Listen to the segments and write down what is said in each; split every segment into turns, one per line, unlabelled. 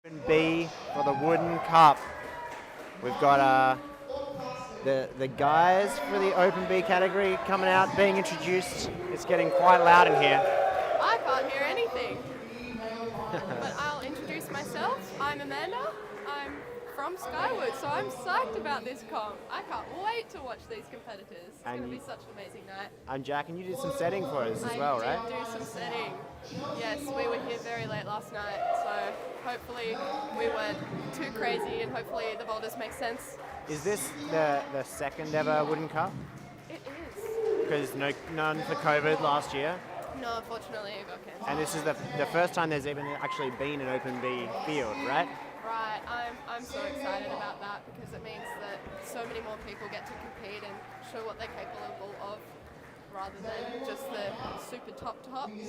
Open B for the wooden cup. We've got the guys for the Open B category coming out, being introduced. It's getting quite loud in here.
I can't hear anything. But I'll introduce myself. I'm Amanda. I'm from Skywood, so I'm psyched about this comp. I can't wait to watch these competitors. It's going to be such an amazing night.
I'm Jack, and you did some setting for us as well, right?
I did do some setting. Yes, we were here very late last night, so hopefully we weren't too crazy, and hopefully the boulders make sense.
Is this the second ever wooden cup?
It is.
Because none for COVID last year.
No, unfortunately it got cancelled.
And this is the first time there's even actually been an Open B field, right?
Right, I'm so excited about that because it means that so many more people get to compete and show what they're capable of rather than just the super top of the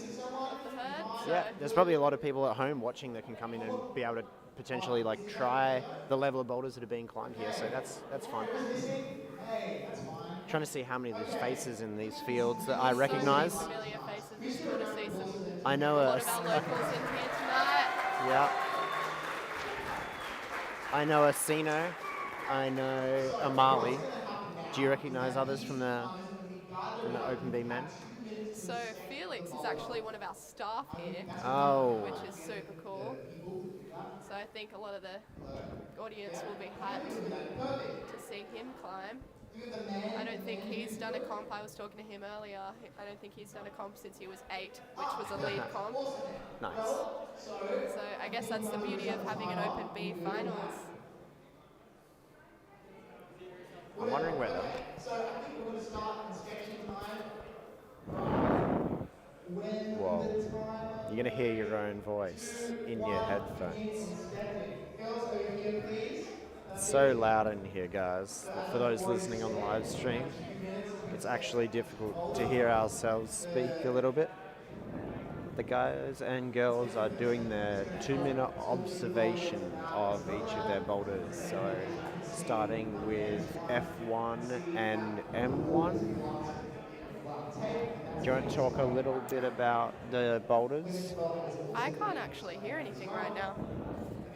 herd. So
Yeah, there's probably a lot of people at home watching that can come in and be able to potentially try the level of boulders that are being climbed here, so that's fun. Trying to see how many of these faces in these fields that I recognise.
So many familiar faces. It's cool to see
I know
a lot of our locals in here tonight.
Yeah. I know a Sino. I know a Mali. Do you recognise others from the Open B men?
So Felix is actually one of our staff here, which is super cool. So I think a lot of the audience will be hyped to see him climb. I don't think he's done a comp. I was talking to him earlier. I don't think he's done a comp since he was 8, which was a lead comp.
Nice.
So I guess that's the beauty of having an Open B finals.
I'm wondering whether. Whoa. You're going to hear your own voice in your headphones. It's so loud in here, guys. For those listening on the live stream, it's actually difficult to hear ourselves speak a little bit. The guys and girls are doing their 2-minute observation of each of their boulders. So starting with F1 and M1. Do you want to talk a little bit about the boulders?
I can't actually hear anything right now.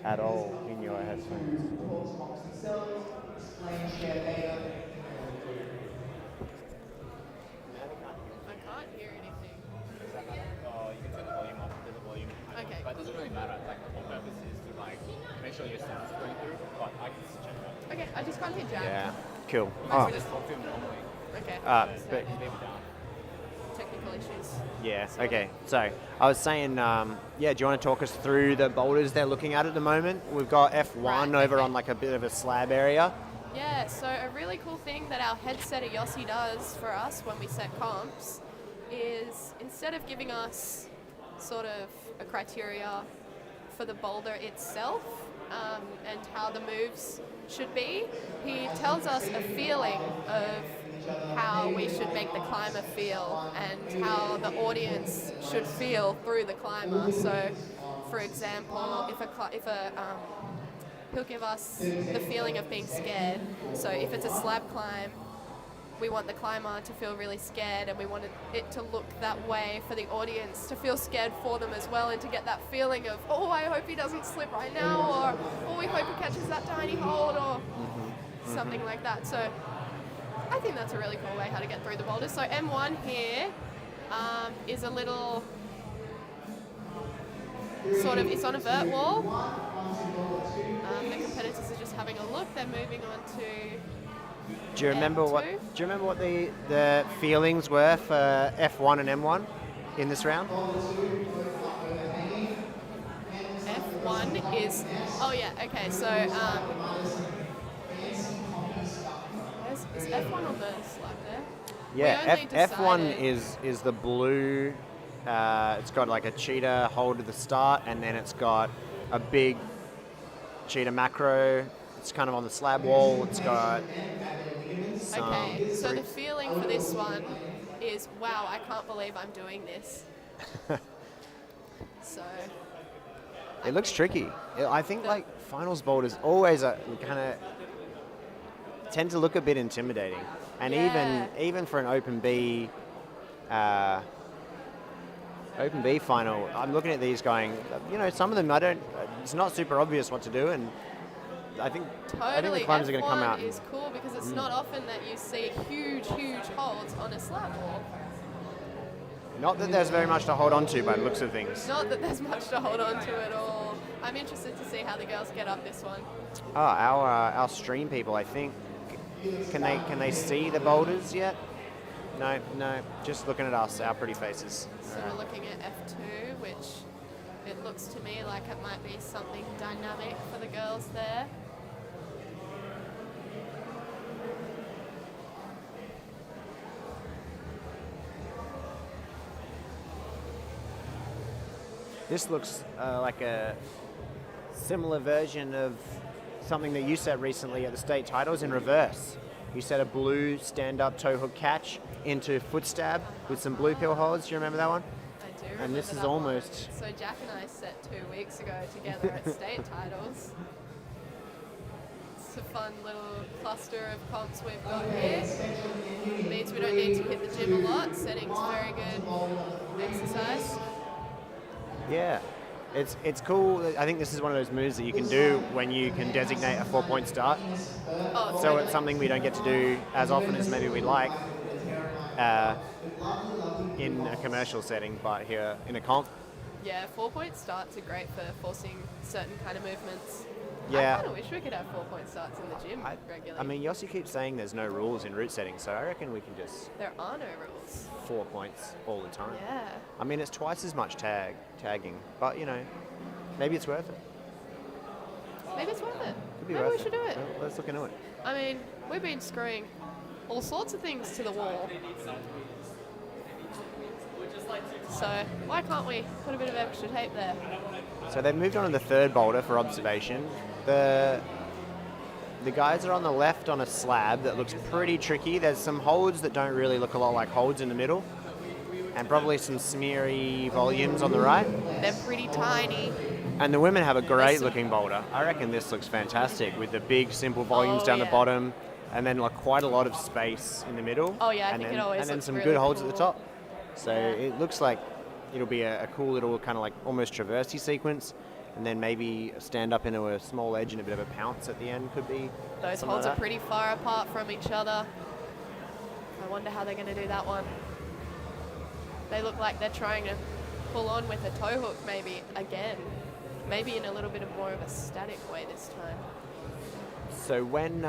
At all in your headphones?
I can't hear anything.
You can turn the volume up to the volume.
Okay.
But it doesn't really matter. The whole purpose is to make sure your sound is going through. But I can just check that.
Okay, I just can't hear Jack.
Yeah, cool.
We just talk to him normally.
Okay.
But
Maybe down.
Technical issues.
yeah, okay. So I was saying, do you want to talk us through the boulders they're looking at the moment? We've got F1
Right,
over
okay.
on a bit of a slab area.
Yeah, so a really cool thing that our head setter Yossi does for us when we set comps is instead of giving us sort of a criteria for the boulder itself and how the moves should be, he tells us a feeling of how we should make the climber feel and how the audience should feel through the climber. So, for example, he'll give us the feeling of being scared. So if it's a slab climb, we want the climber to feel really scared, and we want it to look that way for the audience to feel scared for them as well, and to get that feeling of, oh, I hope he doesn't slip right now, or oh, we hope he catches that tiny hold, or something like that. So I think that's a really cool way how to get through the boulders. So M1 here is a little sort of, it's on a vert wall. The competitors are just having a look. They're moving on to
Do you remember
M2.
what the feelings were for F1 and M1 in this round?
F1 is, oh yeah, okay, so is F1 on the slab there?
Yeah,
We only
F1
decided-
is the blue. It's got like a cheetah hold at the start, and then it's got a big cheetah macro. It's kind of on the slab wall. It's got some
Okay, so the feeling for this one is, wow, I can't believe I'm doing this. So
It looks tricky. I think finals boulders always kind of tend to look a bit intimidating, and
Yeah.
even for an Open B Open B final. I'm looking at these going, some of them it's not super obvious what to do, and I think
Totally.
the climbers are
F1
going to come out.
is cool because it's not often that you see huge holds on a slab wall.
Not that there's very much to hold on to by the looks of things.
Not that there's much to hold on to at all. I'm interested to see how the girls get up this one.
Oh, our stream people, I think, can they see the boulders yet? No, just looking at us, our pretty faces.
So we're looking at F2, which it looks to me like it might be something dynamic for the girls there.
This looks like a similar version of something that you set recently at the state titles in reverse. You set a blue stand-up toe hook catch into foot stab with some blue pill holds. Do you remember that one?
I do.
And this is
remember that
almost...
one. So Jack and I set 2 weeks ago together at state titles. It's a fun little cluster of comps we've got here. It means we don't need to hit the gym a lot. Setting's very good exercise.
Yeah. It's cool. I think this is one of those moves that you can do when you can designate a 4-point start.
Oh,
So
totally.
it's something we don't get to do as often as maybe we'd like in a commercial setting, but here in a comp.
Yeah, 4-point starts are great for forcing certain kind of movements.
Yeah.
I kind of wish we could have 4-point starts in the gym regularly.
I mean, Yossi keeps saying there's no rules in route setting, so I reckon we can just
there are no rules.
4 points all the time.
Yeah.
I mean, it's twice as much tagging, but maybe it's worth it.
Maybe it's worth it.
Could be
Maybe
worth
we should do it.
Well, let's look into it.
I mean, we've been screwing all sorts of things to the wall. So why can't we put a bit of extra tape there?
So they've moved on to the third boulder for observation. The guys are on the left on a slab that looks pretty tricky. There's some holds that don't really look a lot like holds in the middle, and probably some smeary volumes on the right.
They're pretty tiny.
And the women have a great looking boulder. I reckon this looks fantastic with the big simple volumes down the
yeah.
bottom, and then like quite a lot of space in the middle.
Oh, yeah, I
and
think
then,
it always
and then
looks
some
really
good holds at the
cool.
top. So it looks like it'll be a cool little kind of like almost traversey sequence, and then maybe stand up into a small edge and a bit of a pounce at the end could be.
Those
something
holds
like
are
that.
pretty far apart from each other. I wonder how they're going to do that one. They look like they're trying to pull on with a toe hook maybe again. Maybe in a little bit of more of a static way this time.
So when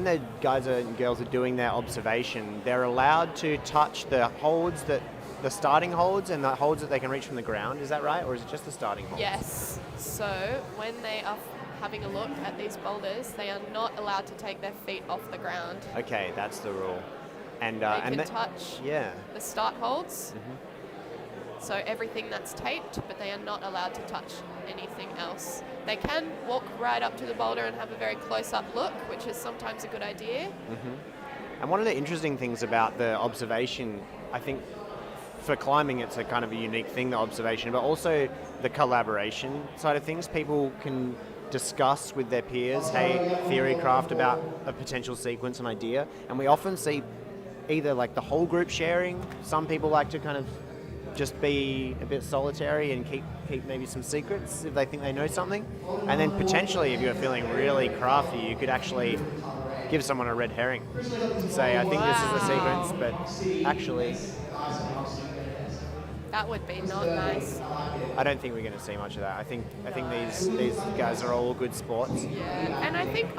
the guys and girls are doing their observation, they're allowed to touch the holds the starting holds and the holds that they can reach from the ground. Is that right, or is it just the starting holds?
Yes. So when they are having a look at these boulders, they are not allowed to take their feet off the ground.
Okay, that's the rule. And
They
and
can touch
yeah.
the start holds. So everything that's taped, but they are not allowed to touch anything else. They can walk right up to the boulder and have a very close-up look, which is sometimes a good idea.
And one of the interesting things about the observation, I think for climbing it's a kind of a unique thing, the observation, but also the collaboration side of things. People can discuss with their peers, hey, theory craft about a potential sequence, an idea, and we often see either like the whole group sharing. Some people like to kind of just be a bit solitary and keep maybe some secrets if they think they know something. And then potentially, if you're feeling really crafty, you could actually give someone a red herring. Say, I think this is the sequence, but actually,
That would be not nice.
I don't think we're going to see much of that. I think these guys are all good sports.
Yeah, and I think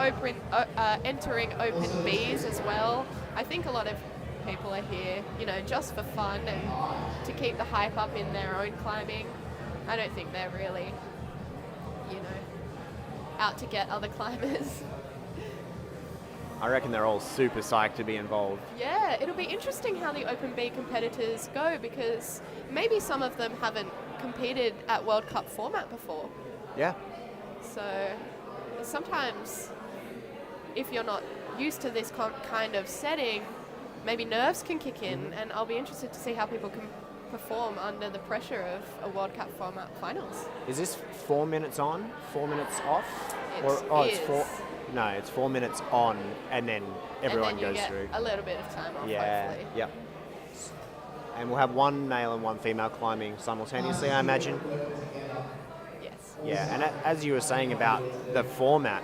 entering open Bs as well. I think a lot of people are here, just for fun and to keep the hype up in their own climbing. I don't think they're really, out to get other climbers.
I reckon they're all super psyched to be involved.
Yeah, it'll be interesting how the Open B competitors go because maybe some of them haven't competed at World Cup format before.
Yeah.
So sometimes if you're not used to this kind of setting, maybe nerves can kick in, and I'll be interested to see how people can perform under the pressure of a World Cup format finals.
Is this 4 minutes on, 4 minutes off?
It
It's
is.
No, it's 4 minutes on, and then everyone
and then you
goes
get
through.
a little bit of time off,
Yeah,
hopefully.
yep. And we'll have one male and one female climbing simultaneously, I imagine.
Yes.
Yeah, and as you were saying about the format,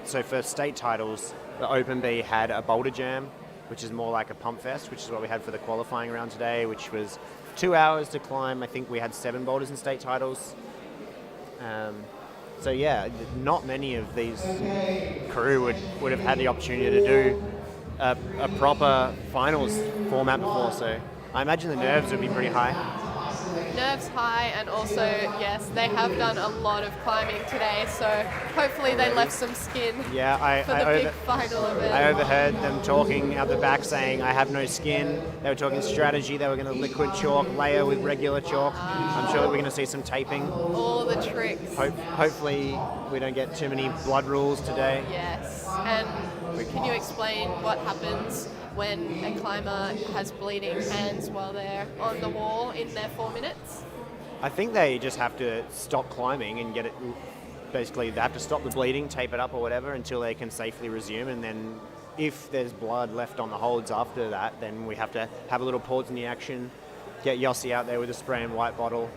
so for state titles, the Open B had a boulder jam, which is more like a pump fest, which is what we had for the qualifying round today, which was 2 hours to climb. I think we had 7 boulders in state titles. So yeah, not many of these crew would have had the opportunity to do a proper finals format before, so I imagine the nerves would be pretty high.
Nerves high, and also, yes, they have done a lot of climbing today, so hopefully they left some skin
Yeah,
for the big final event.
I overheard them talking out the back saying, I have no skin. They were talking strategy. They were going to liquid chalk, layer with regular chalk. I'm sure that we're going to see some taping.
All the tricks.
Hopefully we don't get too many blood rules today.
Yes, and can you explain what happens when a climber has bleeding hands while they're on the wall in their 4 minutes?
I think they just have to stop climbing and get it. Basically, they have to stop the bleeding, tape it up or whatever until they can safely resume. And then if there's blood left on the holds after that, then we have to have a little pause in the action, get Yossi out there with a spray and white bottle.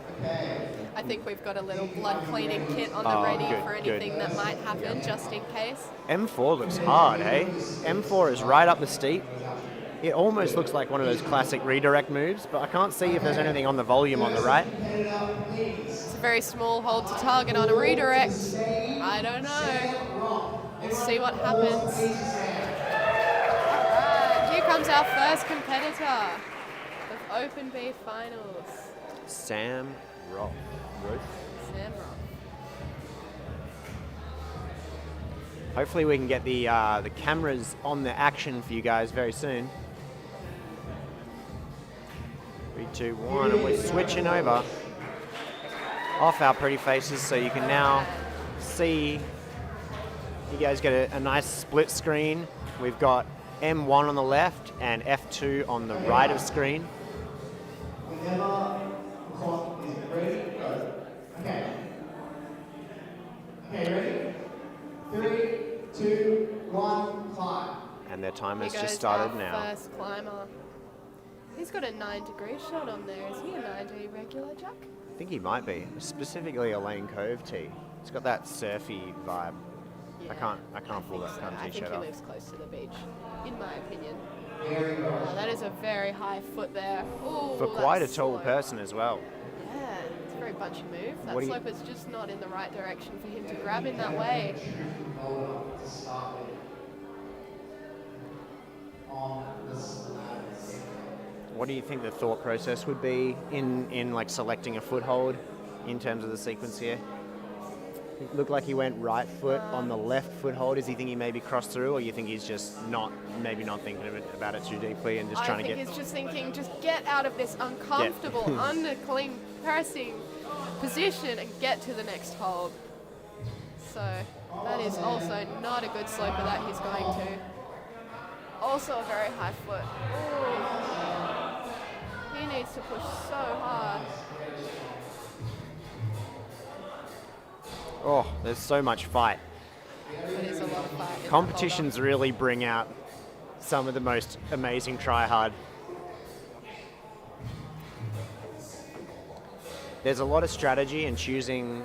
I think we've got a little blood cleaning kit on the ready
good,
for anything that might happen, just in case.
M4 looks hard, hey? M4 is right up the steep. It almost looks like one of those classic redirect moves, but I can't see if there's anything on the volume on the right.
It's a very small hold to target on a redirect. I don't know. We'll see what happens. Alright, here comes our first competitor of Open B Finals.
Sam Roth.
Sam Roth.
Hopefully we can get the cameras on the action for you guys very soon. 3, 2, 1, and we're switching over off our pretty faces so you can now see, you guys get a nice split screen. We've got M1 on the left and F2 on the right of screen.
Okay, ready? 3, 2, 1, climb.
And their time has
Here
just
goes
started
our
now.
First climber. He's got a 9-degree shot on there. Is he a 9D regular, Jack?
I think he might be, specifically a Lane Cove tee. It's got that surfy vibe.
Yeah,
I can't pull that kind of
I think
t-shirt
he
off.
lives close to the beach, in my opinion. Oh, that is a very high foot there. Ooh,
For quite a
that
tall
slope.
person as well.
Yeah, it's a very bunchy move. That
What do you-
slope is just not in the right direction for him to grab in that way.
What do you think the thought process would be in like selecting a foothold in terms of the sequence here? It looked like he went right foot on the left foothold. Does he think he maybe crossed through, or you think he's just maybe not thinking about it too deeply and just trying to
I
get...
think he's just thinking, just get out of this uncomfortable, underclean, pressing position and get to the next hold. So that is also not a good slope that he's going to. Also a very high foot. Ooh. He needs to push so hard.
Oh, there's so much fight.
It is a lot of fight.
Competitions really bring out some of the most amazing try-hard. There's a lot of strategy in choosing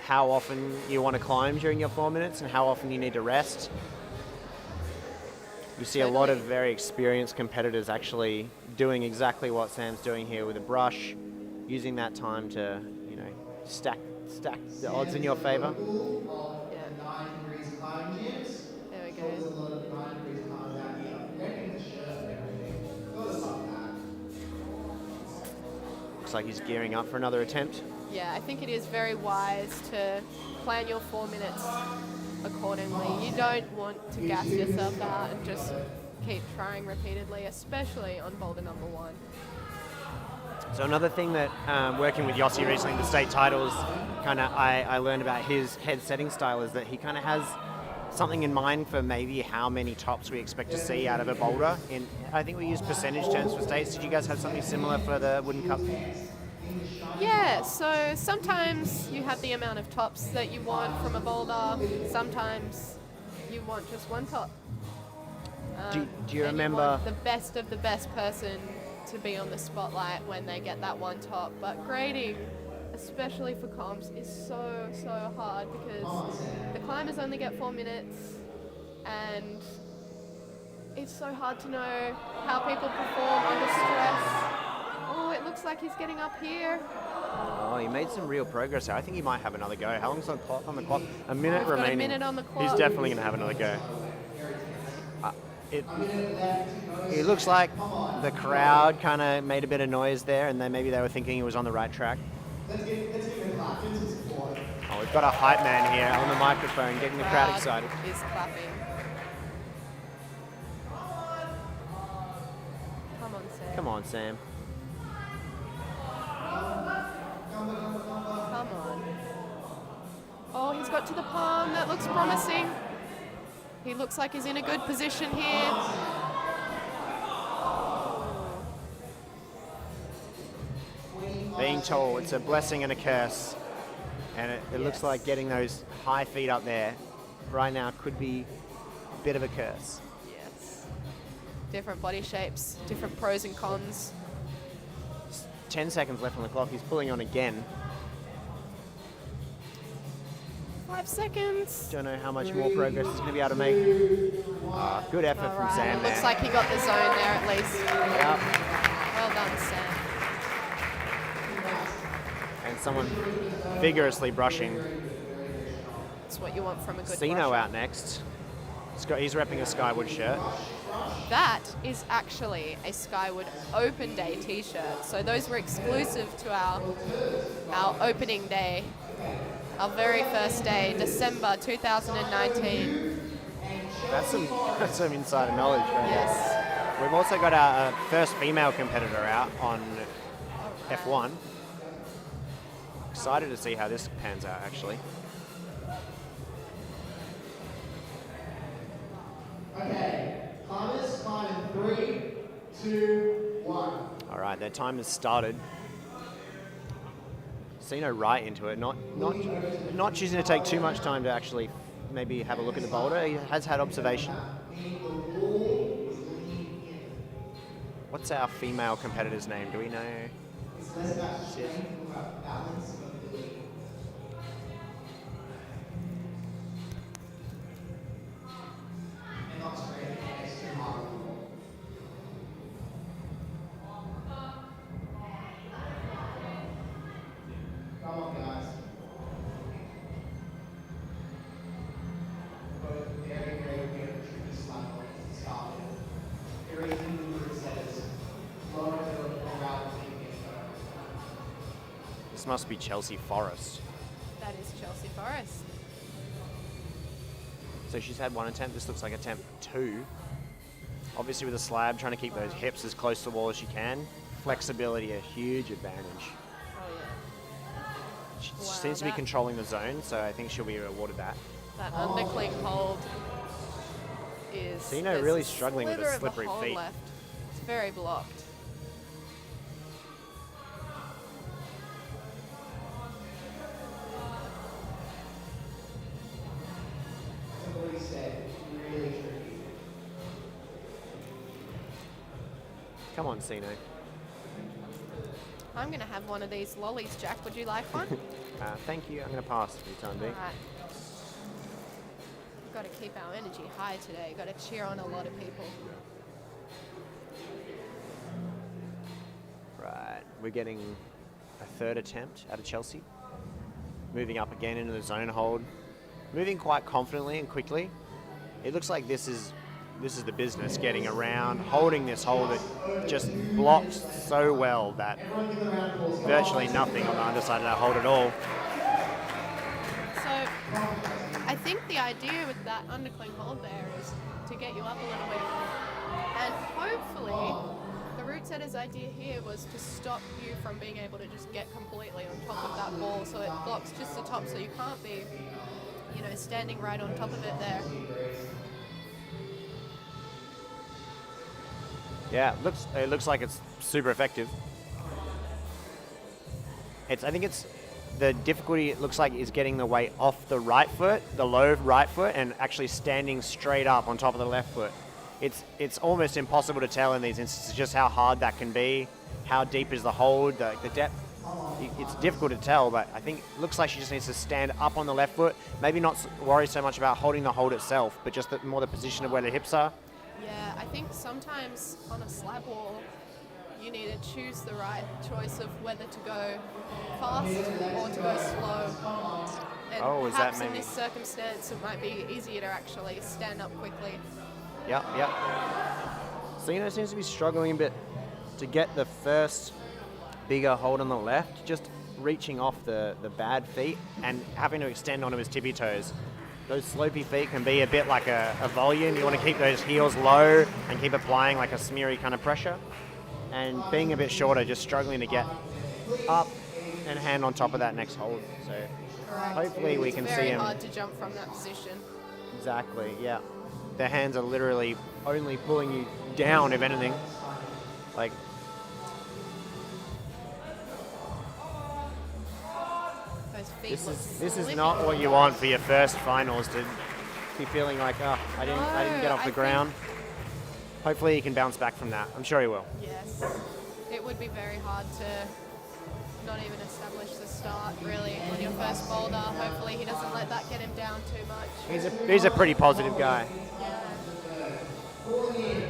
how often you want to climb during your 4 minutes and how often you need to rest. You see a lot of very experienced competitors actually doing exactly what Sam's doing here with a brush, using that time to, you know, stack the odds in your favor.
Yeah. There we go.
Looks like he's gearing up for another attempt.
Yeah, I think it is very wise to plan your 4 minutes accordingly. You don't want to gas yourself out and just keep trying repeatedly, especially on boulder number 1.
So another thing that working with Yossi recently in the state titles, I learned about his head setting style is that he kind of has something in mind for maybe how many tops we expect to see out of a boulder. I think we use percentage terms for states. Did you guys have something similar for the Wooden Cup?
Yeah, so sometimes you have the amount of tops that you want from a boulder. Sometimes you want just one top.
Do you
and
remember?
want the best of the best person to be on the spotlight when they get that one top. But grading, especially for comps, is so hard because the climbers only get 4 minutes, and it's so hard to know how people perform under stress. Oh, it looks like he's getting up here.
Oh, he made some real progress there. I think he might have another go. How long's on the clock? A minute
We've got
remaining.
a minute on the clock.
He's definitely going to have another go. It looks like the crowd kind of made a bit of noise there, and then maybe they were thinking he was on the right track.
Let's give him a clap. Give him some support.
Oh, we've got a hype man here on the microphone getting the crowd excited.
Is clapping. Come on, Sam.
Come on, Sam.
Come on. Oh, he's got to the palm. That looks promising. He looks like he's in a good position here.
Being tall, it's a blessing and a curse. And it looks like getting those high feet up there right now could be a bit of a curse.
Yes. Different body shapes, different pros and cons.
10 seconds left on the clock. He's pulling on again.
5 seconds.
Don't know how much more progress he's going to be able to make. Good effort from Sam there.
Looks like he got the zone there at least.
Yep.
Well done, Sam.
And someone vigorously brushing.
That's what you want from a good
Sino
brusher.
out next. He's repping a Skywood shirt.
That is actually a Skywood Open Day t-shirt. So those were exclusive to our opening day. Our very first day, December 2019.
That's some insider knowledge right
Yes.
there. We've also got our first female competitor out on F1. Excited to see how this pans out, actually.
Okay, climbers, climb in 3, 2, 1.
All right, their time has started. Sino right into it, not choosing to take too much time to actually maybe have a look at the boulder. He has had observation. What's our female competitor's name? Do we know?
It's less about strength, about balance of ability. And not strength, it's too hard. Come on, guys. Both very good, tricky slap to start with. Very easy resetters. Lower to around the
This must be Chelsea Forest.
That is Chelsea Forest.
So she's had one attempt. This looks like attempt 2. Obviously with a slab, trying to keep those hips as close to the wall as she can. Flexibility, a huge advantage.
Oh yeah.
She
Wow,
seems to be
that-
controlling the zone, so I think she'll be rewarded that.
That undercling hold is.
Sino
there's
really
a
struggling with
slither
the
of a
slippery
hold
feet.
Left. It's very blocked.
Like what he said, really tricky.
Come on, Sino.
I'm gonna have one of these lollies, Jack. Would you like one?
Thank you. I'm going to pass for the time being.
Alright. We've got to keep our energy high today. Got to cheer on a lot of people.
Right, we're getting a third attempt out of Chelsea. Moving up again into the zone hold. Moving quite confidently and quickly. It looks like this is the business, getting around, holding this hold that just blocks so well that virtually nothing on the underside of that hold at all.
So, I think the idea with that undercling hold there is to get you up a little bit. And hopefully, the root setter's idea here was to stop you from being able to just get completely on top of that ball, so it blocks just the top, so you can't be, standing right on top of it there.
Yeah, it looks like it's super effective. I think it's the difficulty, it looks like, is getting the weight off the right foot, the low right foot, and actually standing straight up on top of the left foot. It's almost impossible to tell in these instances just how hard that can be, how deep is the hold, the depth. It's difficult to tell, but I think it looks like she just needs to stand up on the left foot, maybe not worry so much about holding the hold itself, but just more the position of where the hips are.
Yeah, I think sometimes on a slab wall, you need to choose the right choice of whether to go fast or to go slow. And
Is that
perhaps in
maybe-
this circumstance, it might be easier to actually stand up quickly.
Yep. Sino seems to be struggling a bit to get the first bigger hold on the left, just reaching off the bad feet and having to extend onto his tippy toes. Those slopey feet can be a bit like a volume. You want to keep those heels low and keep applying like a smeary kind of pressure. And being a bit shorter, just struggling to get up and hand on top of that next hold. So
Correct.
hopefully we can
It's
see
very
him.
hard to jump from that position.
Exactly, yeah. Their hands are literally only pulling you down, if anything. Like,
Those feet
this
look
is
slippy.
not what you want for your first finals, to be feeling like, oh, I didn't get off the
I
ground. Hopefully he can bounce back from that. I'm sure he will.
Yes. It would be very hard to not even establish the start, really, on your first boulder. Hopefully he doesn't let that get him down too much.
He's a pretty positive guy.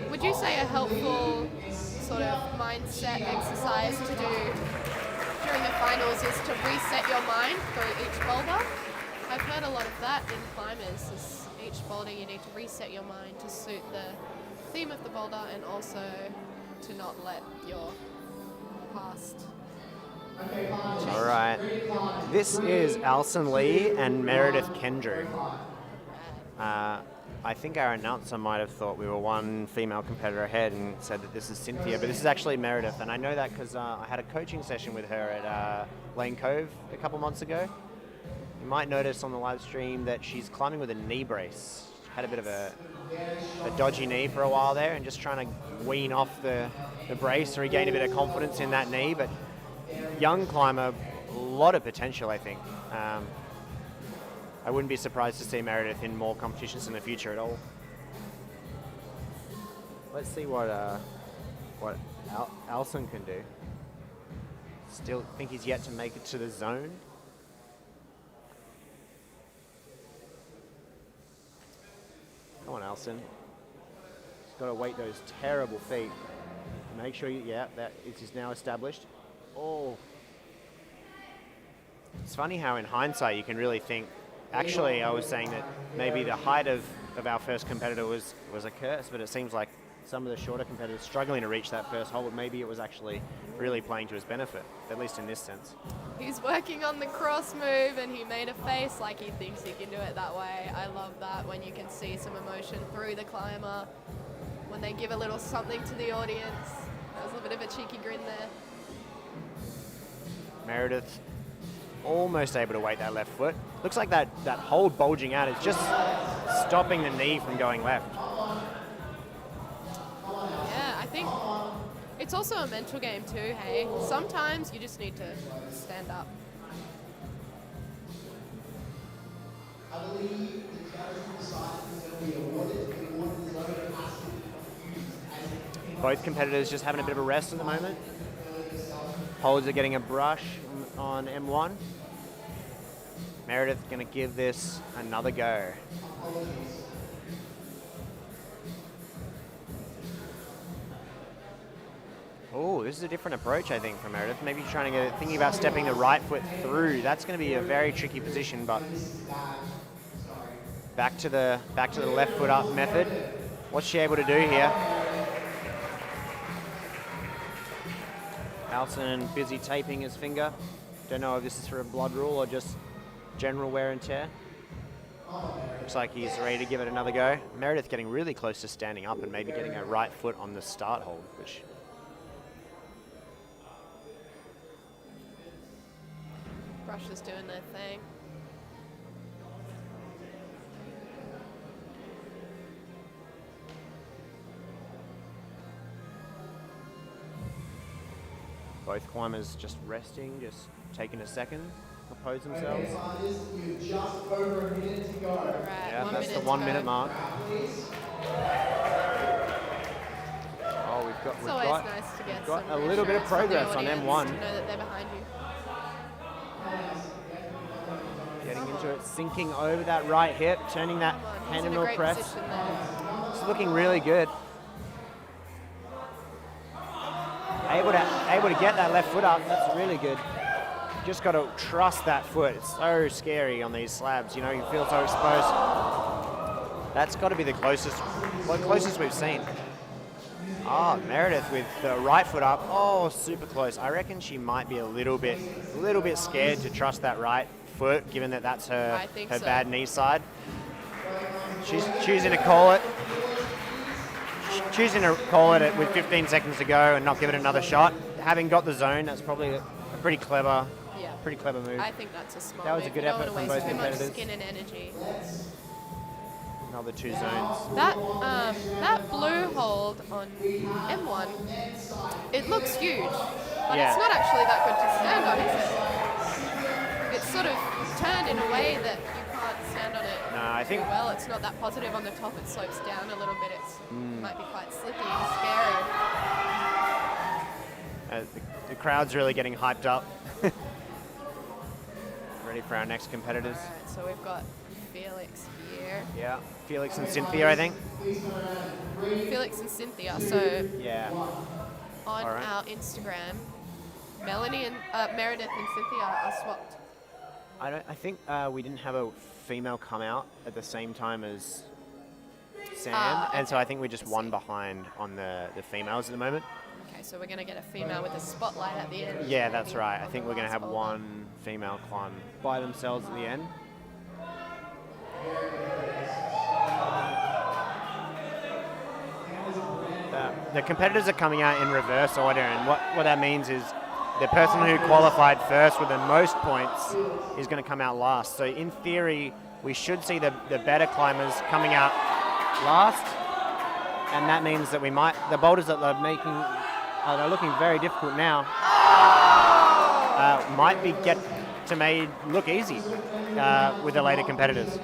Would you say a helpful sort of mindset exercise to do during the finals is to reset your mind for each boulder? I've heard a lot of that in climbers. Is each boulder you need to reset your mind to suit the theme of the boulder and also to not let your past.
All right. This is Alison Lee and Meredith Kendrew. I think our announcer might have thought we were one female competitor ahead and said that this is Cynthia, but this is actually Meredith, and I know that because I had a coaching session with her at Lane Cove a couple months ago. You might notice on the live stream that she's climbing with a knee brace. She had a bit of a dodgy knee for a while there, and just trying to wean off the brace and regain a bit of confidence in that knee. But young climber, a lot of potential, I think. I wouldn't be surprised to see Meredith in more competitions in the future at all. Let's see what Alison can do. Still think he's yet to make it to the zone. Come on, Alison. Just got to weight those terrible feet. Make sure that it is now established. Oh. It's funny how in hindsight you can really think, actually I was saying that maybe the height of our first competitor was a curse, but it seems like some of the shorter competitors struggling to reach that first hold, maybe it was actually really playing to his benefit, at least in this sense.
He's working on the cross move and he made a face like he thinks he can do it that way. I love that when you can see some emotion through the climber, when they give a little something to the audience. That was a bit of a cheeky grin there.
Meredith almost able to weight that left foot. Looks like that hold bulging out is just stopping the knee from going left.
Yeah, I think it's also a mental game too, hey? Sometimes you just need to stand up.
I believe the judges decided who's going to be awarded. The award is over to us to be confused.
Both competitors just having a bit of a rest at the moment. Holds are getting a brush on M1. Meredith going to give this another go. Oh, this is a different approach, I think, from Meredith. Maybe trying to thinking about stepping the right foot through. That's going to be a very tricky position, but back to the left foot up method. What's she able to do here? Alison busy taping his finger. Don't know if this is for a blood rule or just general wear and tear. Looks like he's ready to give it another go. Meredith getting really close to standing up and maybe getting her right foot on the start hold, which
Brush is doing their thing.
both climbers just resting, just taking a second. compose themselves.
You've just over a minute to go.
Right,
Yeah, that's the
1 minute
1
to
minute
go.
mark. Oh, we've got
It's always nice to get
got
some
a little bit of
reassurance from the
progress on
audience
M1.
to know that they're behind you.
Getting into it, sinking over that right hip, turning that
Come on, he's
hand
in
and
a
mill
great
press.
position there.
It's looking really good. Able to get that left foot up. That's really good. Just got to trust that foot. It's so scary on these slabs. You know, you feel so exposed. That's got to be the closest we've seen. Oh, Meredith with the right foot up. Oh, super close. I reckon she might be a little bit scared to trust that right foot, given that that's her
I think
her
so.
bad knee side. She's choosing to call it. Choosing to call it with 15 seconds to go and not give it another shot. Having got the zone, that's probably a pretty clever move.
I think that's a smart
That was a
move.
good
You don't
effort
want
from
to waste
both
too much
competitors.
skin and energy.
Another 2 zones.
That blue hold on M1, it looks huge, but
Yeah.
it's not actually that good to stand on, is it? It's sort of turned in a way that you can't stand on it
No, I think
well. It's not that positive on the top. It slopes down a little bit. It might be quite slippy and scary.
the crowd's really getting hyped up. Ready for our next competitors.
All right, so we've got Felix here.
Yeah, Felix and Cynthia, I think.
Felix and Cynthia. So
Yeah.
on
All right.
our Instagram, Melanie and Meredith and Cynthia are swapped.
I think we didn't have a female come out at the same time as Sam, and so I think we're just one behind on the females at the moment.
Okay, so we're going to get a female with a spotlight at the end.
Yeah, that's right. I think we're going to have one female climb by themselves at the end. The competitors are coming out in reverse order, and what that means is the person who qualified first with the most points is going to come out last. So in theory, we should see the better climbers coming out last, and that means that the boulders that they're making, they're looking very difficult now, might be made look easy with the later competitors.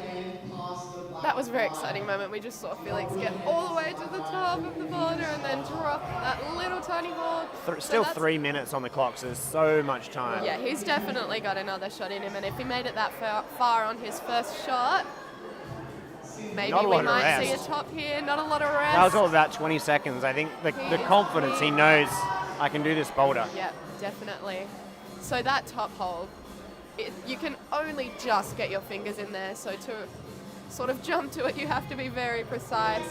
That was a very exciting moment. We just saw Felix get all the way to the top of the boulder and then drop that little tiny hold.
Still 3 minutes on the clock, so there's so much time.
Yeah, he's definitely got another shot in him, and if he made it that far on his first shot, maybe we might see a top here. Not a lot of rest.
That was all about 20 seconds. I think the confidence, he knows I can do this boulder.
Yeah, definitely. So that top hold, you can only just get your fingers in there, so to sort of jump to it, you have to be very precise.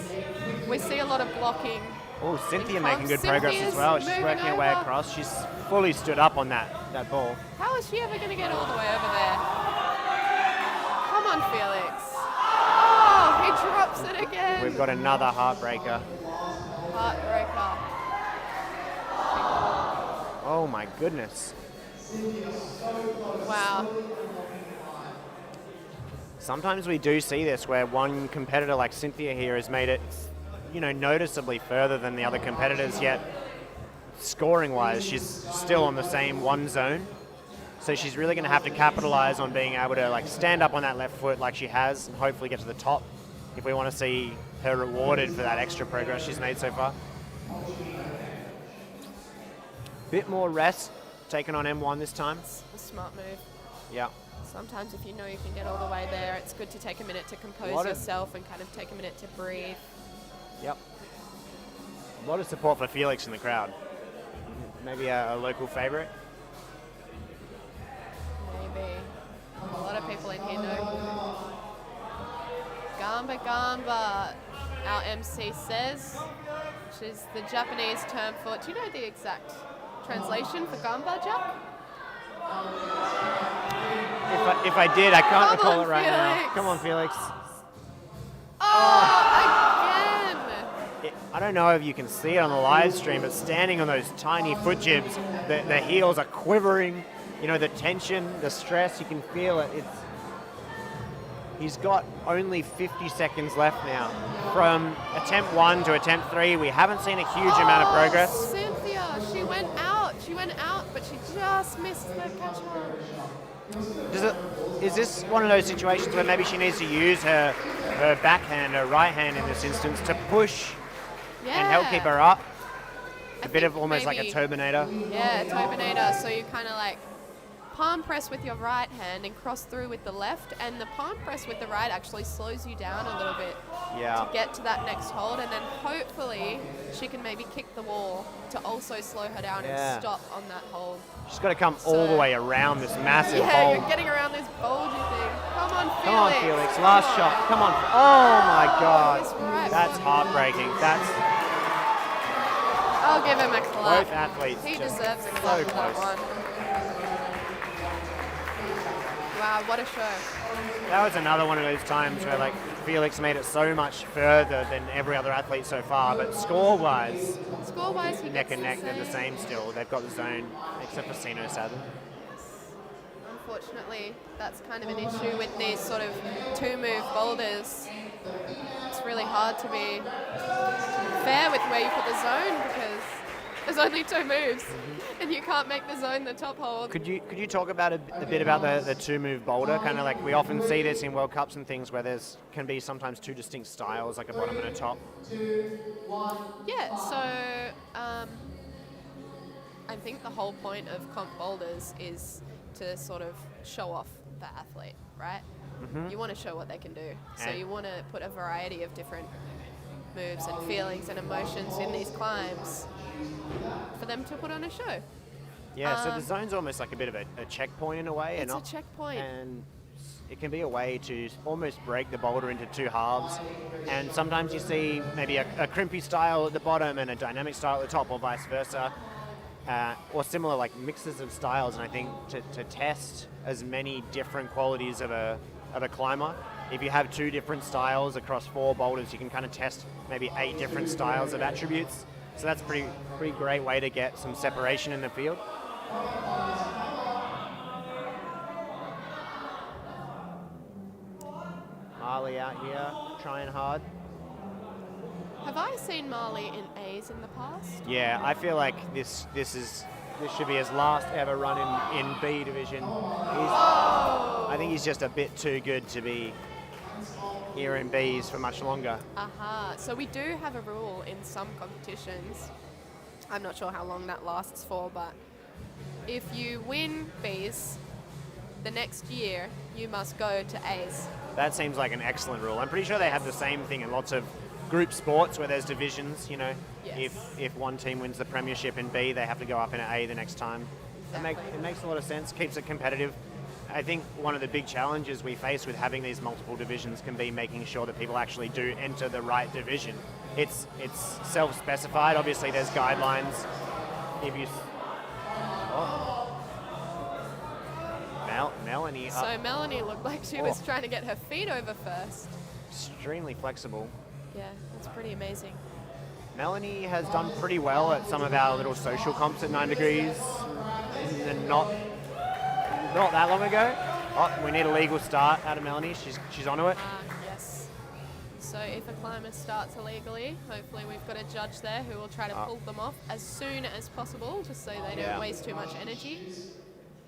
We see a lot of blocking.
Oh, Cynthia
in
making good
comps.
progress as
Cynthia's
well. She's
moving
working her way
over.
across. She's fully stood up on that ball.
How is she ever going to get all the way over there? Come on, Felix. Oh, he drops it again.
We've got another heartbreaker.
Heartbreaker.
Oh my goodness.
Wow.
Sometimes we do see this where one competitor like Cynthia here has made it, noticeably further than the other competitors, yet scoring-wise, she's still on the same one zone. So she's really going to have to capitalize on being able to stand up on that left foot like she has and hopefully get to the top if we want to see her rewarded for that extra progress she's made so far. Bit more rest taken on M1 this time.
It's a smart move.
Yeah.
Sometimes if you know you can get all the way there, it's good to take a minute to compose yourself and kind of take a minute to breathe.
Yep. A lot of support for Felix in the crowd. Maybe a local favorite.
Maybe. A lot of people in here know. Gamba, our MC says, which is the Japanese term for, do you know the exact translation for gamba, Jack?
If I did, I can't
Come
recall
on,
it right
Felix.
now. Come on, Felix.
Oh, again!
I don't know if you can see it on the live stream, but standing on those tiny foot jibs, the heels are quivering. The tension, the stress, you can feel it. He's got only 50 seconds left now. From attempt 1 to attempt 3, we haven't seen a huge amount of progress.
Cynthia, she went out, but she just missed the catch-all.
Is this one of those situations where maybe she needs to use her backhand, her right hand in this instance, to push
Yeah.
and help keep her up?
I
A bit of
think
almost like a
maybe-
turbinator.
Yeah, turbinator. So you kind of like palm press with your right hand and cross through with the left, and the palm press with the right actually slows you down a little bit
Yeah.
to get to that next hold, and then hopefully she can maybe kick the wall to also slow her down
Yeah.
and stop on that hold.
She's got to come all the way around this massive
Yeah,
hole.
you're getting around this bulgy thing. Come on, Felix.
Come on, Felix. Last shot. Come on. Oh my God.
This right
That's
foot.
heartbreaking. That's
I'll give him a clap.
both athletes.
He
just
deserves a
so
clap for that
close.
one. Wow, what a show.
That was another one of those times where like Felix made it so much further than every other athlete so far, but score-wise,
Score-wise, he
neck
gets
and neck, they're the same still. They've got the zone, except for Sino sadly.
Unfortunately, that's kind of an issue with these sort of two-move boulders. It's really hard to be fair with where you put the zone because there's only two moves, and you can't make the zone the top hold.
Could you talk about a bit about the two-move boulder? Kind of like we often see this in World Cups and things where there's can be sometimes two distinct styles, like a bottom and a top.
Yeah, so I think the whole point of comp boulders is to sort of show off the athlete, right? You want to show what they can do. So
And-
you want to put a variety of different moves and feelings and emotions in these climbs for them to put on a show.
Yeah, so the zone's almost like a bit of a checkpoint in a way.
It's
and
a checkpoint.
And it can be a way to almost break the boulder into two halves. And sometimes you see maybe a crimpy style at the bottom and a dynamic style at the top, or vice versa. Or similar like mixes of styles. And I think to test as many different qualities of a climber, if you have two different styles across 4 boulders, you can kind of test maybe 8 different styles of attributes. So that's pretty great way to get some separation in the field. Marley out here trying hard.
Have I seen Marley in A's in the past?
Yeah, I feel like this should be his last ever run in B division. I think he's just a bit too good to be here in Bs for much longer.
Aha. So we do have a rule in some competitions. I'm not sure how long that lasts for, but if you win Bs, the next year you must go to A's.
That seems like an excellent rule. I'm pretty sure they have the same thing in lots of group sports where there's divisions, you know.
Yes.
If one team wins the premiership in B, they have to go up in A the next time.
Exactly.
It makes a lot of sense, keeps it competitive. I think one of the big challenges we face with having these multiple divisions can be making sure that people actually do enter the right division. It's self-specified. Obviously, there's guidelines. If you... Melanie up.
So Melanie looked like she was trying to get her feet over first.
Extremely flexible.
Yeah, that's pretty amazing.
Melanie has done pretty well at some of our little social comps at 9 degrees. And not that long ago. Oh, we need a legal start out of Melanie. She's onto it.
Yes. So if a climber starts illegally, hopefully we've got a judge there who will try to pull them off as soon as possible, just so they don't waste too much energy.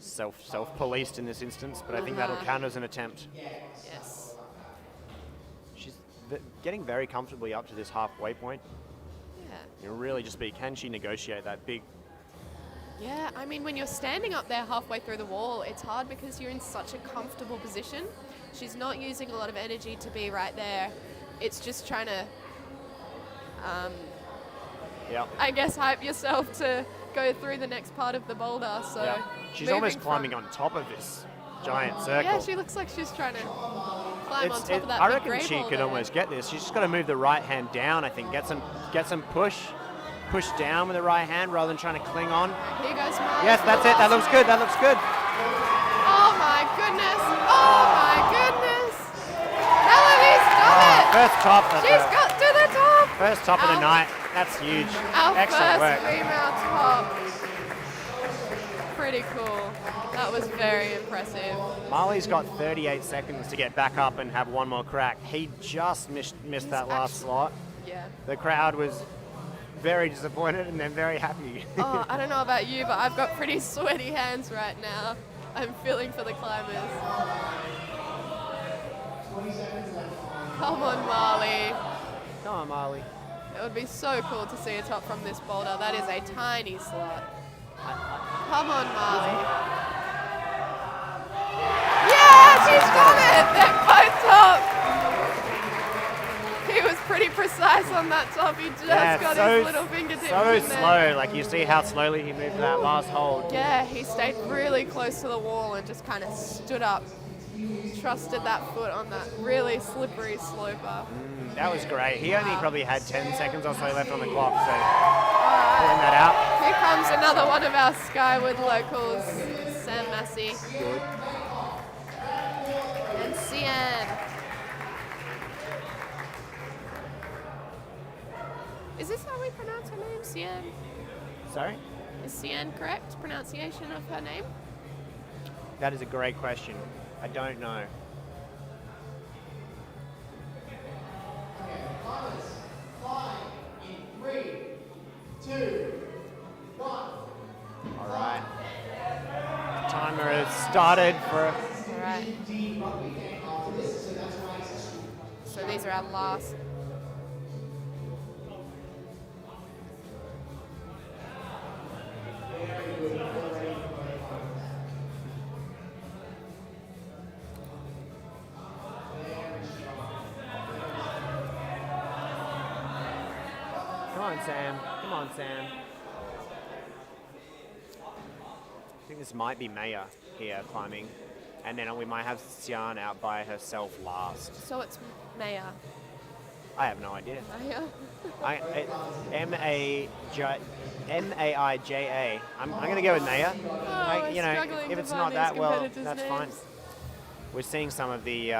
Self-policed in this instance, but I think that'll count as an attempt.
Yes.
She's getting very comfortably up to this halfway point.
Yeah.
It'll really just be, can she negotiate that big...
Yeah, I mean, when you're standing up there halfway through the wall, it's hard because you're in such a comfortable position. She's not using a lot of energy to be right there. It's just trying to, I guess, hype yourself to go through the next part of the boulder. So
She's almost climbing on top of this giant circle.
Yeah, she looks like she's trying to climb on top of that
I
big
reckon
grey
she
boulder.
could almost get this. She's just got to move the right hand down, I think. Get some push down with the right hand rather than trying to cling on.
Here goes Marley.
Yes, that's it. That looks good. That looks good.
Oh my goodness. Oh my goodness. Melanie, stop it.
First top.
She's got to the top.
First top of the night. That's huge.
Our
Excellent
first
work.
female top. Pretty cool. That was very impressive.
Marley's got 38 seconds to get back up and have one more crack. He just missed that last slot.
Yeah.
The crowd was very disappointed and then very happy.
Oh, I don't know about you, but I've got pretty sweaty hands right now. I'm feeling for the climbers. Come on, Marley.
Come on, Marley.
It would be so cool to see a top from this boulder. That is a tiny slot. Come on, Marley. Yeah, she's got it! They're both top! He was pretty precise on that top. He just got his little fingertips
so
in there.
slow. Like, you see how slowly he moved that last hold.
Yeah, he stayed really close to the wall and just kind of stood up. Trusted that foot on that really slippery sloper.
That was great. He only probably had 10 seconds or so left on the clock, so pulling that out.
Here comes another one of our Skywood locals, Sam Massey.
Good.
And Cian. Is this how we pronounce her name, Cian?
Sorry?
Is Cian correct pronunciation of her name?
That is a great question. I don't know.
In 3, 2, 1.
All right. Timer has started for...
All right. So these are our last.
Come on, Sam. Come on, Sam. I think this might be Maya here climbing. And then we might have Sian out by herself last.
So it's Maya.
I have no idea.
Maya.
M-A-I-J-A. I'm going to go with Maya.
we're struggling
if
to
it's
find
not
these
that, well,
competitors'
that's fine.
names.
We're seeing some of the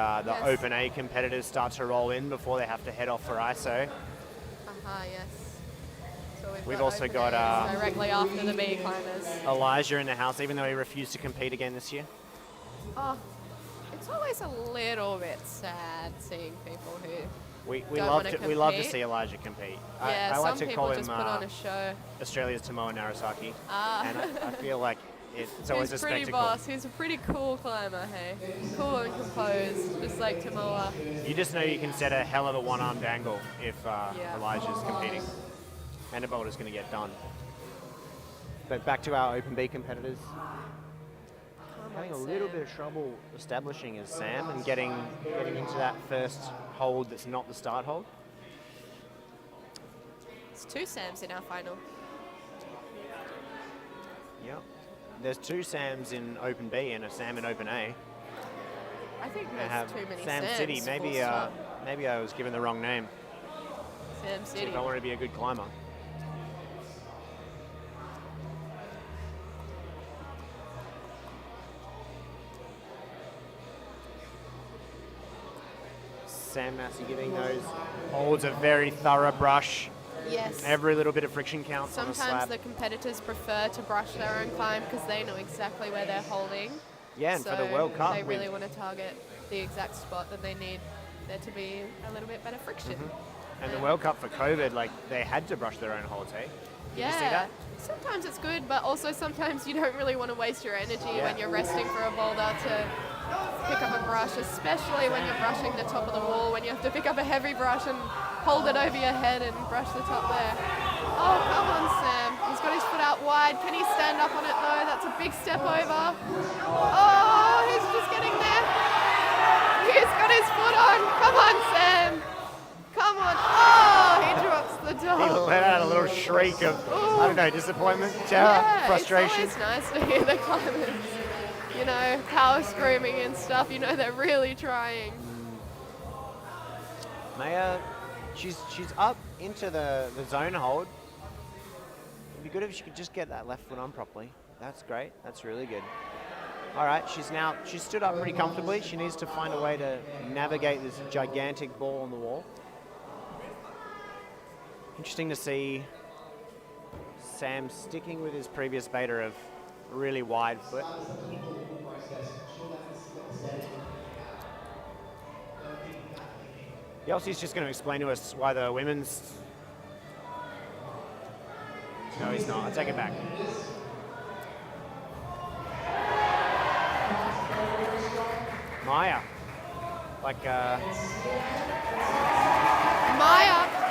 Open A competitors start to roll in before they have to head off for ISO.
Yes. So
We've also got
directly after the B climbers.
Elijah in the house, even though he refused to compete again this year.
Oh, it's always a little bit sad seeing people who
We
don't
love
wanna
to
compete.
see Elijah compete.
Yeah,
I like
some
to
people
call
just
him
put on a show.
Australia's Tomoa Narasaki,
Ah.
and I feel like it's always
He's
a
pretty
spectacle.
boss. He's a pretty cool climber, hey? Cool and composed, just like Tomoa.
You just know you can set a hell of a one-armed angle if
Yeah.
Elijah's competing, and the boulder's going to get done. But back to our Open B competitors. Having a little bit of trouble establishing as Sam and getting into that first hold that's not the start hold.
It's two Sams in our final.
Yep. There's two Sams in Open B and a Sam in Open A.
I think
I
there's
have
too many
Sam
Sams.
City.
full
Maybe
stop.
maybe I was given the wrong name.
Sam City.
If I wanted to be a good climber. Sam Massey giving those holds a very thorough brush.
Yes.
Every little bit of friction counts on a
Sometimes
slab.
the competitors prefer to brush their own climb because they know exactly where they're holding.
Yeah, and
so
for the World Cup,
they really
with-
want to target the exact spot that they need there to be a little bit better friction.
and the World Cup for COVID, like they had to brush their own holds, hey? Did you see that?
Sometimes it's good, but also sometimes you don't really want to waste your energy
Yeah.
when you're resting for a boulder to pick up a brush, especially when you're brushing the top of the wall, when you have to pick up a heavy brush and hold it over your head and brush the top there. Oh, come on, Sam. He's got his foot out wide. Can he stand up on it, though? That's a big step over. Oh, he's just getting there. He's got his foot on. Come on, Sam. Come on. Oh, he drops the
He
top.
let out a little shriek of, I don't know, disappointment, terror, frustration.
It's always nice to hear the climbers, you know, power screaming and stuff. You know, they're really trying.
Maya, she's up into the zone hold. It'd be good if she could just get that left foot on properly. That's great. That's really good. All right, she's stood up pretty comfortably. She needs to find a way to navigate this gigantic ball on the wall. Interesting to see Sam sticking with his previous beta of really wide foot. Yelsey's just going to explain to us why the women's... No, he's not. I take it back. Maya. Like,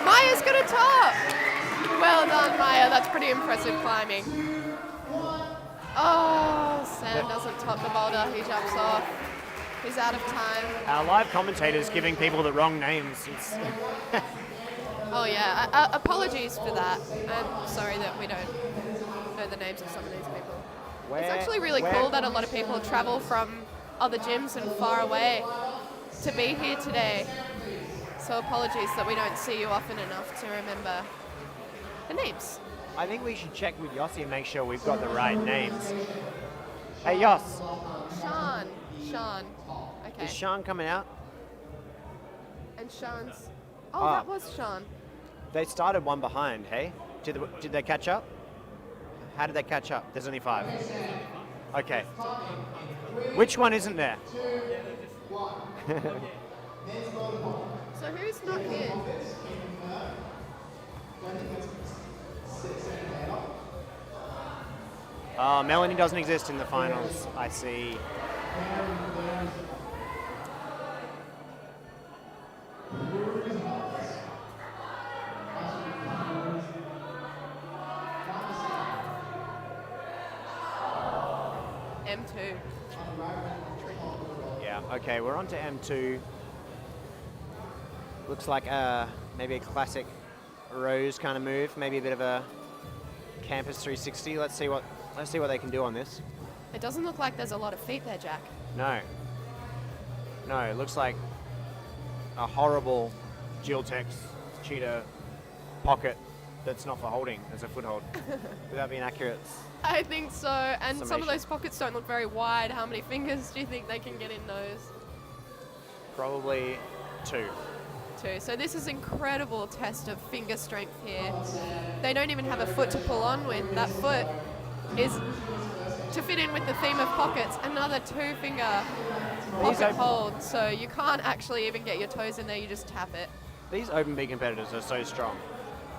Maya's gonna top. Well done, Maya. That's pretty impressive climbing. Oh, Sam doesn't top the boulder. He jumps off. He's out of time.
our live commentator's giving people the wrong names. It's
Oh yeah. Apologies for that. I'm sorry that we don't know the names of some of these people. It's actually really cool that a lot of people travel from other gyms and far away to be here today. So apologies that we don't see you often enough to remember the names.
I think we should check with Yossi and make sure we've got the right names. Hey, Yoss,
Sean. Okay.
is Sean coming out?
And Sean's. Oh,
Ah.
that was Sean.
They started one behind, hey? Did they catch up? How did they catch up? There's only 5. Okay. Which one isn't there?
So who's not here?
Melanie doesn't exist in the finals, I see.
M2.
Yeah, okay, we're on to M2. Looks like maybe a classic Rose kind of move, maybe a bit of a campus 360. Let's see what they can do on this.
It doesn't look like there's a lot of feet there, Jack.
No, it looks like a horrible Geotex cheetah pocket that's not for holding, as a foothold, without being accurate.
I think so. And some of
Summation.
those pockets don't look very wide. How many fingers do you think they can get in those?
Probably 2.
So this is incredible test of finger strength here. They don't even have a foot to pull on with. That foot is to fit in with the theme of pockets, another 2-finger pocket hold. So you can't actually even get your toes in there, you just tap it.
These open B competitors are so strong.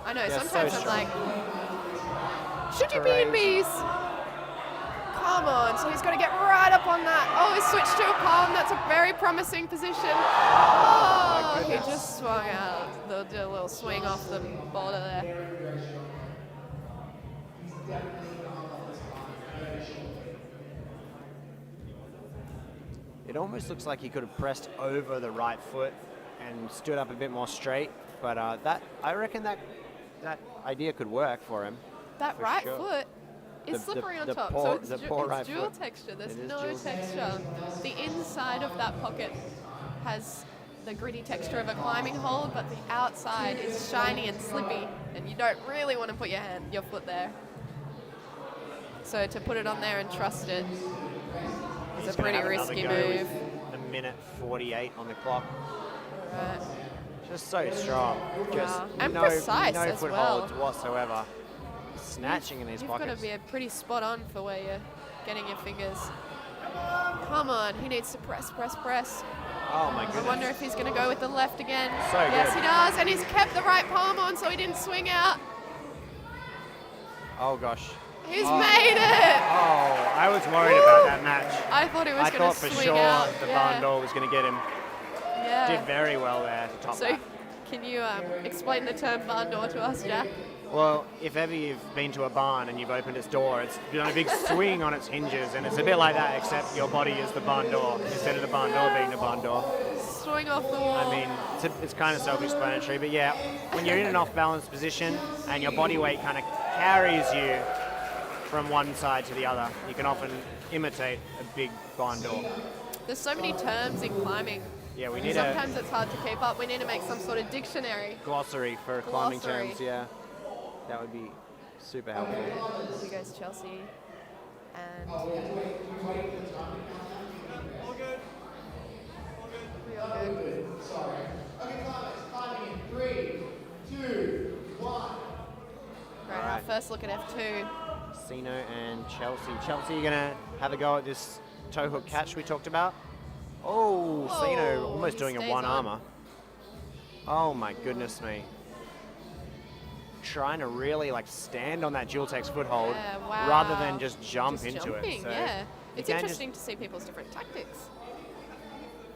I know,
They're
sometimes
so
I'm
strong.
like, should you be in bees? Come on, so he's got to get right up on that. Oh, he's switched to a palm. That's a very promising position. Oh, he just swung out. They'll do a little swing off the boulder there.
It almost looks like he could have pressed over the right foot and stood up a bit more straight, but I reckon that idea could work for him.
That
For
right
sure.
foot is
The-
slippery on
the
top,
poor-
so it's,
the
du-
poor
it's
right
dual
foot.
texture. There's
It is
no
dual.
texture. The inside of that pocket has the gritty texture of a climbing hold, but the outside is shiny and slippy, and you don't really want to put your foot there. So to put it on there and trust it is
He's
a
gonna
pretty
have another
risky
go
move.
with a minute 48 on the clock.
Right.
Just so strong. Just
And
no,
precise
no
as
footholds
well.
whatsoever. Snatching in these
You've got
pockets.
to be pretty spot on for where you're getting your fingers. Come on, he needs to press.
Oh my
I
goodness.
wonder if he's going to go with the left again.
So
Yes,
good.
he does, and he's kept the right palm on so he didn't swing out.
Oh gosh.
He's made it!
Oh, I was worried about that match.
I thought he was
I
going
thought
to
for
swing
sure
out.
the
yeah.
barn door was going to get him.
Yeah.
Did very well there to top
So,
that.
can you explain the term barn door to us, Jack?
Well, if ever you've been to a barn and you've opened its door, it's done a big swing on its hinges, and it's a bit like that, except your body is the barn door instead of the barn door being the barn door.
Swing off the wall.
I mean, it's kind of self-explanatory, but yeah, when you're in an off-balance position and your body weight kind of carries you from one side to the other, you can often imitate a big barn door.
There's so many terms in climbing.
Yeah, we need
Sometimes it's hard to keep up. We need to make some sort of dictionary.
a glossary for climbing
Glossary.
terms, yeah. That would be super helpful.
Here goes Chelsea. And we all good. Right, our first look at F2.
Sino and Chelsea. Chelsea, you gonna have a go at this toe hook catch we talked about? Oh, Sino almost
he
doing a
stays
one
on.
armor. Oh my goodness me. Trying to really like stand on that Dual-Tex foothold
Yeah, wow.
rather than just jump
Just
into
jumping,
it. So
yeah.
you
It's
can
interesting to see people's different tactics.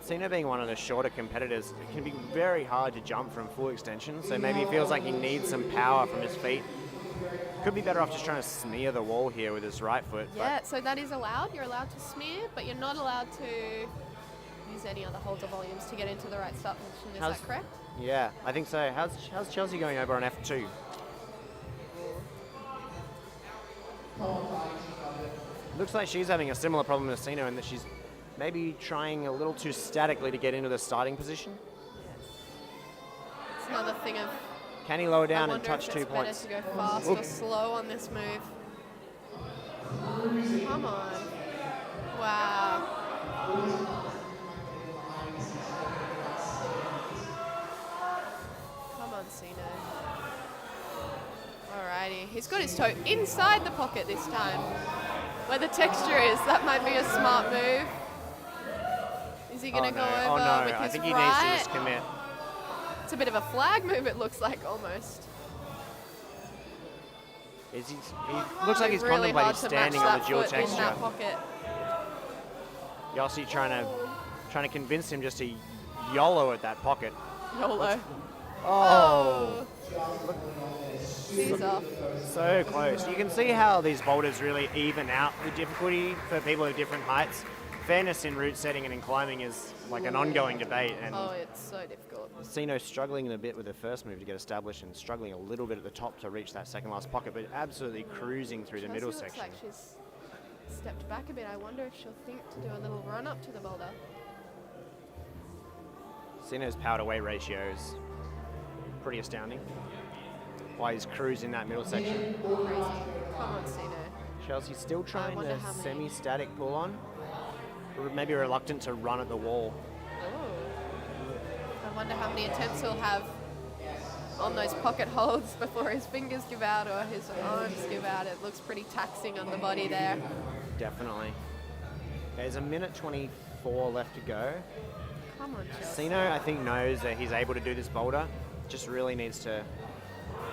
Sino being one of the shorter competitors, it can be very hard to jump from full extension, so maybe he feels like he needs some power from his feet. Could be better off just trying to smear the wall here with his right foot.
Yeah, so that is allowed. You're allowed to smear, but you're not allowed to use any other holds or volumes to get into the right start position. Is that correct?
Yeah, I think so. How's Chelsea going over on F2? Looks like she's having a similar problem as Sino in that she's maybe trying a little too statically to get into the starting position.
It's another thing of...
Can he lower down
I
and
wonder
touch
if
2
it's
points?
better to go fast or slow on this move. Come on. Wow. Come on, Sino. Alrighty. He's got his toe inside the pocket this time. Where the texture is, that might be a smart move. Is he going to go over with his right?
I think he needs to just commit.
It's a bit of a flag move, it looks like, almost.
He looks like he's
really
contemplating
hard to
standing
match
on the
that
dual
foot in
texture.
that pocket.
Yossi trying to convince him just to YOLO at that pocket.
YOLO.
Oh.
He's off.
So close. You can see how these boulders really even out the difficulty for people of different heights. Fairness in route setting and in climbing is like an ongoing debate. And
Oh, it's so difficult.
Sino struggling a bit with the first move to get established and struggling a little bit at the top to reach that second last pocket, but absolutely cruising through the middle
Chelsea looks
section.
like she's stepped back a bit. I wonder if she'll think to do a little run up to the boulder.
Sino's power to weight ratio is pretty astounding. Why he's cruising that middle section.
Crazy. Come on, Sino.
Chelsea's still trying
wonder
the
how many-
semi-static pull on. Or maybe reluctant to run at the wall.
I wonder how many attempts he'll have on those pocket holds before his fingers give out or his arms give out. It looks pretty taxing on the body there.
Definitely. There's a minute 24 left to go.
Come on, Chelsea.
Sino, I think, knows that he's able to do this boulder. Just really needs to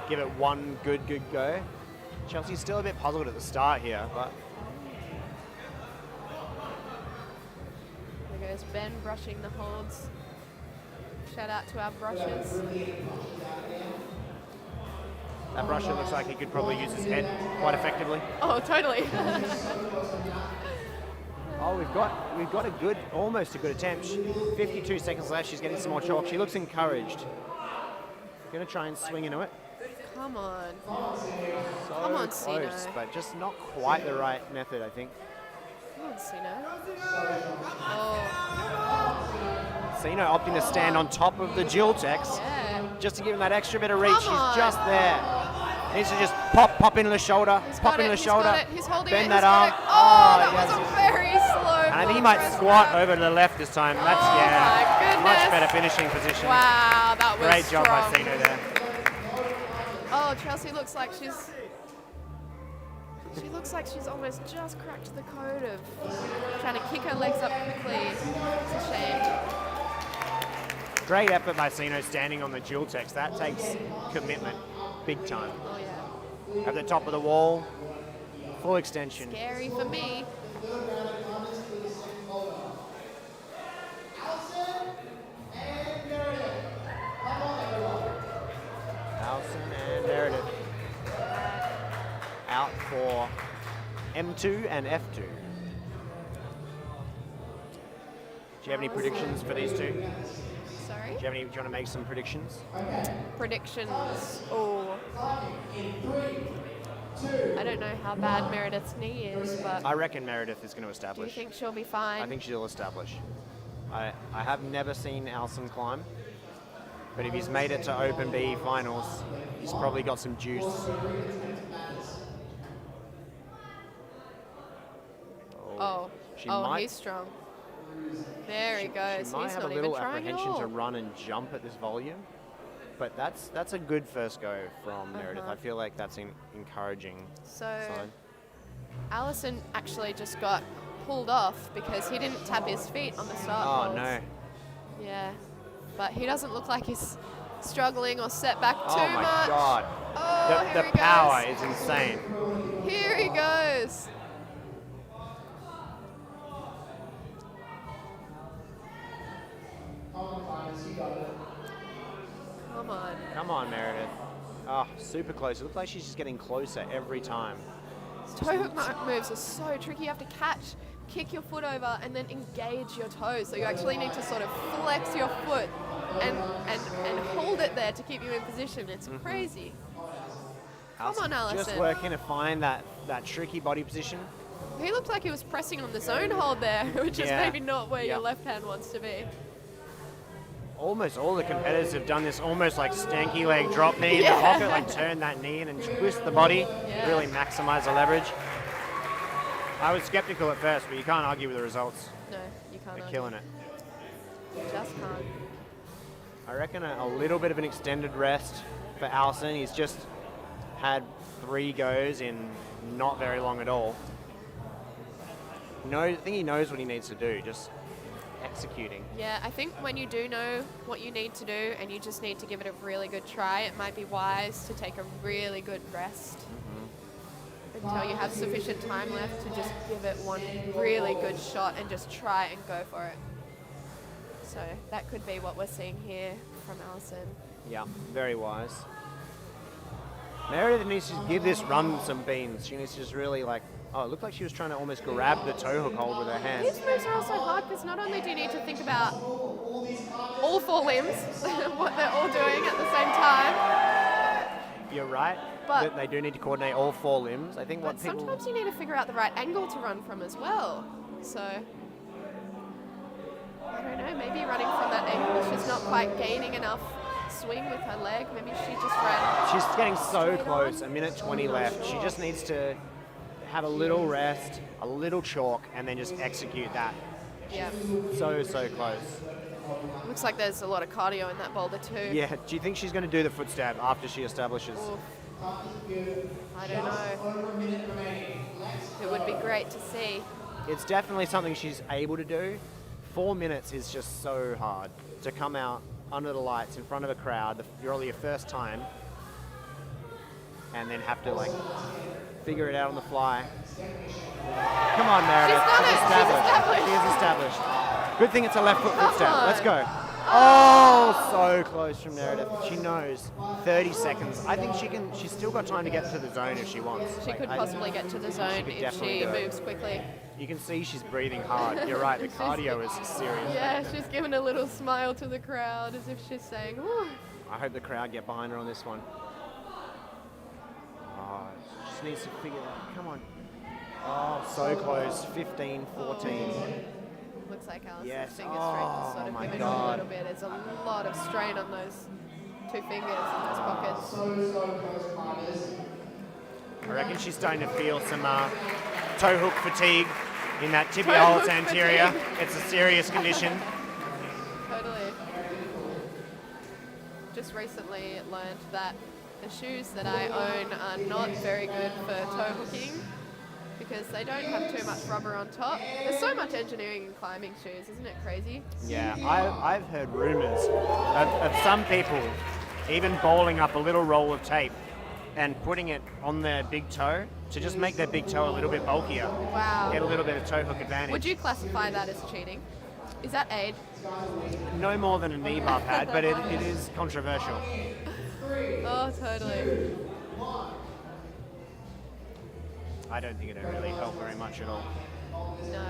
give it one good go. Chelsea's still a bit puzzled at the start here, but
There goes Ben brushing the holds. Shout out to our brushers.
that brusher looks like he could probably use his head quite effectively.
Oh, totally.
Oh, we've got a good, almost a good attempt. 52 seconds left. She's getting some more chalk. She looks encouraged. Gonna try and swing into it.
Come on.
So
Come on,
close,
Sino.
but just not quite the right method, I think.
Come on, Sino. Oh,
Sino opting to stand on top of the Jiltex
yeah.
just to give him that extra bit of reach.
Come on.
She's just there. Needs to just pop into the shoulder,
He's
pop
got
into
it,
the
he's
shoulder,
got it, he's holding
bend
it,
that
he's got
arm.
it. Oh, that
yes.
was a very slow.
And I think he might squat over to the left this time. That's,
my
much
goodness.
better finishing position.
Wow, that was
Great job
strong.
by Sino there.
Oh, Chelsea looks like she's... She looks like she's almost just cracked the code of trying to kick her legs up quickly. It's a shame.
Great effort by Sino standing on the Jiltex. That takes commitment, big time.
Oh, yeah.
At the top of the wall, full extension.
Scary for me.
Allison and Meredith out for M2 and F2. Do you have any predictions for these two?
Sorry?
Do you want to make some predictions?
Predictions. Oh. I don't know how bad Meredith's knee is, but
I reckon Meredith is going to
do you
establish.
think she'll be fine?
I think she'll establish. I have never seen Allison climb, but if he's made it to Open B finals, he's probably got some juice. She might,
he's strong. There he goes.
She might
He's
have
not
a little
even trying at
apprehension to
all.
run and jump at this volume, but that's a good first go from Meredith. I feel like that's an encouraging
So
sign.
Allison actually just got pulled off because he didn't tap his feet on the start
Oh
holds.
no!
Yeah, but he doesn't look like he's struggling or set back too
Oh my
much.
God!
Oh,
The
here he
power
goes.
is insane.
Here he goes. Come on.
Come on, Meredith. Oh, super close. It looks like she's just getting closer every time.
Toe hook moves are so tricky. You have to catch, kick your foot over, and then engage your toes. So you actually need to sort of flex your foot and hold it there to keep you in position. It's crazy. Come on, Alison.
Just working to find that tricky body position.
He looked like he was pressing on the zone hold there, which is
Yeah.
maybe not where
Yep.
your left hand wants to be.
Almost all the competitors have done this almost like stanky leg drop knee in
Yeah.
the pocket, like turn that knee in and twist the body,
Yeah.
really maximize the leverage. I was skeptical at first, but you can't argue with the results.
No, you can't.
They're
argue.
killing it.
You just can't.
I reckon a little bit of an extended rest for Alison. He's just had 3 goes in not very long at all. I think he knows what he needs to do, just executing.
Yeah, I think when you do know what you need to do and you just need to give it a really good try, it might be wise to take a really good rest until you have sufficient time left to just give it one really good shot and just try and go for it. So that could be what we're seeing here from Alison.
Yeah, very wise. Meredith needs to give this run some beans. She needs to just really it looked like she was trying to almost grab the toe hook hold with her hands.
These moves are also hard because not only do you need to think about all 4 limbs, what they're all doing at the same time,
You're right,
But-
that they do need to coordinate all 4 limbs. I think what
but
people...
sometimes you need to figure out the right angle to run from as well. So, I don't know, maybe running from that angle, she's not quite gaining enough swing with her leg. Maybe she just ran.
She's getting so
straight
close,
on.
a minute 20 left. She just needs to have a little rest, a little chalk, and then just execute that.
Yeah.
So close.
Looks like there's a lot of cardio in that boulder too.
Yeah, do you think she's going to do the foot stab after she establishes?
Oof. I don't know. It would be great to see.
It's definitely something she's able to do. 4 minutes is just so hard to come out under the lights in front of a crowd, your first time, and then have to figure it out on the fly. Come on, Meredith.
She's done it. She's established.
She is established. Good thing it's a left foot
Come
footstep.
on.
Let's go. Oh, so close from Meredith. She knows. 30 seconds. I think she's still got time to get to the zone if she wants.
She could possibly get to the zone
could
if
definitely
she
do it.
moves quickly.
You can see she's breathing hard. You're right, the cardio is serious.
Yeah, she's giving a little smile to the crowd as if she's saying, "Ooh."
I hope the crowd get behind her on this one. Oh, she just needs to figure it out. Come on. Oh, so close. 15, 14.
Looks like Alison's
Yes.
finger strength is sort
Oh
of
my
giving
God.
a little bit. There's a lot of strain on those 2 fingers in those pockets.
I reckon she's starting to feel some toe hook fatigue in that
Toe
tibialis
hook
anterior.
fatigue.
It's a serious condition.
Totally. Just recently learned that the shoes that I own are not very good for toe hooking because they don't have too much rubber on top. There's so much engineering in climbing shoes, isn't it crazy?
Yeah, I've heard rumors of some people even bowling up a little roll of tape and putting it on their big toe to just make their big toe a little bit bulkier.
Wow.
Get a little bit of toe hook advantage.
Would you classify that as cheating? Is that aid?
No more than a knee bar pad, but it is controversial.
Oh, totally.
I don't think it'll really help very much at all.
No.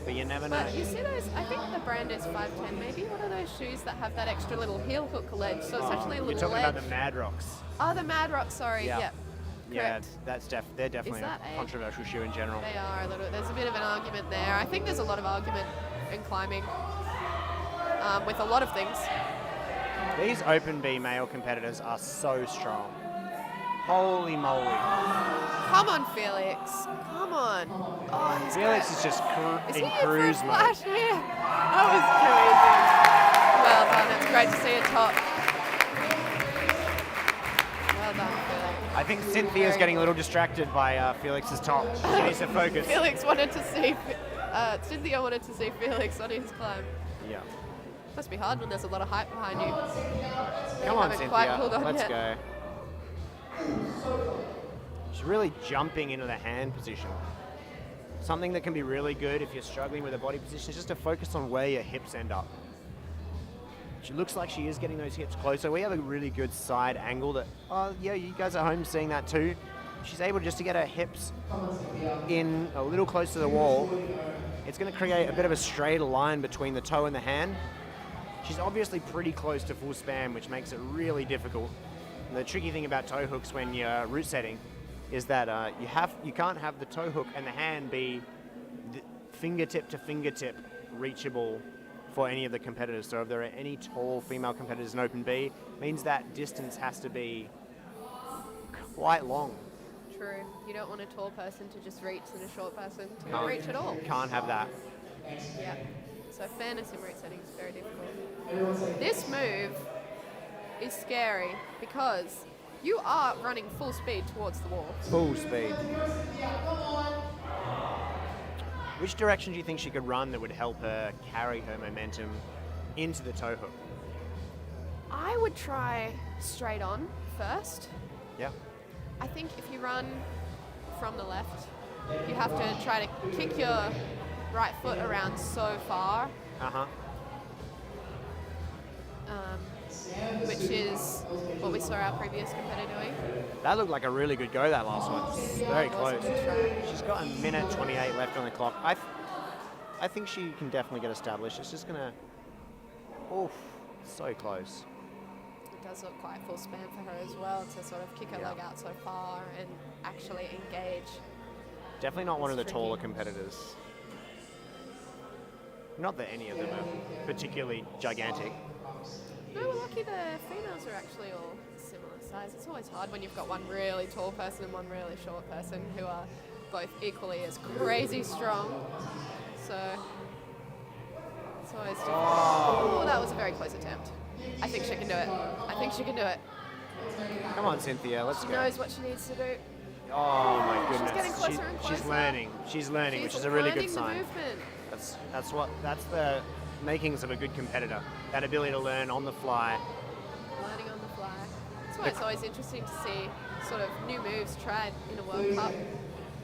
But you never know.
But you see those, I think the brand is 510, maybe one of those shoes that have that extra little heel hook ledge, so it's actually a
You're
little
talking
ledge.
about the Mad Rocks.
Oh, the Mad Rock, sorry,
Yeah.
yep.
Yeah,
Correct.
they're definitely a
that a-
controversial shoe in general.
They are a little, there's a bit of an argument there. I think there's a lot of argument in climbing with a lot of things.
These open B male competitors are so strong. Holy moly.
Come on, Felix. Come on. Oh, he's
Felix
got-
is just
Is
in
he in for a
cruise mode.
splash here? That was crazy. Well done. It's great to see it top. Well done, Felix.
I think Cynthia's getting a little distracted by Felix's top. She needs to focus.
Felix wanted to see, Cynthia wanted to see Felix on his climb.
Yeah.
Must be hard when there's a lot of hype behind you.
Come on,
haven't quite
Cynthia.
pulled on
Let's
yet.
go. She's really jumping into the hand position. Something that can be really good if you're struggling with a body position is just to focus on where your hips end up. She looks like she is getting those hips closer. We have a really good side angle that, oh yeah, you guys at home seeing that too. She's able just to get her hips in a little close to the wall. It's going to create a bit of a straighter line between the toe and the hand. She's obviously pretty close to full span, which makes it really difficult. And the tricky thing about toe hooks when you're root setting is that you can't have the toe hook and the hand be fingertip to fingertip reachable for any of the competitors. So if there are any tall female competitors in Open B, means that distance has to be quite long.
True. You don't want a tall person to just reach and a short person to not reach at all.
Can't have that.
Yeah. So fairness in root setting is very difficult. This move is scary because you are running full speed towards the wall.
Full speed. Which direction do you think she could run that would help her carry her momentum into the toe hook?
I would try straight on first.
Yeah.
I think if you run from the left, you have to try to kick your right foot around so far,
Uh-huh.
which is what we saw our previous competitor doing.
That looked like a really good go, that last one. Very close.
Awesome try.
She's got a minute 28 left on the clock. I think she can definitely get established. It's just gonna, oof, so close.
It does look quite full span for her as well to sort of kick her leg out so far and actually engage.
Definitely not one of the
It's
taller
tricky.
competitors. Not that any of them are particularly gigantic.
No, we're lucky the females are actually all similar size. It's always hard when you've got one really tall person and one really short person who are both equally as crazy strong. So it's always difficult. Oh, that was a very close attempt. I think she can do it. I think she can do it.
Come on, Cynthia, let's
She
go.
knows what she needs to do.
Oh my goodness.
She's getting closer and closer.
She's learning. She's learning, which
She's
is a really good
learning the
sign.
movement.
That's the makings of a good competitor. That ability to learn on the fly.
Learning on the fly. That's why it's always interesting to see sort of new moves tried in a World Cup.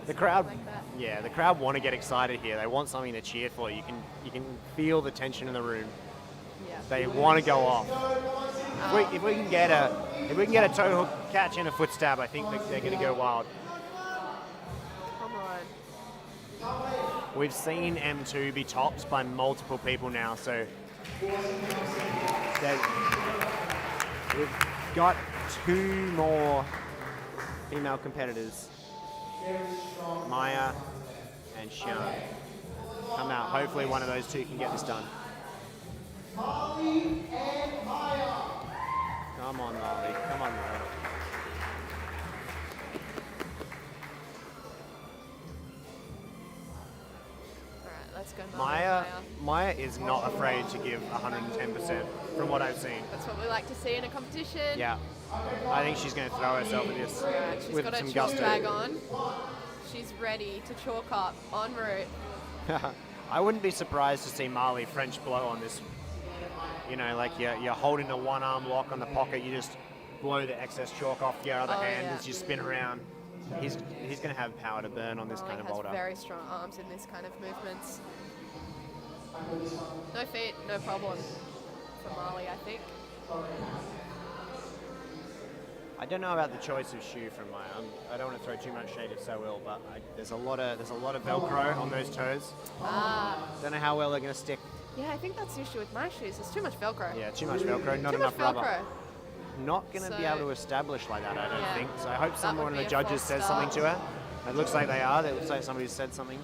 The crowd,
Like that.
yeah, the crowd want to get excited here. They want something to cheer for. You can feel the tension in the room.
Yeah.
They want to go off. If we can get a toe hook catch and a foot stab, I think they're going to go wild.
Come on.
We've seen M2 be topped by multiple people now, so we've got two more female competitors, Maya and Xian, come out. Hopefully one of those two can get this done.
Molly and Maya.
Come on, Molly. Come on, Molly.
Alright, let's go
Maya is not afraid to give 110% from what I've seen.
That's what we like to see in a competition.
Yeah. I think she's going to throw herself at this
Alright, she's
with
got her
some
chalk
gusto.
bag on. She's ready to chalk up en route.
I wouldn't be surprised to see Marley French blow on this. You know, like you're holding a one-arm lock on the pocket, you just blow the excess chalk off your other hand as you spin around. He's going to have power to burn on this
Molly
kind of
has
boulder.
very strong arms in this kind of movements. No feet, no problem for Molly, I think.
I don't know about the choice of shoe from Maya. I don't want to throw too much shade at So Ill, but there's a lot of Velcro on those toes. Don't know how well they're going to stick.
Yeah, I think that's the issue with my shoes. There's too much Velcro.
Yeah, too much Velcro, not
Too
enough
much Velcro.
rubber. Not going to be
So-
able to establish like that, I don't
Yeah.
think. So I hope
That
someone
would
of the
be a
judges
false
says
start.
something to her. It looks like they are. It looks like somebody said something.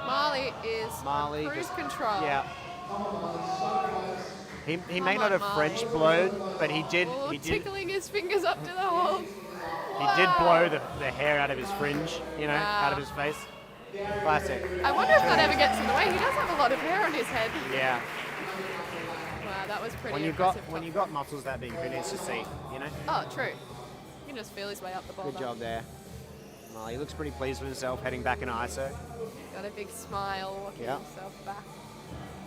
Molly is
Marley
on cruise
just-
control.
Yeah. He may
Come
not
on,
have French
Marley.
blowed, but he did
Tickling his fingers up to the hole.
he did blow the hair out of his fringe, you know, out of his face. Classic.
I wonder if that ever gets in the way. He does have a lot of hair on his head.
Yeah.
Wow, that was pretty
When you
impressive.
got muscles that big, who needs to see, you know?
Oh, true. You can just feel his way up the boulder.
Good job there. Well, he looks pretty pleased with himself heading back into ISO.
Got a big smile, walking
Yeah.
himself back.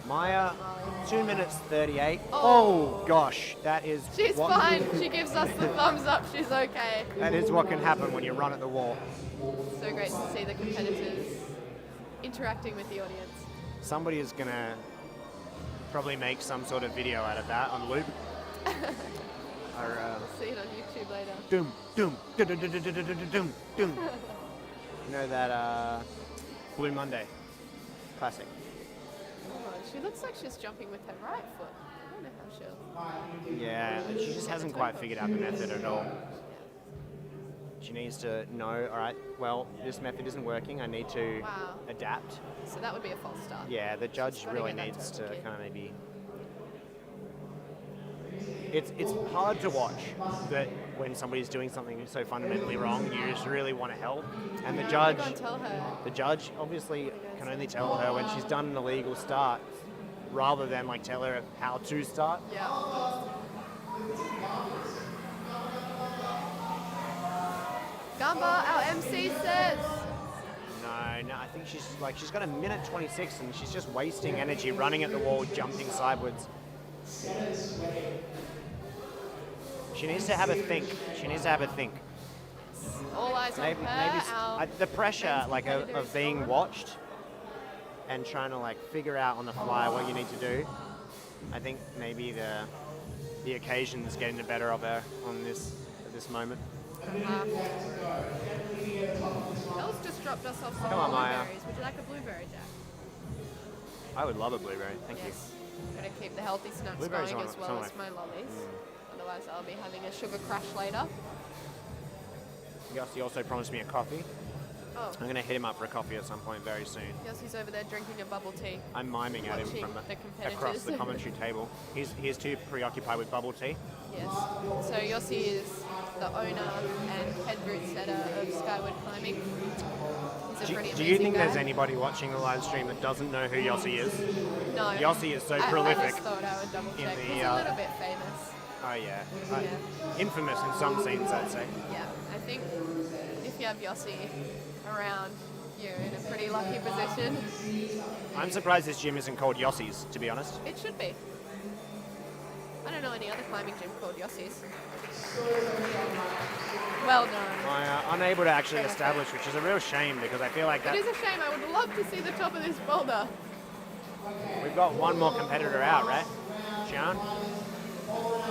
Maya,
Molly.
2 minutes 38.
Oh.
Oh gosh, that is
She's
what,
fine. She gives us the thumbs up. She's okay.
That is what can happen when you run at the wall.
So great to see the competitors interacting with the audience.
Somebody is gonna probably make some sort of video out of that on loop. Or,
See it on YouTube later.
doom, doom, doom, doom, doom, doom, doom, doom, doom. You know that Blue Monday classic?
Oh, she looks like she's jumping with her right foot. I don't know how she'll.
Yeah, she just hasn't quite figured out the method at all. She needs to know, all right, well, this method isn't working. I need to
Wow.
adapt.
So that would be a false start.
Yeah, the judge
gotta
really
get that
needs to
toe kick.
kind of maybe. It's hard to watch that when somebody's doing something so fundamentally wrong, you just really want to help. And the judge,
Go and tell her.
the judge obviously can only tell her when she's done an illegal start, rather than like tell her how to start.
Yeah. Gamba, our MC says.
No, I think she's got a minute 26 and she's just wasting energy running at the wall, jumping sideways. She needs to have a think.
All eyes on
Maybe
her. Our
the pressure
men's
like
competitor
of
is
being
Boulder.
watched and trying to like figure out on the fly what you need to do. I think maybe the occasion's getting the better of her on this at this moment.
Elle's just dropped us off some
Come on, Maya.
blueberries. Would you like a blueberry, Jack?
I would love a blueberry. Thank
Yes. Gotta keep the healthy snacks
Blueberries
going
are
as
some
well
of
as
my-
my lollies. Otherwise, I'll be having a sugar crash later.
you. Yossi also promised me a coffee.
Oh,
I'm gonna hit him up for a coffee at some point very soon.
Yossi's over there drinking a bubble tea.
I'm miming at him
Watching
from
the competitors.
across the commentary table. He's too preoccupied with bubble tea.
Yes. So Yossi is the owner and head route setter of Skywood Climbing. He's a pretty
Do
amazing
you think
guy.
there's anybody watching the live stream that doesn't know who Yossi is?
No.
Yossi is so
I
prolific.
just thought I would double
in
check.
the,
He's a little bit famous.
Oh yeah.
Yeah.
Infamous in some scenes, I'd say.
Yeah. I think if you have Yossi around, you're in a pretty lucky position.
I'm surprised this gym isn't called Yossi's, to be honest.
It should be. I don't know any other climbing gym called Yossi's. Well known.
Unable to actually establish, which is a real shame because I feel like
It
that
is a shame. I would love to see the top of this boulder.
we've got one more competitor out, right? Sean?
All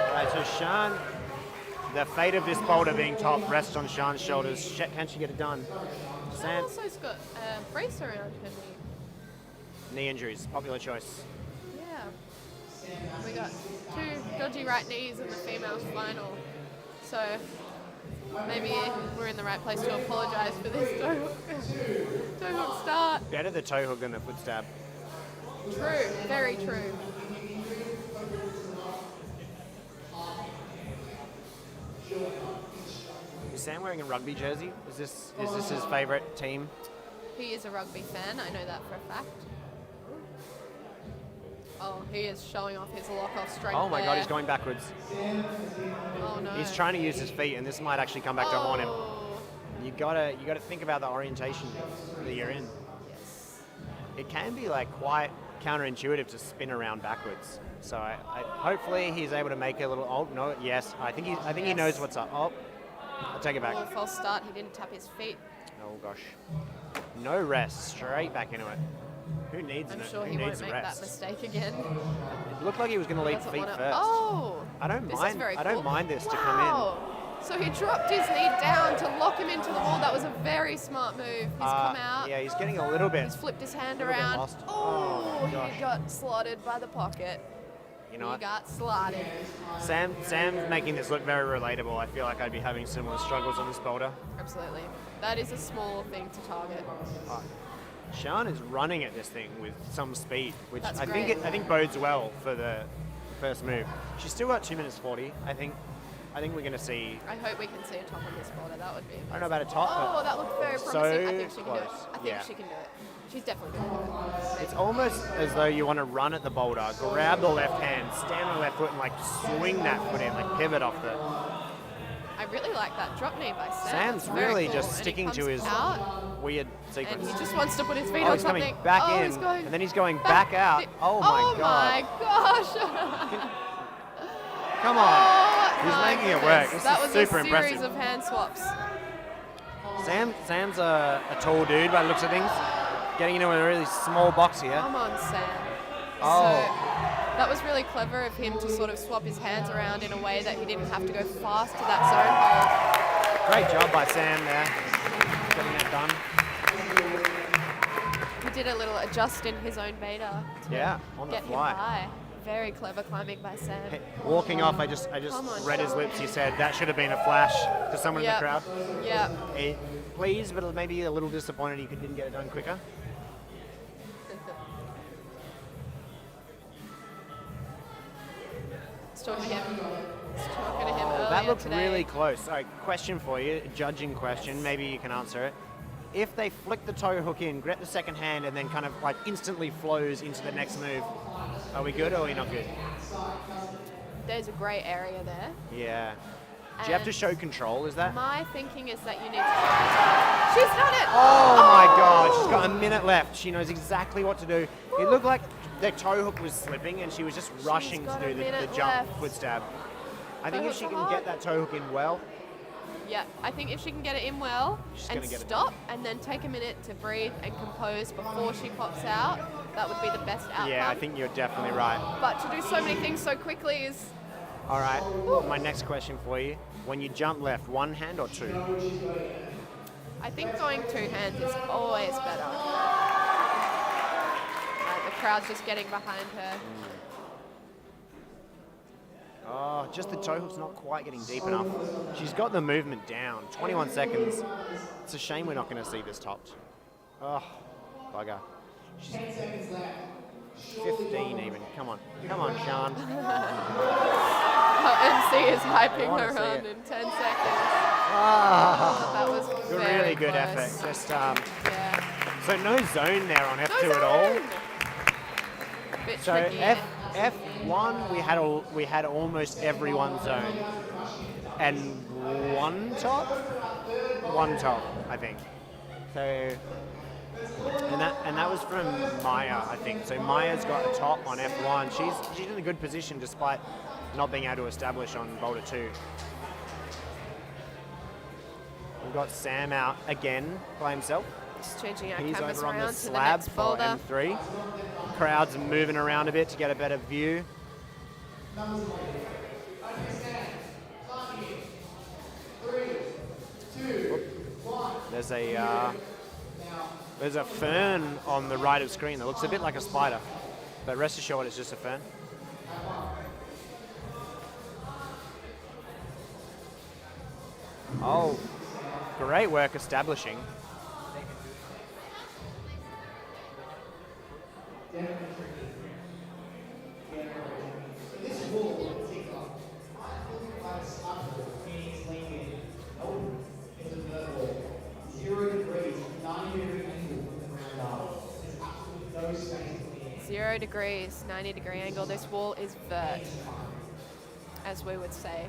Alright, so Sean, the fate of this boulder being top rests on Sean's shoulders. Can she get it done? Sam,
also's got a brace around her knee.
knee injuries, popular choice.
Yeah. We got two dodgy right knees in the females final. So maybe we're in the right place to apologise for this toe hook start.
Better the toe hook than the foot stab.
True, very true.
Is Sam wearing a rugby jersey? Is this his favourite team?
He is a rugby fan, I know that for a fact. Oh, he is showing off his lock-off strength
Oh my god,
there.
he's going backwards.
Oh no.
He's trying to use his feet, and this might actually come back to haunt him.
Oh,
You gotta think about the orientation that you're in.
yes.
It can be like quite counterintuitive to spin around backwards. So I hopefully he's able to make a little. Oh no, yes, I think he knows what's up. Oh, I'll take it back.
Oh, false start, he didn't tap his feet.
Oh gosh, no rest, straight back into it. Who needs
I'm
it?
sure
Who
he
needs
won't make
rest?
that mistake again.
It looked like he was going to lead
Doesn't
feet
wanna-
first.
Oh!
I don't
This
mind.
is very
I don't
cool.
mind this to come
Wow. So he dropped his knee down to lock him into the wall. That was a very smart move. He's
in.
come out.
Yeah, he's getting a little bit.
He's flipped his hand
little bit
around.
lost.
Oh,
Oh my gosh.
he got slotted by the pocket.
You know
He
what?
got slotted.
Sam's making this look very relatable. I feel like I'd be having similar struggles on this boulder.
Absolutely. That is a small thing to target.
Sean is running at this thing with some speed, which
That's
I think
great.
I think bodes well for the first move. She's still got 2 minutes 40. I think we're going to see.
I hope we can see a top of this boulder. That would be
I don't know about a top,
Oh, that looked very
so
promising. I think she can do it.
close.
I think
Yeah.
she can do it. She's definitely going to do it.
It's almost as though you want to run at the boulder, grab the left hand, stand on the left foot, and like swing that foot in, like pivot off the.
I really like that drop knee by Sam.
Sam's
That's very
really
cool.
just
And he
sticking to
comes
his
out,
weird
and
sequence.
he just wants to put his feet
Oh,
on
he's coming
something.
back
oh,
in,
he's going
and then he's going back out. Oh my god!
gosh!
Come on,
Oh,
he's
my
making it
goodness.
work. This
that
is
was
super
a series
impressive.
of hand swaps.
Sam's a tall dude by the looks of things. Getting into a really small box here.
Come on, Sam.
Oh.
So that was really clever of him to sort of swap his hands around in a way that he didn't have to go fast to that zone hold.
Great job by Sam there, getting that done.
He did a little adjust in his own beta to
Yeah, on the
get him
fly.
high. Very clever climbing by Sam.
Hey, walking off, I just
Come on,
read his
Sean.
lips. He said that should have been a flash to someone in the crowd.
Yeah.
Pleased, but maybe a little disappointed he didn't get it done quicker.
It's talking to him. It's talking to him earlier
That looked
today.
really close. So, question for you, a judging question. Maybe you can answer it. If they flick the toe hook in, grab the second hand, and then kind of like instantly flows into the next move, are we good or are we not good?
There's a grey area there.
Yeah. Do you have to
And
show control? Is that?
My thinking is that you need to. She's done it!
Oh my God! She's got a minute left. She knows exactly what to do. It looked like the toe hook was slipping, and she was just rushing to
got
do
a
the
minute
jump
left.
foot stab. I think
Toe
if she
hooks
can
are
get
hard.
that toe hook in well,
Yeah, I think if she can get it in well
She's
and
gonna get it
stop and then take a minute to breathe and compose before she pops out, that would be the best outcome.
yeah, I think you're definitely right.
But to do so many things so quickly is
All right. My next question for you: when you jump left, one hand or two?
I think going two hands is always better. The crowd's just getting behind her.
Oh, just the toe hook's not quite getting deep enough. She's got the movement down. 21 seconds. It's a shame we're not going to see this topped. Oh, bugger. She's 15 even. Come on. Come on, Sean.
Her MC is hyping
wanna
her
see
around
it.
in 10 seconds.
Ah,
That was very
really good
close.
effort. Just
Yeah.
so no zone there on F2
No
at all.
zone. Bit
So
tricky.
F1 we had almost everyone zone, and one top, I think. So and that was from Maya, I think. So Maya's got a top on F1. She's in a good position despite not being able to establish on Boulder 2. We've got Sam out again by himself.
Just changing our
He's
cameras
over on the
around to the
slab
next
for
boulder.
M3. Crowds are moving around a bit to get a better view. There's a fern on the right of screen that looks a bit like a spider, but rest assured it's just a fern. Oh, great work establishing.
This wall in particular, I think like Skywood Climbing leaning into the vert wall. 0 degrees, 90-degree angle from the ground up. There's absolutely no space between.
0 degrees, 90-degree angle. This wall is vert, as we would say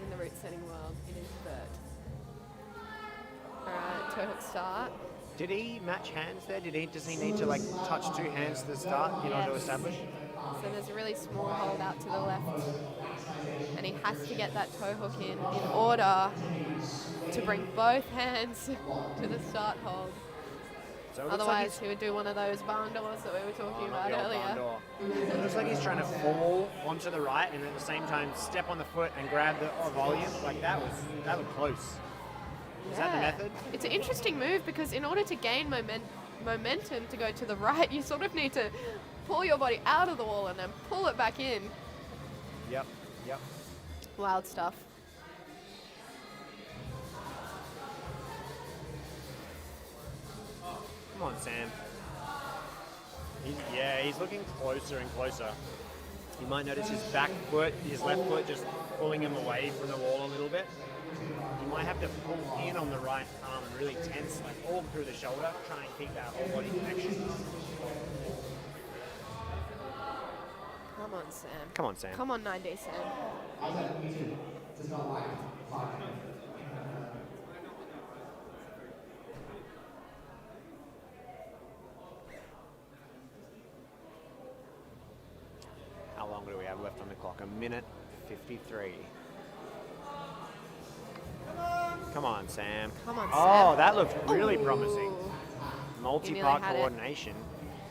in the route setting world. It is vert. All right, toe hook start.
Did he match hands there? Does he need to like touch two hands to the start in order to
Yes.
establish?
So there's a really small hold out to the left, and he has to get that toe hook in order to bring both hands to the start hold.
So it looks like
Otherwise, he would do one of those barn doors that we were talking
not
about
the old barn
earlier.
door. It looks like he's trying to fall onto the right and at the same time step on the foot and grab the volume. Like that looked close. Is that the
Yeah.
method?
It's an interesting move because in order to gain momentum to go to the right, you sort of need to pull your body out of the wall and then pull it back in.
Yep.
Wild stuff.
Come on, Sam. He's looking closer and closer. You might notice his back foot, his left foot just pulling him away from the wall a little bit. You might have to pull in on the right arm and really tense, like all through the shoulder, try and keep that whole body connection.
Come on, Sam.
Come on, Sam.
Come on, 9D Sam.
Does not like climbing.
How long do we have left on the clock? 1 minute 53.
Come on,
Come on, Sam.
Come on,
Oh,
Sam.
that looked really
Ooh.
promising.
He
Multi-part
nearly had it.
coordination.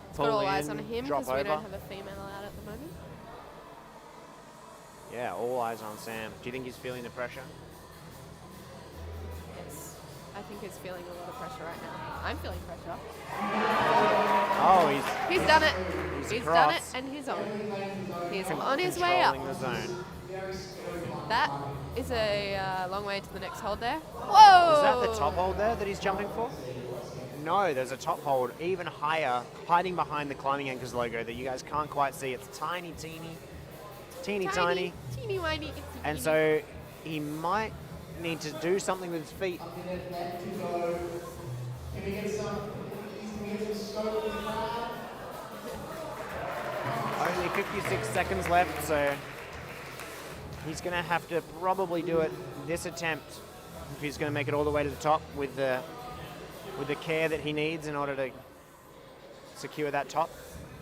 It's got all
Pull
eyes
in,
on him
drop
because we
over.
don't have a female out at the moment.
Yeah, all eyes on Sam. Do you think he's feeling the pressure?
Yes. I think he's feeling a lot of pressure right now. I'm feeling pressure.
Oh,
He's done it. He's done it
across.
and he's on. He's on his way up.
Controlling the zone.
That is a long way to the next hold there. Whoa!
Is that the top hold there that he's jumping for? No, there's a top hold even higher, hiding behind the Climbing Anchors logo that you guys can't quite see. It's tiny.
Teeny whiny. It's
And so he might need to do something with his feet. Only 56 seconds left, so he's going to have to probably do it this attempt if he's going to make it all the way to the top with the care that he needs in order to secure that top.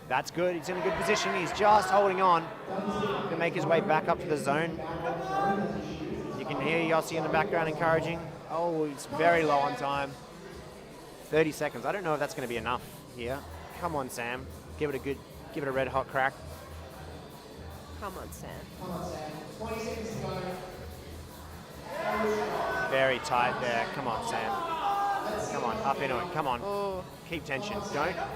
That's good. He's in a good position. He's just holding on to make his way back up to the zone. You can hear Yossi in the background encouraging. Oh, he's very low on time. 30 seconds. I don't know if that's going to be enough here. Come on, Sam. Give it a red hot crack.
Come on, Sam.
Very tight there. Come on, Sam. Come on, up into it. Come on.
Oh.
Keep tension.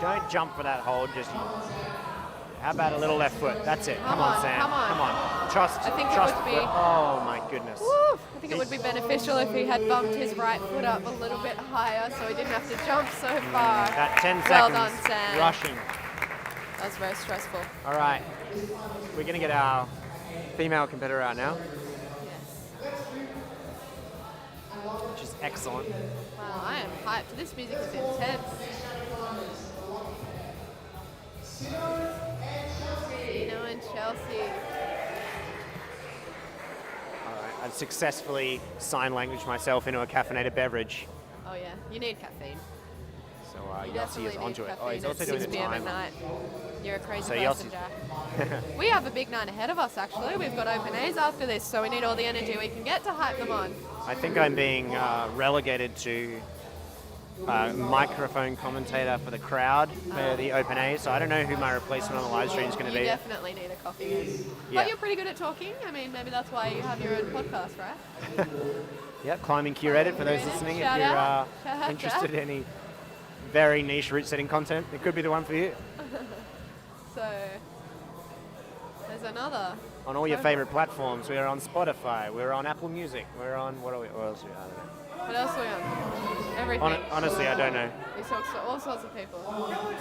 Don't jump for that hold. Just how about a little left foot? That's it. Come on, Sam.
come on.
Come on. Trust.
I think it
trust
would
the
be-
foot. Oh my goodness.
Woo! I think it would be beneficial if he had bumped his right foot up a little bit higher so he didn't have to jump so far.
That 10
Well
seconds.
done, Sam.
Rushing.
That was very stressful.
All right. We're going to get our female competitor out now,
Yes.
which is excellent.
Wow, I am hyped. This music is intense. Dino and Chelsea.
All right. I've successfully sign language myself into a caffeinated beverage.
Oh yeah, you need caffeine.
So
You
Yossi
definitely
is
need
onto it. Oh,
caffeine
he's
at
also doing
6
the
p.m.
time.
at night. You're a crazy
So
person,
Yossi's-
Jack. We have a big night ahead of us, actually. We've got open A's after this, so we need all the energy we can get to hype them on.
I think I'm being relegated to microphone commentator for the crowd for the Open A, so I don't know who my replacement on the live stream is going to
You
be.
definitely need a coffee.
Yeah.
But you're pretty good at talking. I mean, maybe that's why you have your own podcast, right?
Yep, Climbing Curated for those
Curated.
listening.
Shout
If you're
out. Shout out,
interested
Jack.
in any very niche route setting content, it could be the one for you.
So, there's another.
On all your
Cohort.
favorite platforms, we're on Spotify, we're on Apple Music, we're on what else? I don't know.
What else are we on? Everything.
Honestly, I don't know.
We talk to all sorts of people.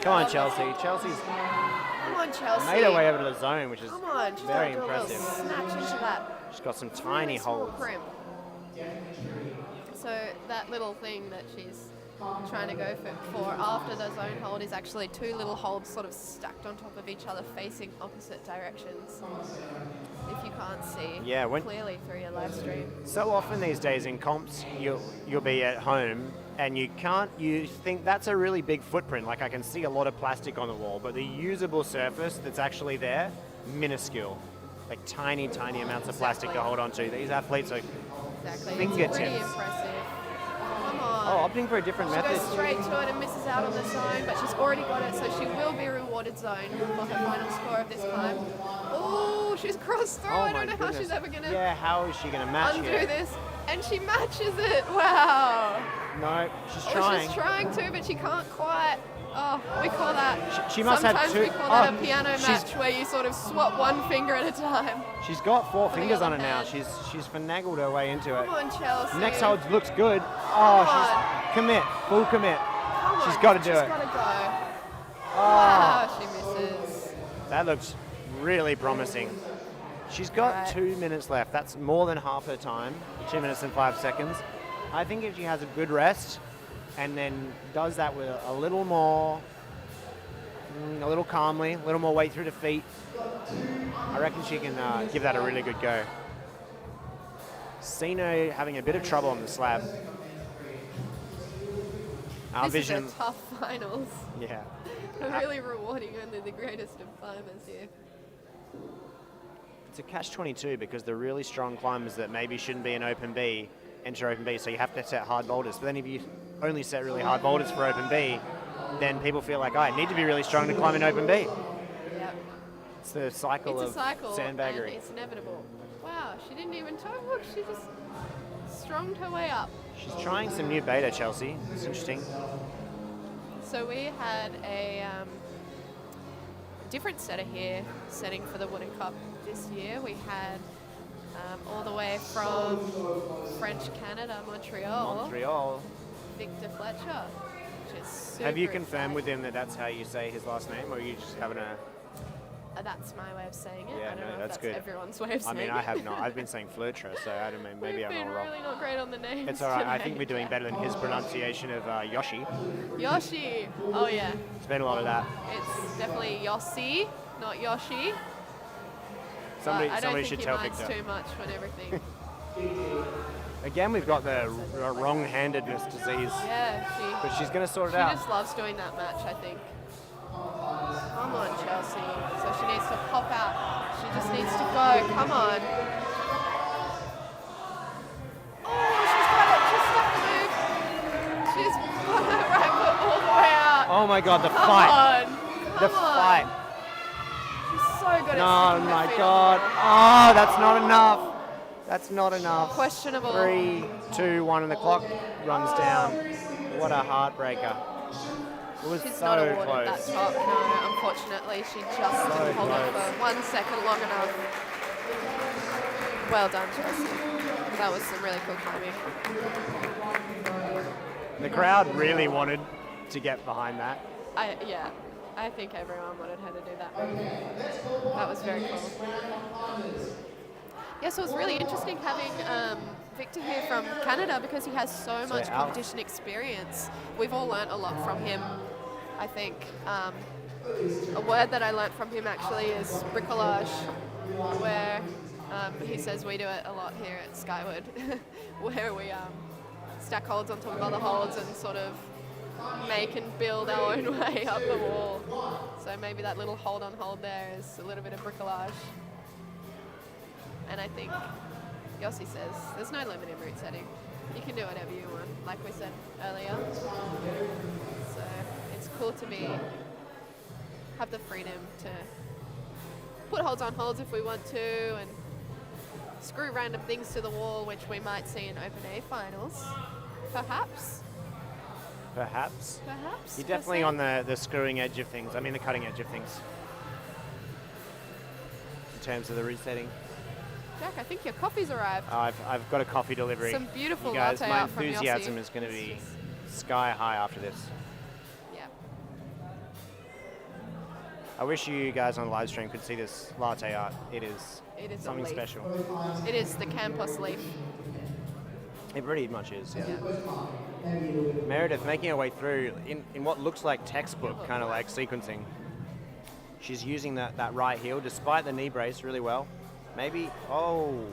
Come on, Chelsea. Chelsea's
Come on, Chelsea.
made her way over to the zone, which is
Come on, just
very
do a little
impressive.
snatch into that.
She's got some tiny
Really small
holds.
crimp. So that little thing that she's trying to go for after the zone hold is actually two little holds sort of stacked on top of each other facing opposite directions. If you can't see
Yeah, when-
clearly through your live stream.
So often these days in comps, you'll be at home and you think that's a really big footprint. Like I can see a lot of plastic on the wall, but the usable surface that's actually there, minuscule. Like tiny amounts of plastic to hold on to. These athletes are
Exactly. It's
fingertips.
pretty impressive. Come on.
Oh, opting for a different
She
method.
goes straight to it and misses out on the zone, but she's already got it, so she will be rewarded zone for her final score of this climb. Oh, she's crossed through.
Oh
I
my
don't know how
goodness.
she's ever going to
Yeah, how is she going to match
undo
here?
this. And she matches it. Wow.
No, she's
Oh,
trying.
she's trying to, but she can't quite. Oh, we call that.
She must have
sometimes
two-
we call that
oh,
a piano
she's-
match where you sort of swap one finger at a time.
She's got four
Putting
fingers
on
on
the
it now.
hand.
She's finagled her way into it.
Come on, Chelsea.
Next hold looks good. Oh,
Come
she's commit, full commit.
Come on,
She's got to do
she's
it.
gotta go.
Oh,
Wow, she misses.
that looks really promising. She's got
Right.
2 minutes left. That's more than half her time. 2 minutes and 5 seconds. I think if she has a good rest and then does that with a little more, a little calmly, a little more weight through the feet, I reckon she can give that a really good go. Sino having a bit of trouble on the slab. Our
This
vision,
is a tough finals.
yeah.
We're really rewarding only the greatest of climbers here.
It's a catch-22 because the really strong climbers that maybe shouldn't be an open B enter Open B, so you have to set hard boulders. But then if you only set really hard boulders for Open B, then people feel like, oh, I need to be really strong to climb in Open B.
Yep.
It's the cycle
It's
of
a cycle, and
sandbaggery.
it's inevitable. Wow, she didn't even talk. Look, she just stronged her way up.
She's trying some new beta, Chelsea. It's interesting.
So we had a different setter here setting for the Wooden Cup this year. We had all the way from French Canada, Montreal, Victor Fletcher, which is super
Have you confirmed
exciting.
with him that that's how you say his last name, or are you just having a...
That's my way of saying it.
Yeah,
I don't
no,
know if
that's
that's
good.
everyone's way of
I
saying
mean,
it.
I have not. I've been saying Fletcher, so I don't know. Maybe
We've
I'm
been
all wrong.
really not great on the names.
It's all right. I
today.
think we're doing better than his pronunciation of Yoshi.
Yoshi. Oh yeah.
It's been a lot of that.
It's definitely Yossi, not Yoshi.
Somebody,
I don't
somebody
think
should
he
tell
minds
Victor.
too much on everything.
Again, we've got the wrong-handedness disease,
Yeah,
but she's going to sort it
she
out.
just loves doing that match, I think. Come on, Chelsea. So she needs to pop out. She just needs to go. Come on. Oh, she's got it. She's stuck the move. She's got her right foot all the way out.
Oh my God, the
Come
fight!
on.
The
Come on.
fight!
She's so good at
Oh
sticking her
my
feet
God!
on the
Oh,
wall.
that's not enough. That's not enough.
Questionable.
3, 2, 1, and the clock runs down. What a heartbreaker! It was
She's
so
not awarded
close.
that top. No, unfortunately, she just didn't hold it
close.
for 1 second long enough. Well done, Chelsea. That was some really cool climbing.
The crowd really wanted to get behind that.
Yeah, I think everyone wanted her to do that. That was very cool. Yeah, so it's really interesting having Victor here from Canada because he has so much
Al-
competition experience. We've all learnt a lot from him, I think. A word that I learnt from him actually is bricolage, where he says we do it a lot here at Skywood, where we stack holds on top of other holds and sort of make and build our own way up the wall. So maybe that little hold on hold there is a little bit of bricolage. And I think Yossi says there's no limit in route setting. You can do whatever you want, like we said earlier. So it's cool to have the freedom to put holds on holds if we want to and screw random things to the wall, which we might see in Open A finals. Perhaps.
Perhaps.
Perhaps.
You're definitely on the screwing edge of things. I mean the cutting edge of things. In terms of the resetting.
Jack, I think your coffee's arrived.
I've got a coffee delivery.
Some beautiful
you guys,
latte
my
out from
enthusiasm
Yossi.
is going to be sky high after this.
Yeah.
I wish you guys on the live stream could see this latte art. It is something
a leaf.
special.
It is the campus leaf.
It pretty much is, yeah.
Yeah.
Meredith making her way through in what looks like textbook kind of like sequencing. She's using that right heel despite the knee brace really well. Maybe, oh.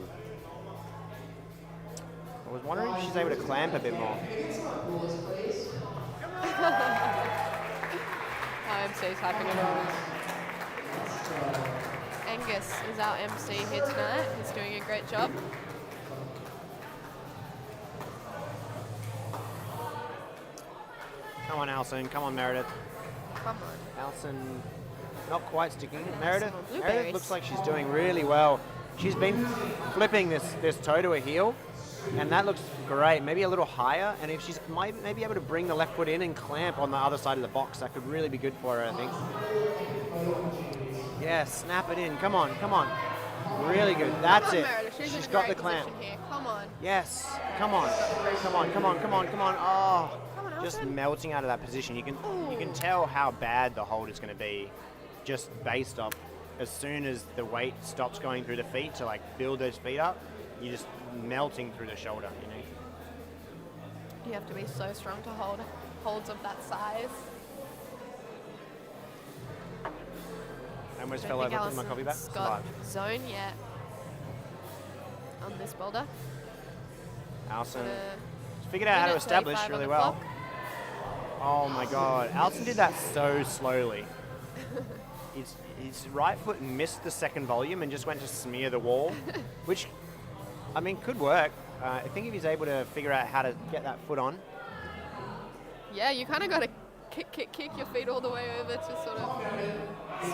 I was wondering if she's able to clamp a bit more.
IMC's hyping it on. Angus is our MC here tonight. He's doing a great job.
Come on, Alison. Come on, Meredith.
Come on.
Alison, not quite sticking. Meredith,
Blueberries.
Meredith looks like she's doing really well. She's been flipping this toe to a heel, and that looks great. Maybe a little higher, and if she's maybe able to bring the left foot in and clamp on the other side of the box, that could really be good for her, I think. Yeah, snap it in. Come on, come on. Really good. That's
Come on,
it.
Meredith. She's
She's
in a
got the
great
clamp.
position here. Come on.
Yes. Come on. Come on. Come on. Come on. Come on. Oh.
Come on,
Just
Alison.
melting out of that position. You can tell how bad the hold is going to be, just based off as soon as the weight stops going through the feet to like build those feet up, you're just melting through the shoulder. You know.
You have to be so strong to hold holds of that size.
I almost
I
fell
don't
over.
think
Put my coffee back.
Allison's got
Survived.
zone yet on this boulder.
Alison
Got
figured out how to
minute
establish
35 on
really
the
well.
clock.
Oh my God, Alison did that so slowly. His right foot missed the second volume and just went to smear the wall, which, I mean, could work. I think if he's able to figure out how to get that foot on.
Yeah, you kind of got to kick your feet all the way over to sort of stop you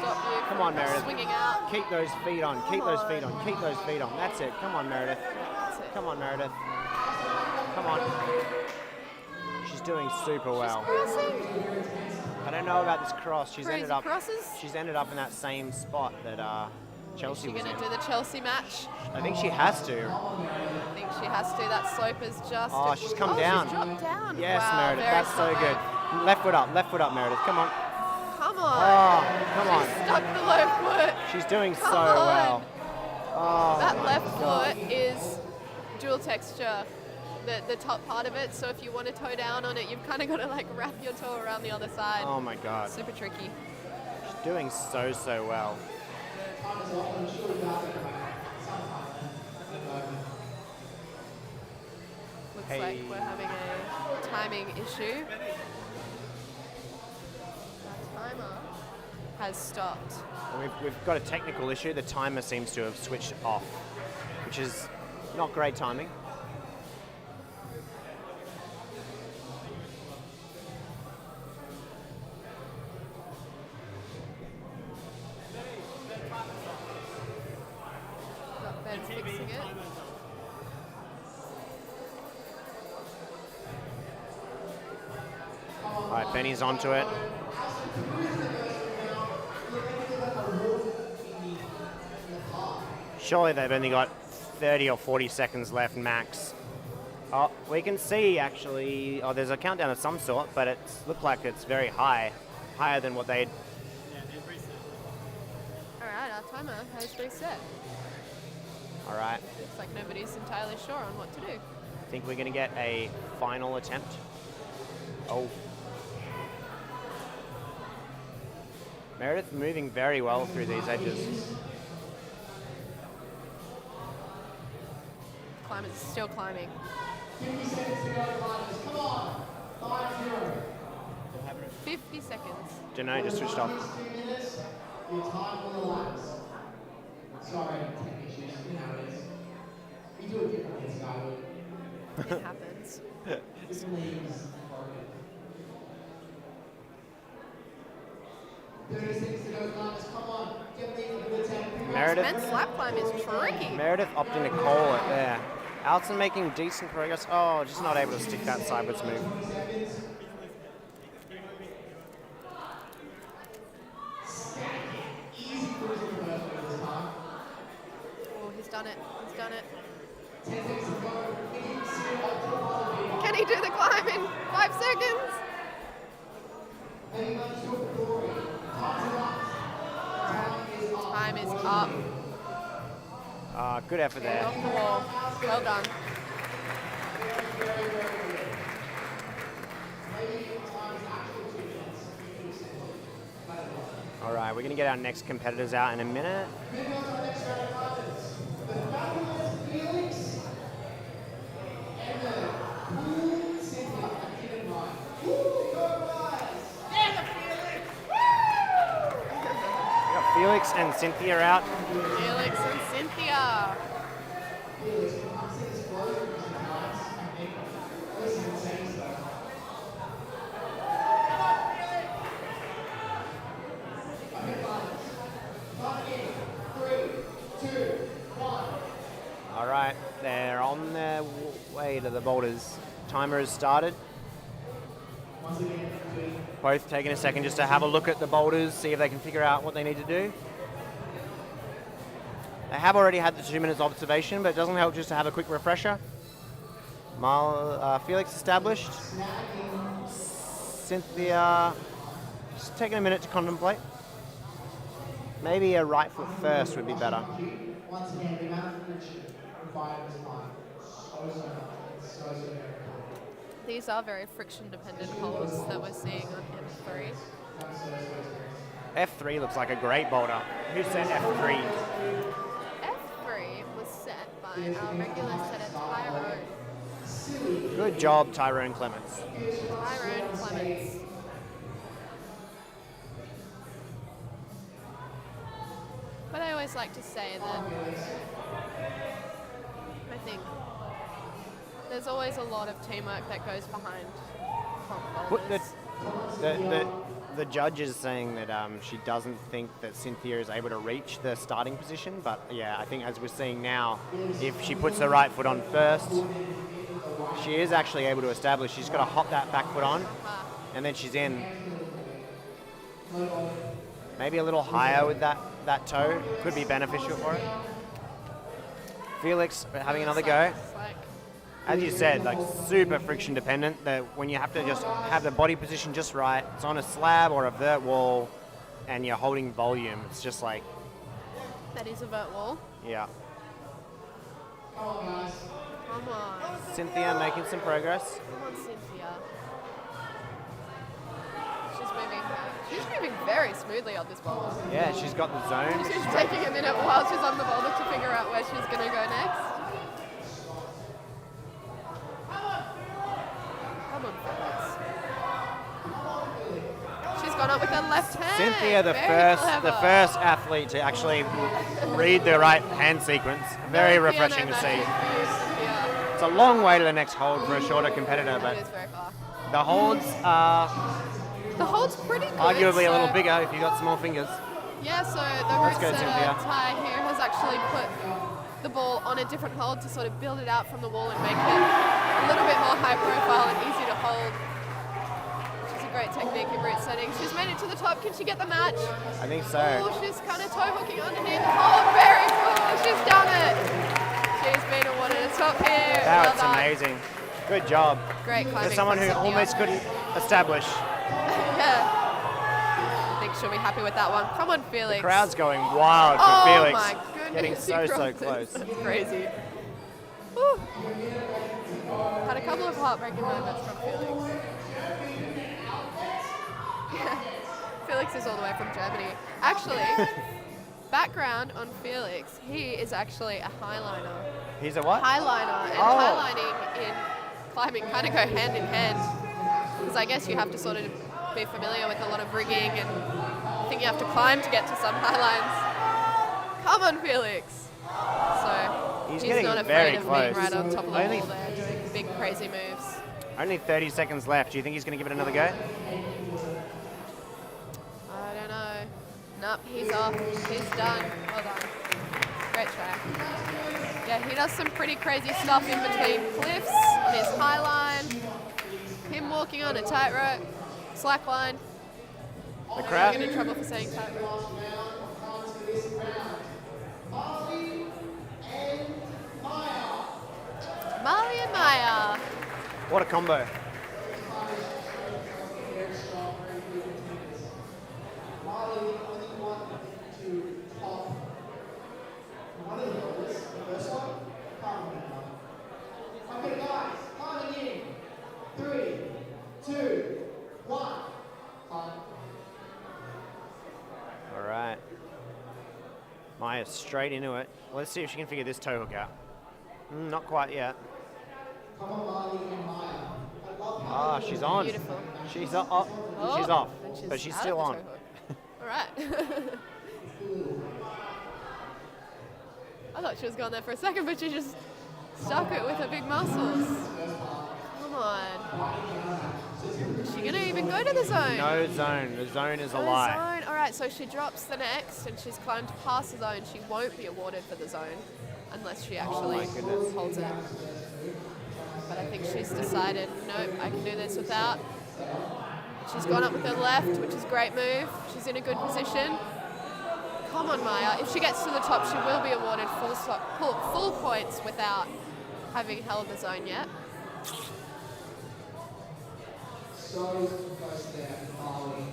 Come on,
from
Meredith.
swinging out.
Keep those feet on. Keep those feet on. Keep those feet on. That's it. Come on, Meredith.
That's it.
Come on, Meredith. Come on. She's doing super well.
Crossing.
I don't know about this cross. She's
Crazy
ended up.
crosses.
She's ended up in that same spot that Chelsea
Is she
was in.
going to do the Chelsea match?
I think she has to.
I think she has to. That slope is just...
Oh, she's come down.
She's dropped down.
Yes,
wow,
Meredith.
very
That's so
smart.
good. Left foot up, Meredith. Come on.
Come on.
Oh, come on.
She stuck the left foot.
She's doing so
Come on.
well. Oh,
That
my
left
God.
foot is dual texture, the top part of it. So if you want to toe down on it, you've kind of got to like wrap your toe around the other side.
Oh my God.
Super tricky.
She's doing so well.
Looks
Hey.
like we're having a timing issue. Our timer has stopped.
And we've got a technical issue. The timer seems to have switched off, which is not great timing.
Got Ben fixing it.
All right, Benny's onto it. Surely they've only got 30 or 40 seconds left max. Oh, we can see actually, oh, there's a countdown of some sort, but it looks like it's very high, higher than what they'd.
All right, our timer has reset.
All right,
Looks like nobody's entirely sure on what to do.
I think we're gonna get a final attempt. Oh. Meredith moving very well through these edges.
Climbers still climbing.
50 seconds to go, climbers. Come on. 5-0.
50 seconds.
Dunno, just switched off.
2 minutes. Your time will elapse. Sorry, technicians. You know it is. We do it differently in Skywood.
It happens.
Different leagues. 30 seconds to go, climbers. Come on. Get me into the 10.
Meredith.
Men's slab climb is tricky.
Meredith opting to call it there. Alton making decent progress. Oh, just not able to stick that sideways move.
20 seconds. Easy cruising for first move this time.
Oh, he's done it. He's done it.
10 seconds to go. Up to
Can he do the climb in 5 seconds? Time is up.
Good effort there.
Off the wall. Well done.
All right, we're going to get our next competitors out in a minute. We got Felix and Cynthia out.
Felix and Cynthia.
All right, they're on their way to the boulders. Timer has started. Both taking a second just to have a look at the boulders, see if they can figure out what they need to do. They have already had the 2 minutes observation, but it doesn't help just to have a quick refresher. Felix established. Cynthia just taking a minute to contemplate. Maybe a right foot first would be better.
Once again, the amount of friction required this time. So much. It's so very important.
These are very friction dependent holes that we're seeing on M3.
F3 looks like a great boulder. Who said F3?
F3 was set by our regular setter Tyrone.
Good job, Tyrone Clements.
Tyrone Clements. But I always like to say that I think There's always a lot of teamwork that goes behind comp
Put
boulders.
the judge is saying that she doesn't think that Cynthia is able to reach the starting position, but yeah, I think as we're seeing now, if she puts her right foot on first, she is actually able to establish. She's got to hop that back foot on, and then she's in. Maybe a little higher with that toe could be beneficial for it. Felix having another go.
It's like,
As you said, like super friction dependent, that when you have to just have the body position just right, it's on a slab or a vert wall and you're holding volume. It's just like,
that is a vert wall.
yeah.
Come on.
Cynthia making some progress.
Come on, Cynthia. She's moving very smoothly on this boulder.
Yeah, she's got the zone.
She's taking a minute while she's on the boulder to figure out where she's going to go next. Come on, Felix. She's gone up with her left hand.
Cynthia, the
Very
first
clever.
athlete to actually read the right hand sequence. Very
No
refreshing
piano
to see.
magic for you, Cynthia.
It's a long way to the next hold for a shorter competitor,
It
but
is very far.
the holds are
The hold's pretty good.
arguably a little
so-
bigger if you've got small fingers.
Yeah, so the
Let's
root
go,
setter
Cynthia.
Ty here has actually put the ball on a different hold to sort of build it out from the wall and make it a little bit more high profile and easy to hold. Which is a great technique in root setting. She's made it to the top. Can she get the match?
I think so.
Oh, she's kind of toe hooking underneath. Oh, very cool. She's done it. She's been awarded a top here.
That's
well done.
amazing. Good job.
Great climbing.
For someone
from
who
Cynthia.
almost couldn't establish.
Yeah. I think she'll be happy with that one. Come on, Felix.
Crowd's going wild for
Oh
Felix.
my goodness.
Getting
he
so
crossed it.
close.
That's crazy. Whew. Had a couple of heartbreaking moments from Felix. Felix is all the way from Germany. Actually, background on Felix, he is actually a highliner.
He's a what?
Highliner and
Oh.
highlining in climbing kind of go hand in hand. Because I guess you have to sort of be familiar with a lot of rigging and I think you have to climb to get to some high lines. Come on, Felix. So
He's
he's
getting
not
very
afraid of being
close.
right on top of the
Only-
wall there, doing big crazy moves.
Only 30 seconds left. Do you think he's going to give it another go?
I don't know. Nope, he's off. He's done. Well done. Great try. Yeah, he does some pretty crazy stuff in between cliffs on his high line. Him walking on a tightrope, slack line.
The
I'm
crowd.
getting in trouble for saying tightrope. Molly and Maya.
What a combo.
Okay, guys, coming in. 3, 2, 1. Time.
All right. Maya straight into it. Let's see if she can figure this toe hook out. Not quite yet.
Come on, Molly and Maya. I love how
Ah, she's on.
Beautiful.
She's off.
Oh,
She's off,
and
but she's
out
still
of
on.
the toe hook. All right. I thought she was going there for a second, but she just stuck it with her big muscles. Come on. Is she going to even go to the zone?
No zone. The zone is a
No
lie.
zone. All right, so she drops the next, and she's climbed past the zone. She won't be awarded for the zone unless she actually
my goodness.
holds it. But I think she's decided, nope, I can do this without. She's gone up with her left, which is a great move. She's in a good position. Come on, Maya. If she gets to the top, she will be awarded full points without having held the zone yet.
so close there, Molly.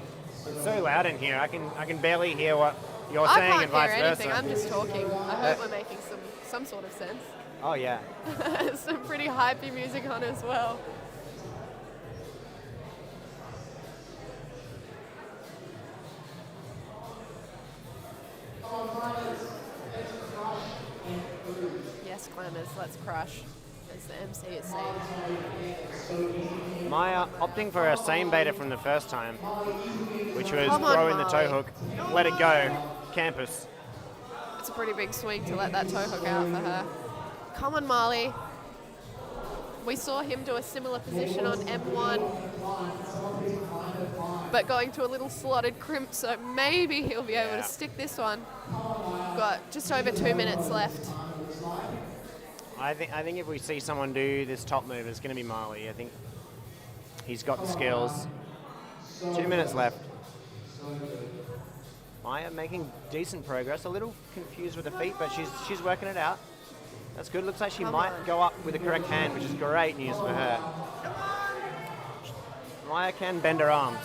It's so loud in here. I can barely hear what you're
I
saying
can't
and vice
hear anything.
versa.
I'm just talking. I hope we're making some sort of sense.
Oh yeah.
Some pretty hypey music on as well. Yes, climbers, let's crush, as the MC is saying.
Maya opting for her same beta from the first time, which was
Come on,
throw in the toe
Molly.
hook, let it go, campus.
It's a pretty big swing to let that toe hook out for her. Come on, Molly. We saw him do a similar position on M1, but going to a little slotted crimp, so maybe he'll be able to stick this one. Got just over 2 minutes left.
I think if we see someone do this top move, it's going to be Marley. I think he's got the skills. 2 minutes left. Maya making decent progress. A little confused with the feet, but she's working it out. That's good. Looks like she might go up with the correct hand, which is great news for her. Maya can bend her arms.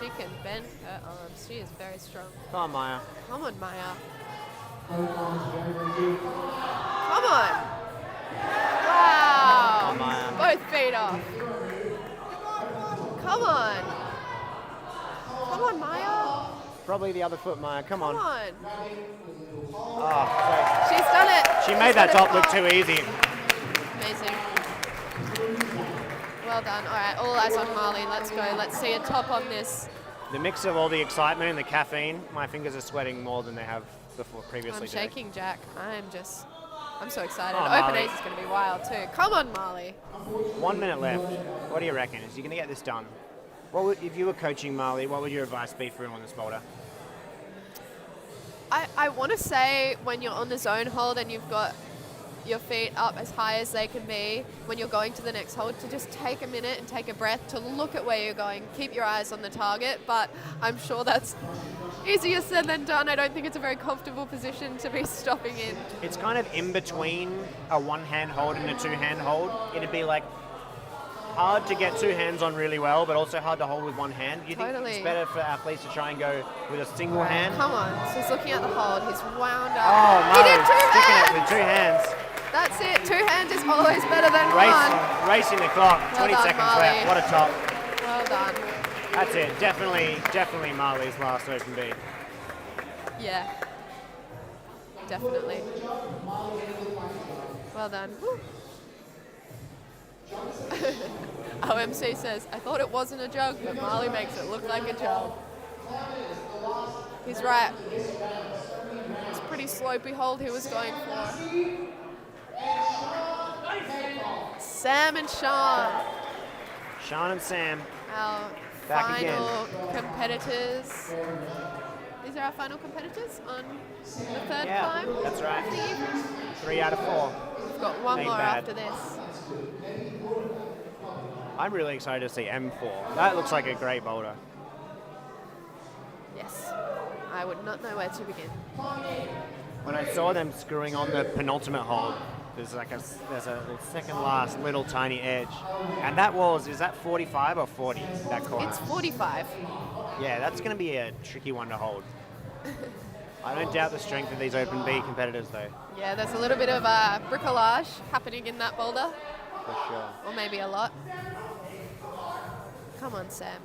She can bend her arms. She is very strong.
Come on, Maya.
Come on, Maya. Come on. Wow.
Come on, Maya.
Both feet off. Come on. Come on, Maya.
Probably the other foot, Maya. Come on.
Come on.
Oh,
She's done it.
she made that top look too easy.
Amazing. Well done. All right, all eyes on Marley. Let's go. Let's see a top on this.
The mix of all the excitement and the caffeine, my fingers are sweating more than they have before previously.
I'm shaking, Jack. I'm so excited.
Oh,
Open
Marley.
A's is going to be wild too. Come on, Marley.
1 minute left. What do you reckon? Is he going to get this done? If you were coaching Marley, what would your advice be for him on this boulder?
I want to say when you're on the zone hold and you've got your feet up as high as they can be, when you're going to the next hold, to just take a minute and take a breath to look at where you're going. Keep your eyes on the target, but I'm sure that's easier said than done. I don't think it's a very comfortable position to be stopping in.
It's kind of in between a one-hand hold and a two-hand hold. It'd be like hard to get two hands on really well, but also hard to hold with one hand. Do you think it's better for athletes to try and go with a single hand?
Come on. So he's looking at the hold. He's wound up.
Oh, no.
He did
Sticking it with 2 hands.
That's it. 2 hands is always better than
Racing the clock.
Well
20
done,
seconds
Marley.
left. What a top.
Well done.
That's it. Definitely Marley's last Open B.
Yeah. Definitely. Well done. Woo. OMC says, I thought it wasn't a jug, but Marley makes it look like a jug. He's right. It's a pretty slopey hold he was going for. Sam and Sean.
Sean and Sam.
Our
Back
final competitors. These are our final competitors on the third climb.
That's right. 3 out of 4.
We've got one
Ain't
more
bad.
after this.
I'm really excited to see M4. That looks like a great boulder.
Yes. I would not know where to begin.
When I saw them screwing on the penultimate hold, there's a second last little tiny edge. And that is that 45 or 40, that corner?
It's 45.
Yeah, that's going to be a tricky one to hold. I don't doubt the strength of these Open B competitors though.
Yeah, there's a little bit of bricolage happening in that boulder.
For sure.
Or maybe a lot. Come on, Sam.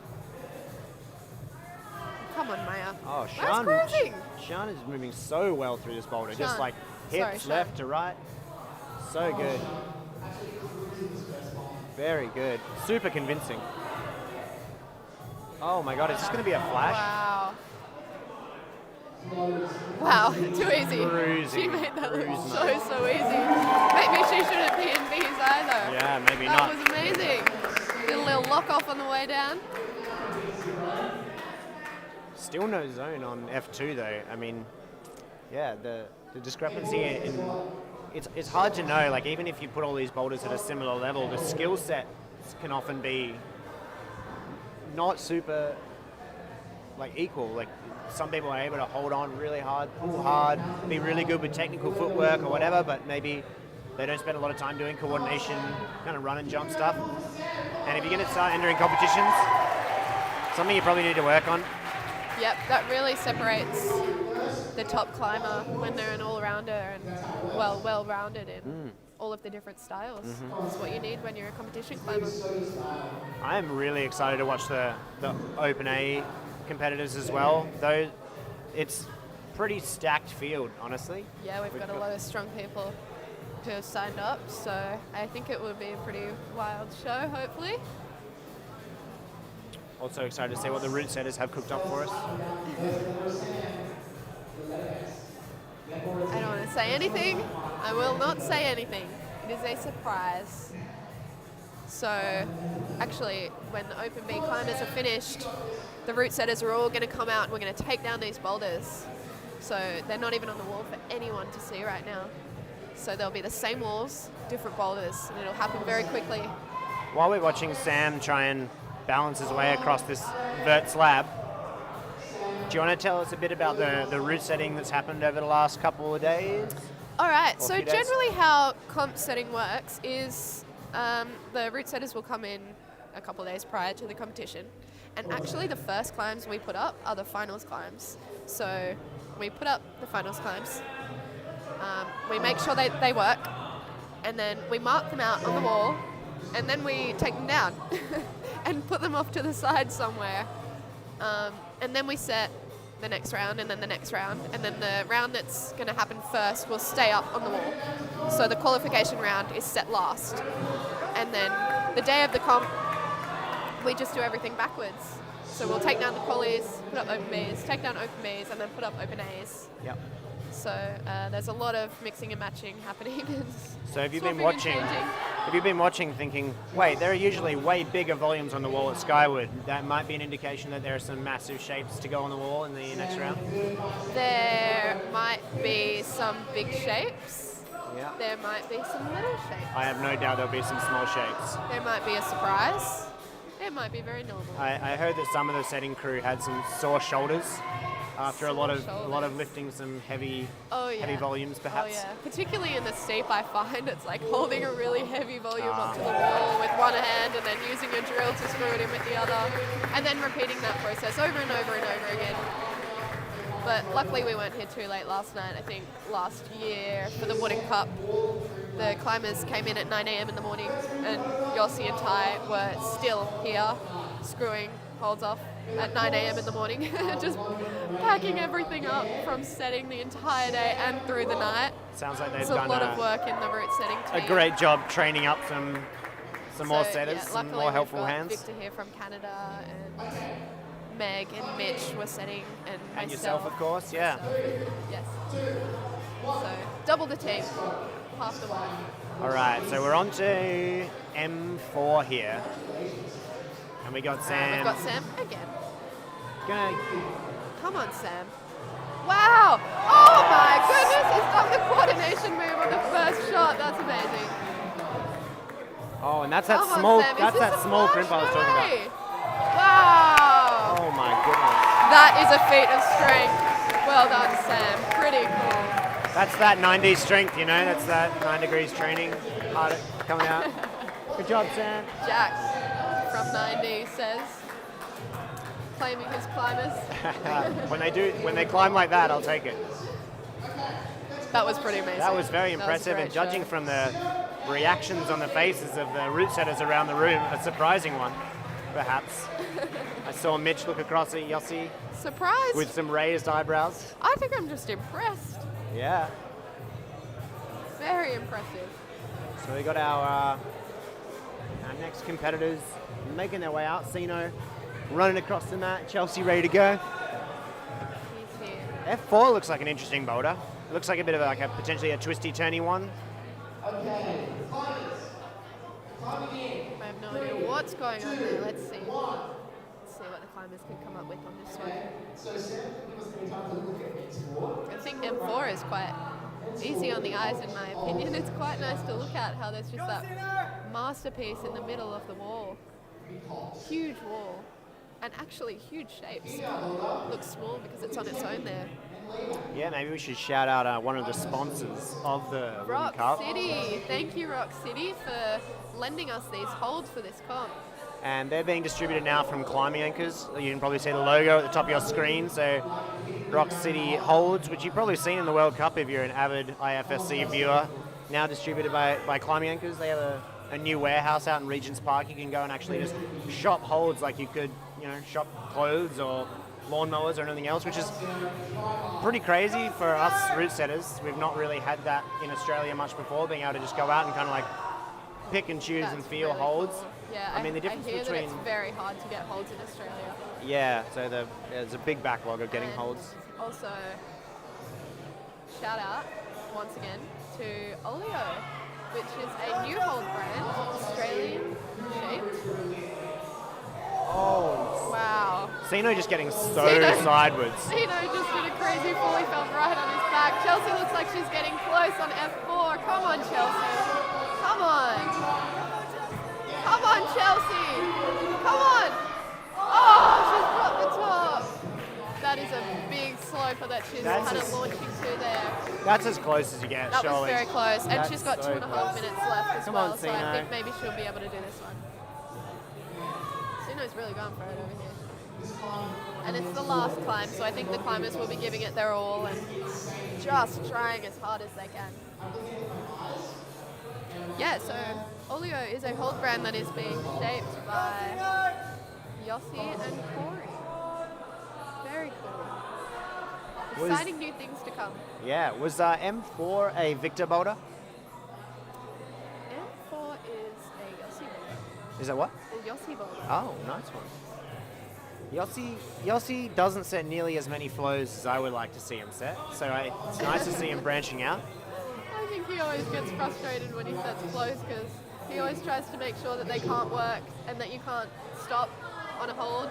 Come on, Maya.
Oh,
That's
Sean,
crossing.
Sean is moving so well through this boulder. Just
Sean.
like hips
Sorry,
left to right. So good. Very good. Super convincing. Oh my god, is this going to be a flash?
Wow. Wow, too easy.
Cruising.
She made that look
Cruising.
so easy. Maybe she shouldn't be in B's either.
Yeah, maybe
that
not.
That was amazing. Did a little lock off on the way down.
Still no zone on F2 though. I mean, yeah, the discrepancy in it's hard to know. Like even if you put all these boulders at a similar level, the skill sets can often be not super like equal. Like some people are able to hold on really hard, pull hard, be really good with technical footwork or whatever, but maybe they don't spend a lot of time doing coordination, kind of run and jump stuff. And if you're going to start entering competitions, something you probably need to work on.
Yep, that really separates the top climber when they're an all-rounder and well-rounded in all of the different styles. That's what you need when you're a competition climber.
I'm really excited to watch the Open A competitors as well, though it's pretty stacked field, honestly.
Yeah, we've got a lot of strong people who have signed up, so I think it will be a pretty wild show, hopefully.
Also excited to see what the route setters have cooked up for us.
I don't want to say anything. I will not say anything. It is a surprise. So actually, when the open bee climbers are finished, the route setters are all going to come out and we're going to take down these boulders. So they're not even on the wall for anyone to see right now. So there'll be the same walls, different boulders, and it'll happen very quickly.
While we're watching Sam try and balance his way across this vert slab, do you want to tell us a bit about the route setting that's happened over the last couple of days?
All right,
Or
so
few days?
generally how comp setting works is the route setters will come in a couple of days prior to the competition. And actually the first climbs we put up are the finals climbs. So we put up the finals climbs, we make sure they work, and then we mark them out on the wall, and then we take them down and put them off to the side somewhere. And then we set the next round, and then the next round, and then the round that's going to happen first will stay up on the wall. So the qualification round is set last. And then the day of the comp, we just do everything backwards. So we'll take down the qualies, put up open Bs, take down open Bs, and then put up open As.
Yep.
So there's a lot of mixing and matching happening.
So have you been
Swapping and
watching?
changing.
Have you been watching, thinking, wait, there are usually way bigger volumes on the wall at Skywood. That might be an indication that there are some massive shapes to go on the wall in the next round.
There might be some big shapes.
Yeah.
There might be some little shapes.
I have no doubt there'll be some small shapes.
There might be a surprise. It might be very normal.
I heard that some of the setting crew had some sore shoulders after a lot of
Shoulders.
lifting some heavy
Oh, yeah.
heavy volumes, perhaps.
Oh yeah, particularly in the steep, I find it's like holding a really heavy volume up to the wall with one hand and then using a drill to screw it in with the other, and then repeating that process over and over and over again. But luckily we weren't here too late last night. I think last year for the Wooden Cup, the climbers came in at 9 a.m. in the morning, and Yossi and Ty were still here screwing holds off at 9 a.m. in the morning, just packing everything up from setting the entire day and through the night.
Sounds like they've
It's a
done
lot of work in the route setting
a
team.
great job training up some more
So,
setters,
yeah,
some
luckily
more helpful
we've got
hands.
Victor here from Canada, and Meg and Mitch were setting, and
And
myself.
yourself, of course, yeah.
Yes. So double the team, half the work.
All right, so we're on to M4 here. And we got Sam.
We've got Sam again.
Gonna,
Come on, Sam. Wow! Oh my goodness, he's done the coordination move on the first shot. That's amazing.
oh, and that's that
Come on,
small,
Sam. Is
that's
this
that
a
small
flash?
crimp I was
No
talking about.
way. Wow!
Oh my goodness.
That is a feat of strength. Well done, Sam. Pretty cool.
That's that 90 strength, you know, that's that 9 degrees training, hard coming out. Good job, Sam.
Jack from 90 says, claiming his climbers.
when they climb like that, I'll take it.
That was pretty amazing.
That was very
That was a
impressive,
great
and judging
show.
from the reactions on the faces of the route setters around the room, a surprising one, perhaps. I saw Mitch look across at Yossi
Surprise!
with some raised eyebrows.
I think I'm just impressed.
Yeah.
Very impressive.
So we got our next competitors making their way out. Sino running across the mat, Chelsea ready to go.
He's here.
F4 looks like an interesting boulder. It looks like a bit of like a potentially a twisty, turny one.
Okay, climbers. Climbing in.
I have no idea what's going on there. Let's see. Let's see what the climbers can come up with on this one.
So Sam, give us any time to look at X4.
I think M4 is quite easy on the eyes in my opinion. It's quite nice to look at how there's just that masterpiece in the middle of the wall. Huge wall. And actually huge shapes. Looks small because it's on its own there.
Yeah, maybe we should shout out one of the sponsors of the Wooden
Rock
Cup.
City. Thank you, Rock City, for lending us these holds for this comp.
And they're being distributed now from Climbing Anchors. You can probably see the logo at the top of your screen. So Rock City holds, which you've probably seen in the World Cup if you're an avid IFSC viewer, now distributed by Climbing Anchors. They have a new warehouse out in Regent's Park. You can go and actually just shop holds like you could, you know, shop clothes or lawnmowers or anything else, which is pretty crazy for us route setters. We've not really had that in Australia much before, being able to just go out and kind of like pick and choose and
That's
feel
really
holds.
cool. Yeah,
I mean, the difference
I hear
between-
that it's very hard to get holds in Australia.
Yeah, so there's a big backlog of getting
And
holds.
Also, shout out once again to Olio, which is a new hold brand, Australian shaped.
Oh,
Wow.
Sino just getting so
Sino-
sideways.
Sino just did a crazy fall. He fell right on his back. Chelsea looks like she's getting close on F4. Come on, Chelsea. Come on. Come on, Chelsea. Come on. Oh, she's got the top. That is a big sloper that she's
That's
kind
a
of launching to there.
That's as close as you get,
That was
surely.
very close. And
That's
she's got
so
2.5
close.
minutes left as
Come
well.
on,
So I
Sino.
think maybe she'll be able to do this one. Sino's really going for it over here. And it's the last climb, so I think the climbers will be giving it their all and just trying as hard as they can. Yeah, so Olio is a hold brand that is being shaped by Yossi and Corey. Very cool.
Was-
Exciting new things to come.
Yeah, was M4 a Victor boulder?
M4 is a Yossi boulder.
Is that what?
A Yossi boulder.
Oh, nice one. Yossi doesn't set nearly as many flows as I would like to see him set, so it's nice to see him branching out.
I think he always gets frustrated when he sets flows because he always tries to make sure that they can't work and that you can't stop on a hold.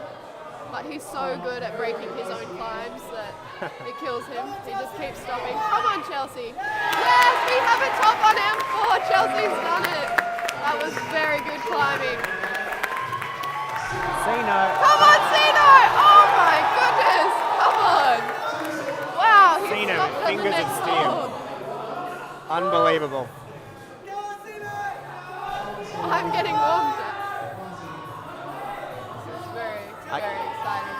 But he's so good at breaking his own climbs that it kills him. He just keeps stopping. Come on, Chelsea. Yes, we have a top on M4. Chelsea's done it. That was very good climbing.
Sino.
Come on, Sino! Oh my goodness! Come on! Wow, he's
Sino,
stopped on the
fingers of
next
steel.
hold.
Unbelievable.
I'm getting warmed up. This is very, very exciting.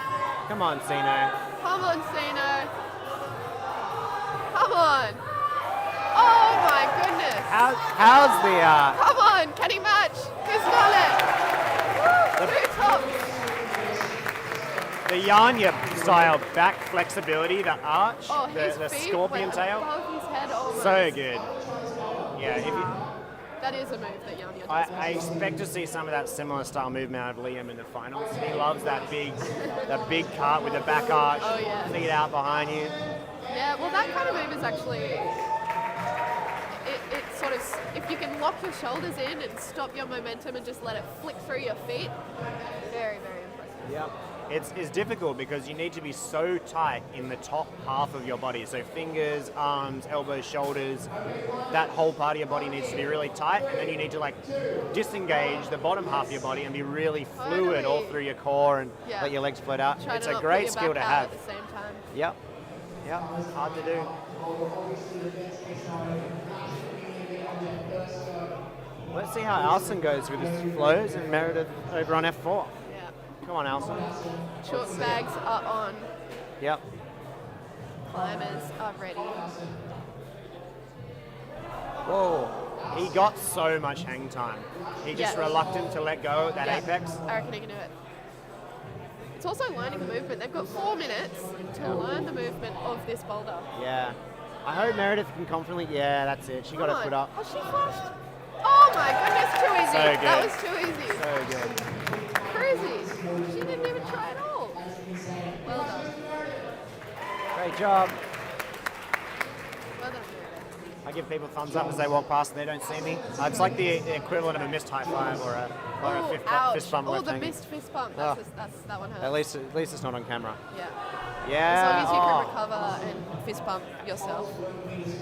Come on, Sino.
Come on, Sino. Come on. Oh my goodness.
How's the
Come on, can he match? He's got it. Woo, two tops.
the Yanya style back flexibility, the arch,
Oh, his
the
feet
scorpion
went
tail?
above his head almost.
So good. Yeah, if you,
That is a move that Yanya does.
I expect to see some of that similar style movement out of Liam in the finals. He loves that big cart with the back arch,
Oh, yeah.
feet out behind you.
Yeah, well, that kind of move is actually, it sort of, if you can lock your shoulders in and stop your momentum and just let it flick through your feet, very, very impressive.
Yep. It's difficult because you need to be so tight in the top half of your body. So fingers, arms, elbows, shoulders, that whole part of your body needs to be really tight, and then you need to like disengage the bottom half of your body and be really fluid all
Totally.
through your core and
Yeah.
let your legs float out.
Try
It's
to
a
not put
great
your
skill
back
to
out
have.
at the same time.
Yep. Yep. Hard to do. Let's see how Alison goes with his flows and Meredith over on F4.
Yeah.
Come on, Alison.
Chalk bags are on.
Yep.
Climbers are ready.
Whoa. He got so much hang time. He just
Yeah.
reluctant to let go at that
Yeah,
apex.
I reckon he can do it. It's also learning the movement. They've got 4 minutes to learn the movement of this boulder.
Yeah. I hope Meredith can confidently. Yeah, that's it. She got her
Come
foot
on.
up.
Oh, she flashed. Oh my goodness, too easy.
So good.
That was too easy.
So good.
Crazy. She didn't even try at all. Well done.
Great job.
Well done, Meredith.
I give people thumbs up as they walk past and they don't see me. It's like the equivalent of a missed high five or a
Oh,
fist
ouch.
bump.
Oh,
left
the
hanging.
missed fist bump.
Oh.
That's that one hurt.
At least it's not on camera.
Yeah.
Yeah.
As long as you
oh.
can recover and fist bump yourself.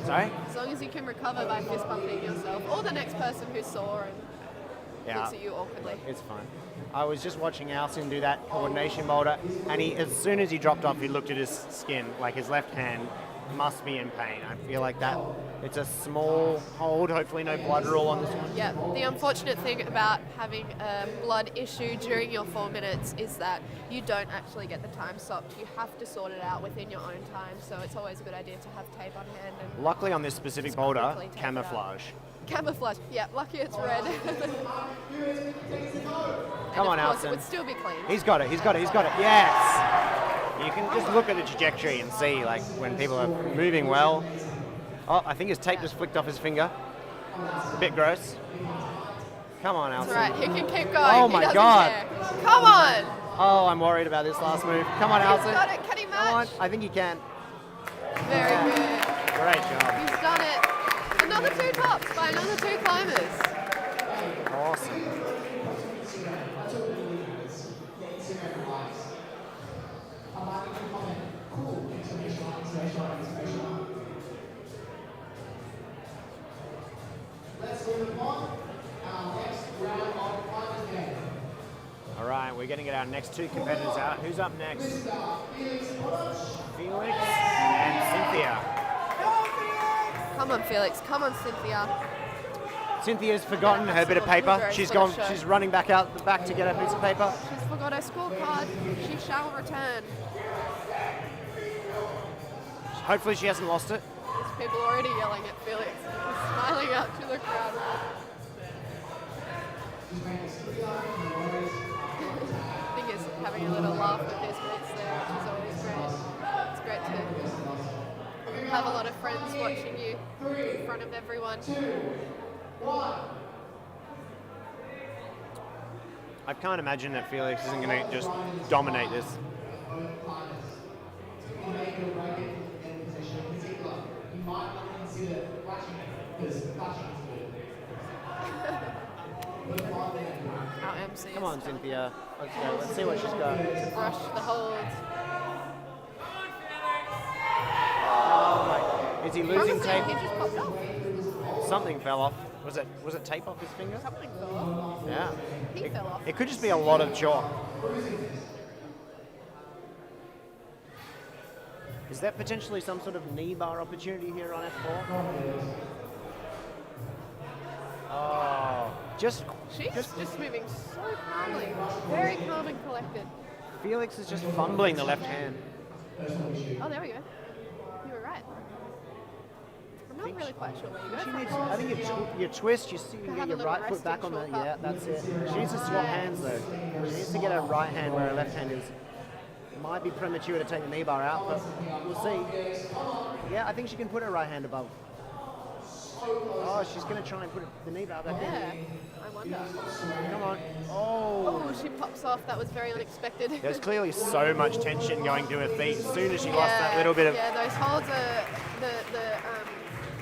Sorry?
As long as you can recover by fist bumping yourself, or the next person who saw and
Yeah.
looks at you awkwardly.
It's fine. I was just watching Alcin do that coordination boulder, and as soon as he dropped off, he looked at his skin, like his left hand must be in pain. I feel like that. It's a small hold, hopefully no blood rule on this one.
Yeah, the unfortunate thing about having a blood issue during your 4 minutes is that you don't actually get the time stopped. You have to sort it out within your own time, so it's always a good idea to have tape on hand and
Luckily on this specific
Just
boulder,
quickly take it out.
camouflage.
camouflage. Yeah, lucky it's red.
Come on,
of course, it
Alcin.
would still be clean.
He's got it, he's got it, he's got it. Yes! You can just look at the trajectory and see like when people are moving well. Oh, I think his tape just flicked off his finger. A bit gross. Come on, Alcin.
That's right, he can keep going.
Oh
He
my
doesn't
God.
care. Come on!
Oh, I'm worried about this last move. Come on,
He's
Alcin.
got it. Can he
Come on.
match?
I think he can.
Very good.
Great job.
He's done it. Another 2 tops by another 2 climbers.
Awesome. our next two competitors out. Who's up next? Felix and Cynthia.
Come on, Felix. Come on, Cynthia.
Cynthia's forgotten her bit of paper. She's gone. She's running back out the back to get her piece of paper.
She's forgot her scorecard. She shall return.
Hopefully she hasn't lost it.
There's people already yelling at Felix. He's smiling out to the crowd. I think he's having a little laugh with his mates there, which is always great. It's great to have a lot of friends watching you in front of everyone.
I can't imagine that Felix isn't going to just dominate this.
Our MC.
Come on, Cynthia. Let's go. Let's see what she's got.
Brush the hold.
Oh my! Is he losing tape?
He just popped off.
Something fell off. Was it tape off his finger?
Something fell off.
Yeah.
He fell off.
It could just be a lot of chalk. Is that potentially some sort of knee bar opportunity here on F4? Oh,
She's just moving so calmly. Very calm and collected.
Felix is just fumbling the left hand.
Oh, there we go. You were right. I'm not really quite sure where you go from.
I think you twist, you see, you
Have
get
a
your
little
right foot back on the.
resting
Yeah, that's it. She needs to swap hands though. She needs to get her right hand where her left hand is. It might be premature to take the knee bar out, but we'll see. Yeah, I think she can put her right hand above. Oh, she's going to try and put the knee bar back
Yeah,
in.
I wonder.
Come on. Oh.
Oh, she pops off. That was very unexpected.
There's clearly so much tension going through her feet. As soon as she lost that little bit of...
Yeah, those holds are the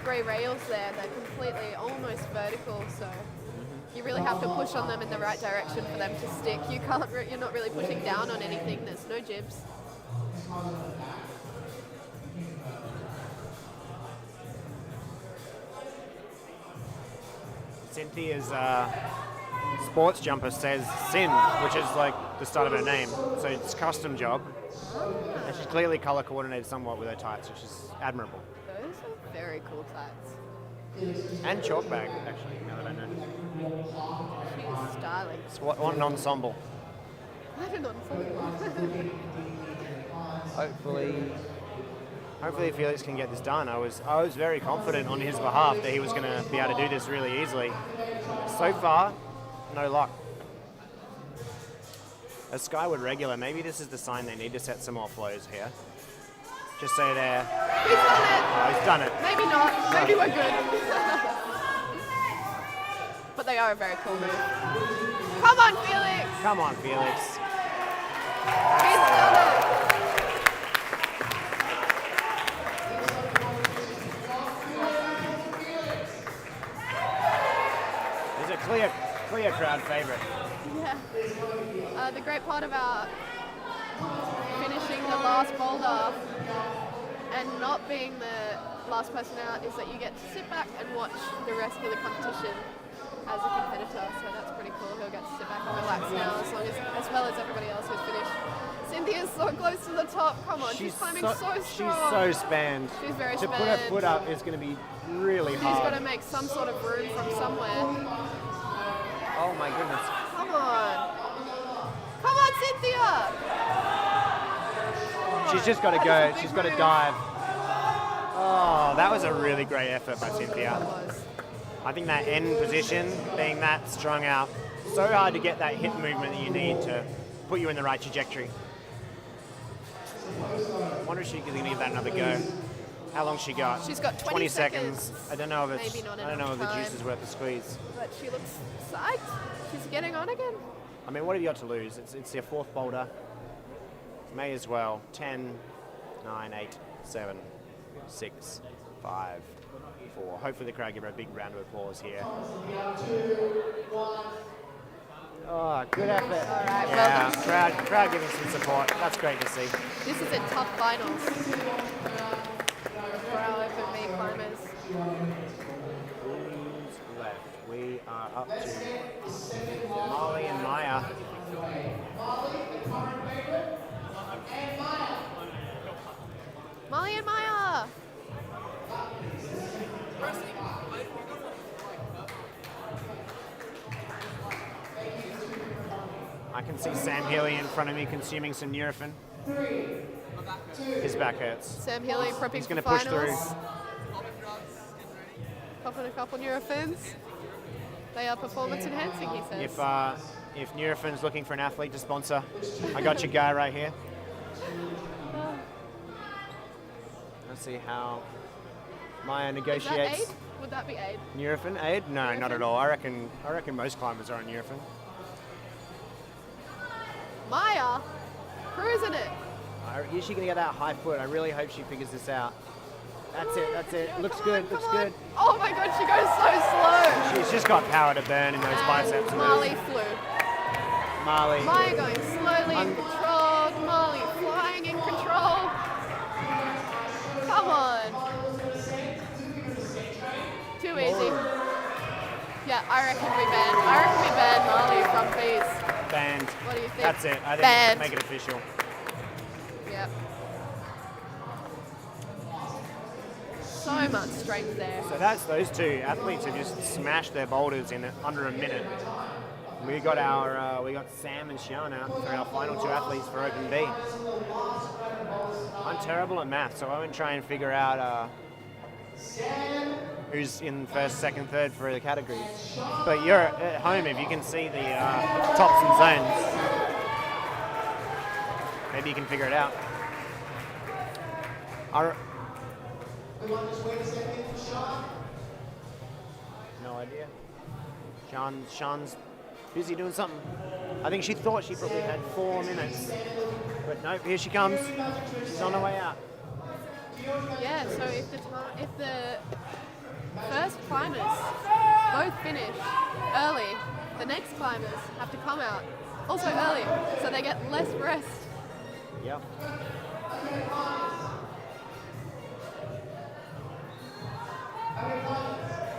grey rails there. They're completely almost vertical, so you really have to push on them in the right direction for them to stick. You can't. You're not really pushing down on anything. There's no jibs.
Cynthia's sports jumper says Sin, which is like the start of her name. So it's a custom job. And she's clearly color coordinated somewhat with her tights, which is admirable.
Those are very cool tights.
And chalk bag, actually, now that I know.
She's styling.
It's what an ensemble.
I don't know.
Hopefully Felix can get this done. I was very confident on his behalf that he was going to be able to do this really easily. So far, no luck. A Skywood regular, maybe this is the sign they need to set some more flows here. Just so they're...
He's done it.
Oh, he's done it.
Maybe not. Maybe we're good. But they are a very cool move. Come on, Felix.
Come on, Felix.
He's done it.
He's a clear crowd favorite.
Yeah. The great part about finishing the last boulder and not being the last person out is that you get to sit back and watch the rest of the competition as a competitor. So that's pretty cool. He'll get to sit back and relax now, as well as everybody else who's finished. Cynthia's so close to the top. Come on, she's climbing so strong.
She's so spanned.
She's very
to
spanned.
put her foot up is going to be really
She's
hard.
got to make some sort of room from somewhere.
Oh my goodness.
Come on. Come on, Cynthia!
She's just got to go. She's got to dive. Oh, that was a really great effort by Cynthia. I think that end position, being that strung out, so hard to get that hip movement that you need to put you in the right trajectory. I wonder if she's going to give that another go. How long she got?
She's got 20
seconds. I don't know if it's.
Maybe not
I don't know if the
enough
juice is
time.
worth the squeeze.
But she looks psyched. She's getting on again.
I mean, what have you got to lose? It's your fourth boulder. May as well. 10, 9, 8, 7, 6, 5, 4. Hopefully the crowd give her a big round of applause here. Oh, good effort.
All right,
Yeah,
well done.
crowd giving some support. That's great to see.
This is a tough finals for our FMV climbers.
Who's left? We are up to Molly and Maya.
Molly and Maya.
I can see Sam Healy in front of me consuming some Nurofen. His back hurts.
Sam Healy prepping
He's
for
going to push
finals.
through.
Popping a couple Nurofens. They are performance enhancing, he says.
If Nurofen's looking for an athlete to sponsor, I got your guy right here. Let's see how Maya
Is that
negotiates.
aid? Would that be aid?
Nurofen aid? No,
Nurofen?
not at all. I reckon most climbers are on Nurofen.
Maya, cruising it.
Is she going to get that high foot? I really hope she figures this out. That's it. Looks good.
Come on. Oh my god, she goes so slow.
She's just got power to burn in those biceps.
Molly flew.
Marley.
Maya going slowly and controlled. Molly flying in control. Come on. Too easy. Yeah, I reckon we ban Molly from these.
Banned.
What do you think?
That's it. I think
Banned.
make it official.
Yep. So much strength there.
So that's those two athletes who just smashed their boulders in under a minute. We got Sam and Sian out for our final two athletes for Open B. I'm terrible at math, so I won't try and figure out who's in first, second, third for the categories. But you're at home if you can see the tops and zones. Maybe you can figure it out. No idea. Sean's busy doing something. I think she thought she probably had 4 minutes. But nope, here she comes. She's on her way out.
Yeah, so if the first climbers both finish early, the next climbers have to come out also early, so they get less rest.
Yep.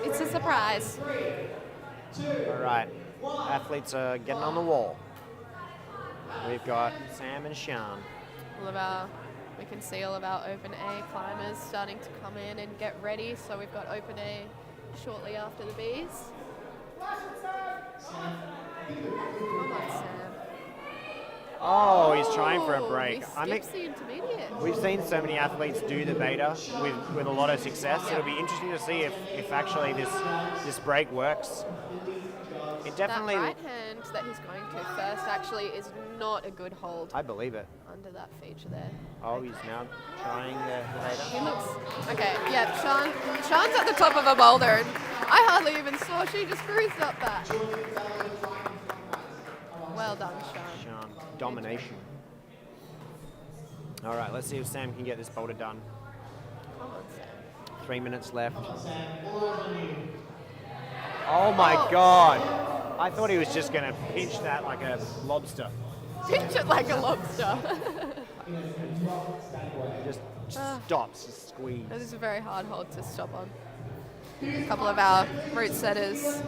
It's a surprise.
All right. Athletes are getting on the wall. We've got Sam and Sian.
We can see all of our Open A climbers starting to come in and get ready. So we've got Open A shortly after the Bs. Come on, Sam.
Oh, he's trying for a break.
He skips the intermediate.
We've seen so many athletes do the beta with a lot of success. It'll be interesting to see if actually this break works. It definitely.
That right hand that he's going to first actually is not a good hold
I believe it.
under that feature there.
Oh, he's now trying the
He
beta.
looks okay. Yeah, Sean's at the top of a boulder, and I hardly even saw. She just cruised up that. Well done, Sean.
Sian, domination. All right, let's see if Sam can get this boulder done.
Come on, Sam.
3 minutes left. Oh my God! I thought he was just going to pinch that like a lobster.
Pinch it like a lobster.
Just stops, just squeeze.
This is a very hard hold to stop on. A couple of our route setters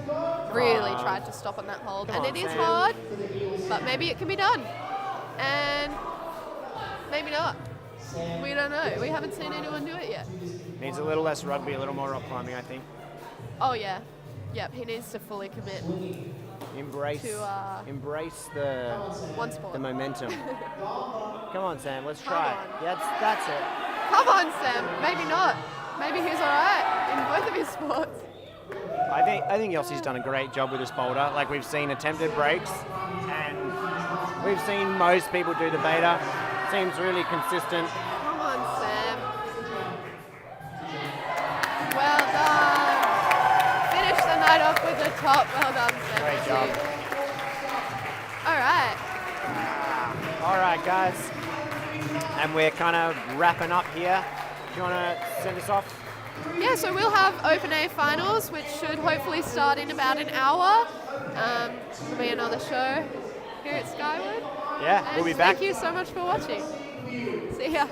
really tried to stop on that hold, and it is hard, but maybe it can be done, and maybe not. We don't know. We haven't seen anyone do it yet.
Needs a little less rugby, a little more rock climbing, I think.
Oh yeah, yep. He needs to fully commit
Embrace the
one sport.
momentum. Come on, Sam, let's
Come
try.
on.
Yeah, that's it.
Come on, Sam. Maybe not. Maybe he's all right in both of his sports.
I think Yossi's done a great job with this boulder. Like, we've seen attempted breaks, and we've seen most people do the beta. Seems really consistent.
Come on, Sam. Well done. Finish the night off with the top. Well done, Sam.
Great job.
All right.
All right, guys. And we're kind of wrapping up here. Do you want to send us off?
Yeah, so we'll have Open A finals, which should hopefully start in about an hour. There'll be another show here at Skywood.
Yeah,
And
we'll be back.
Thank you so much for watching. See ya.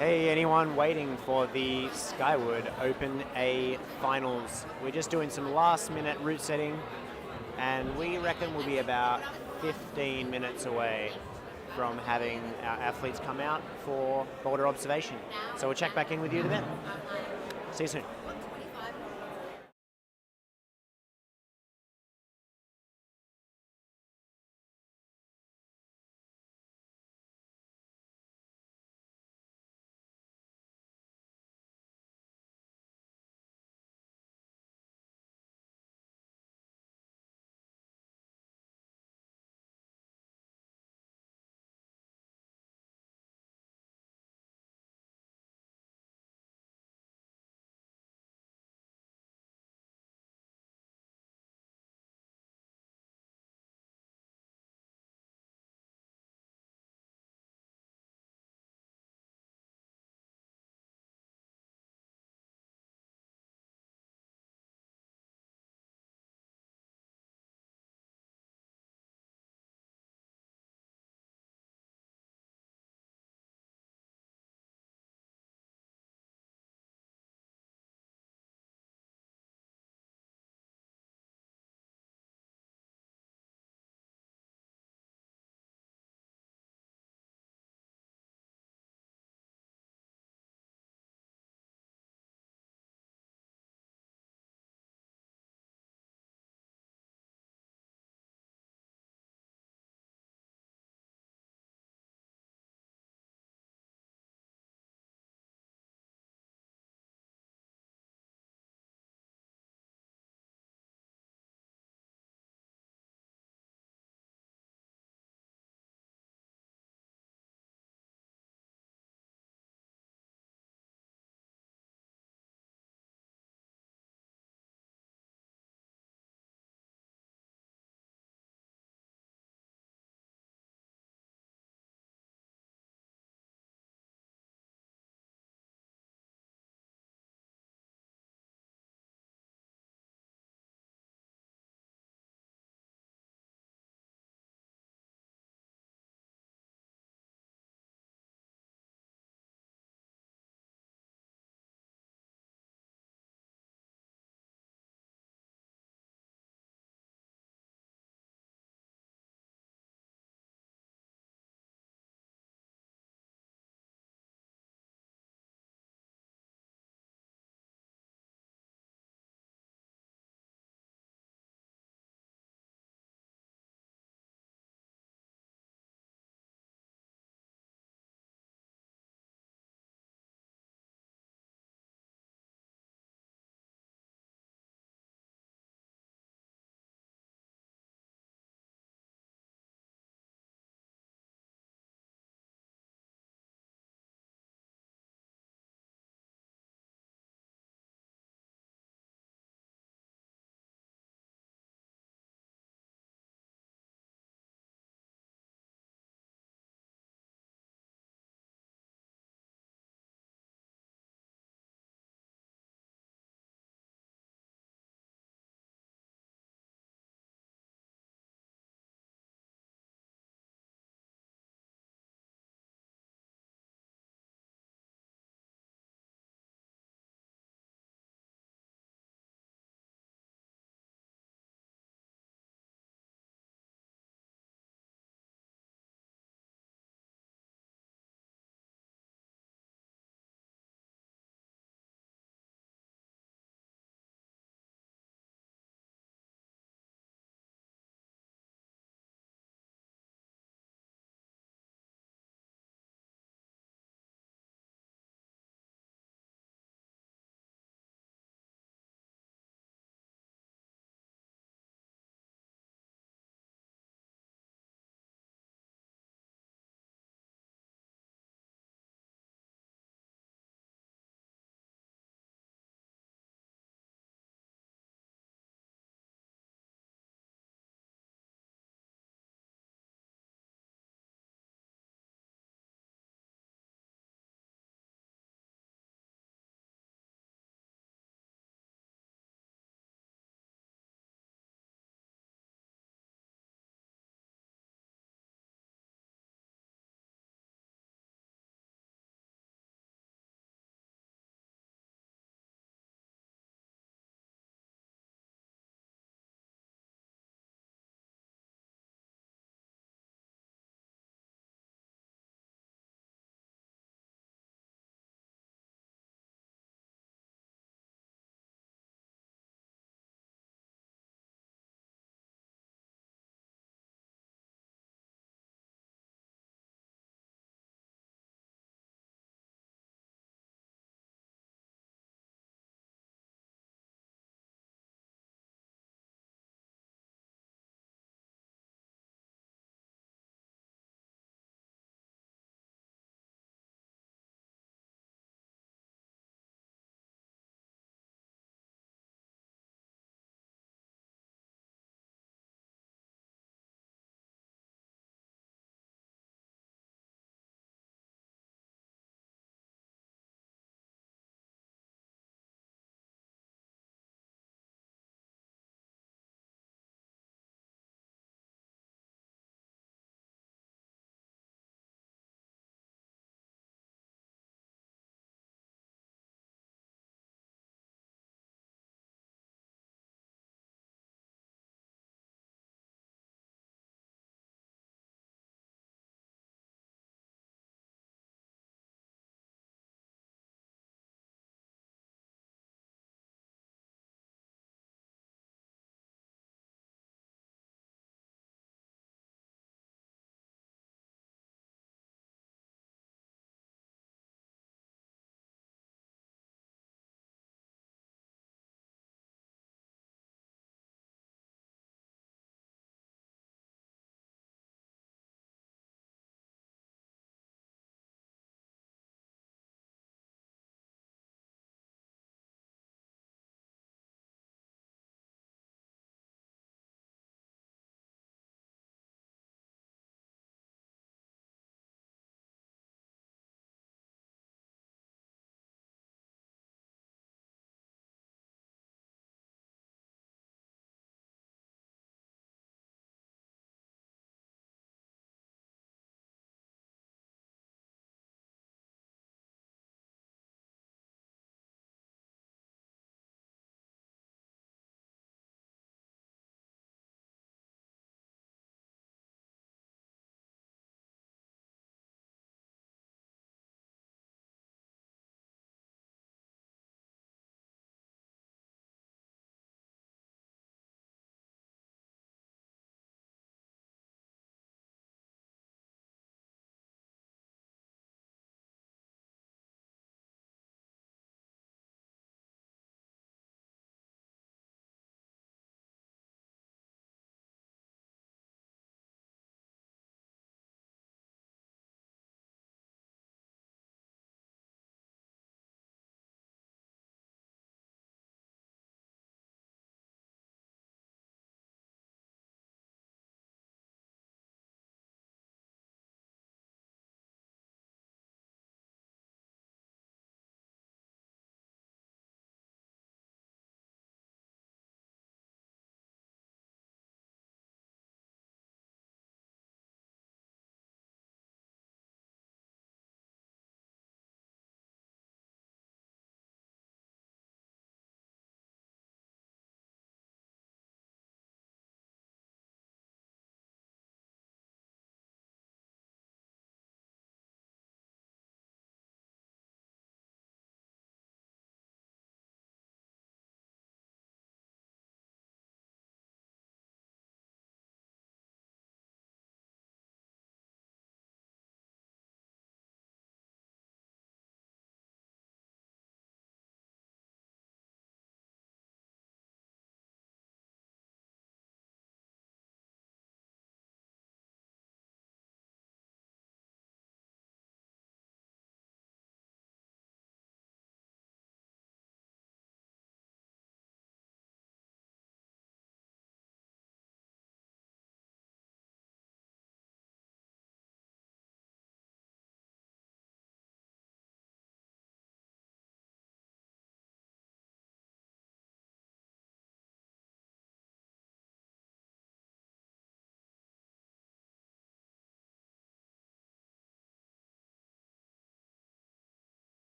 Hey, anyone waiting for the Skywood Open A finals? We're just doing some last minute route setting, and we reckon we'll be about 15 minutes away from having our athletes come out for boulder observation. So we'll check back in with you at the event. See you soon.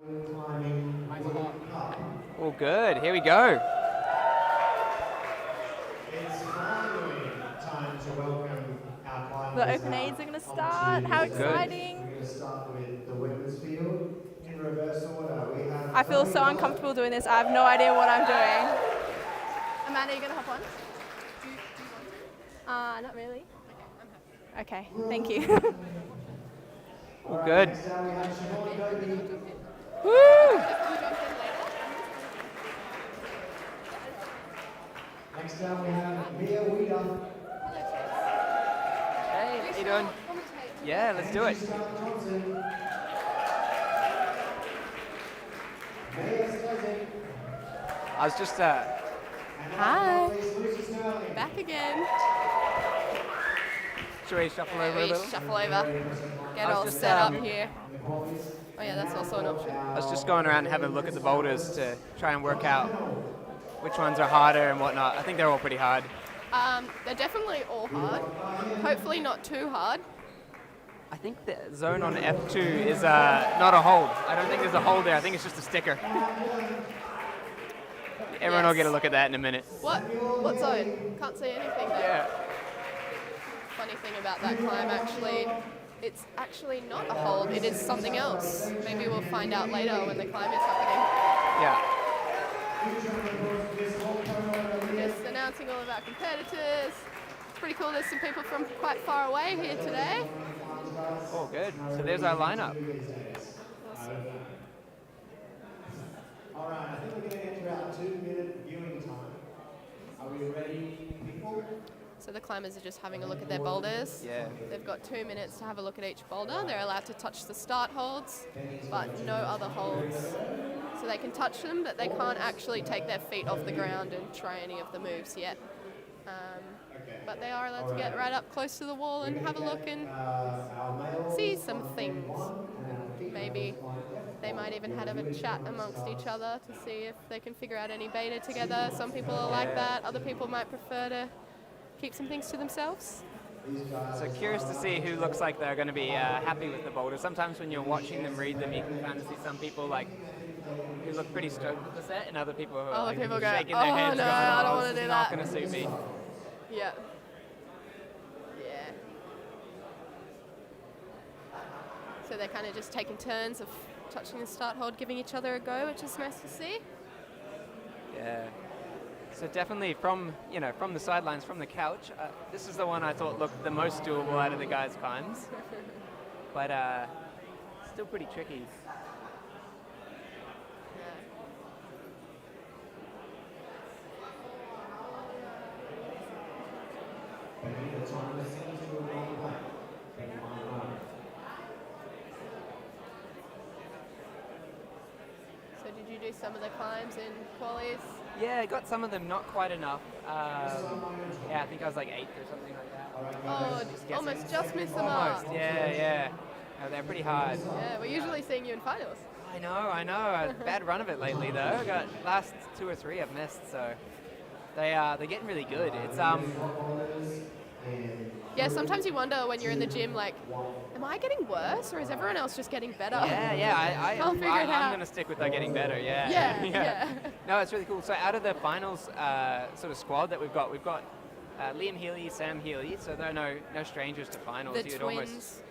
Climbing World Cup.
All good. Here we go.
It's finally time to welcome our climbers.
The open aids are going to start. How exciting!
We're going to start with the women's field. In reverse order, we have.
I feel so uncomfortable doing this. I have no idea what I'm doing. Amanda, you going to hop on?
Do you want to?
Not really.
Okay, I'm happy.
Okay, thank you.
All good.
Next down we have Siobhan Doby.
Woo!
Can we jump in later?
Next down we have Mia Weeder.
Hey, how you doing? Yeah, let's do it.
Scott Johnson. Maya Stezek.
I was just
Hi.
Lucy Sterling.
Back again.
should we shuffle over a
We
little?
shuffle over. Get
I was
all
just,
set up
um,
here. Oh yeah, that's also an option.
I was just going around and having a look at the boulders to try and work out which ones are harder and whatnot. I think they're all pretty hard.
They're definitely all hard. Hopefully not too hard.
I think the zone on F2 is not a hold. I don't think there's a hold there. I think it's just a sticker. Everyone will get a look at that in a minute.
What zone? Can't see anything there.
Yeah.
Funny thing about that climb, actually, it's actually not a hold. It is something else. Maybe we'll find out later when the climb is happening.
Yeah.
Just announcing all of our competitors. It's pretty cool. There's some people from quite far away here today.
Oh, good. So there's our lineup.
All right, I think we're going to get to our 2-minute viewing time. Are we ready, people?
So the climbers are just having a look at their boulders.
Yeah.
They've got 2 minutes to have a look at each boulder. They're allowed to touch the start holds, but no other holds. So they can touch them, but they can't actually take their feet off the ground and try any of the moves yet. But they are allowed to get right up close to the wall and have a look and see some things. Maybe they might even have a chat amongst each other to see if they can figure out any beta together. Some people are like that. Other people might prefer to keep some things to themselves.
So curious to see who looks like they're going to be happy with the boulder. Sometimes when you're watching them read them, you can kind of see some people like who look pretty stoked with the set, and other people who are like,
people go,
shaking their
"Oh,
heads,
no,
going,
I don't
"Oh,
wanna
this
do
is not
that."
going to suit me."
Yeah. Yeah. So they're kind of just taking turns of touching the start hold, giving each other a go, which is nice to see.
Yeah. So definitely from the sidelines, from the couch, this is the one I thought looked the most doable out of the guys' climbs, but still pretty tricky.
So did you do some of the climbs in qualies?
Yeah, I got some of them, not quite enough. Yeah, I think I was like 8th or something like that.
Oh, almost just missed them
Almost,
up.
yeah. No, they're pretty hard.
Yeah, we're usually seeing you in finals.
I know. A bad run of it lately though. I got last 2 or 3 I've missed, so they're getting really good. It's
Yeah, sometimes you wonder when you're in the gym, like, am I getting worse or is everyone else just getting better?
Yeah.
I'll figure it out.
I'm gonna stick with getting better. Yeah.
Yeah.
No, it's really cool. So out of the finals sort of squad that we've got Liam Healy, Sam Healy. So they're no strangers to finals.
The
You'd
twins.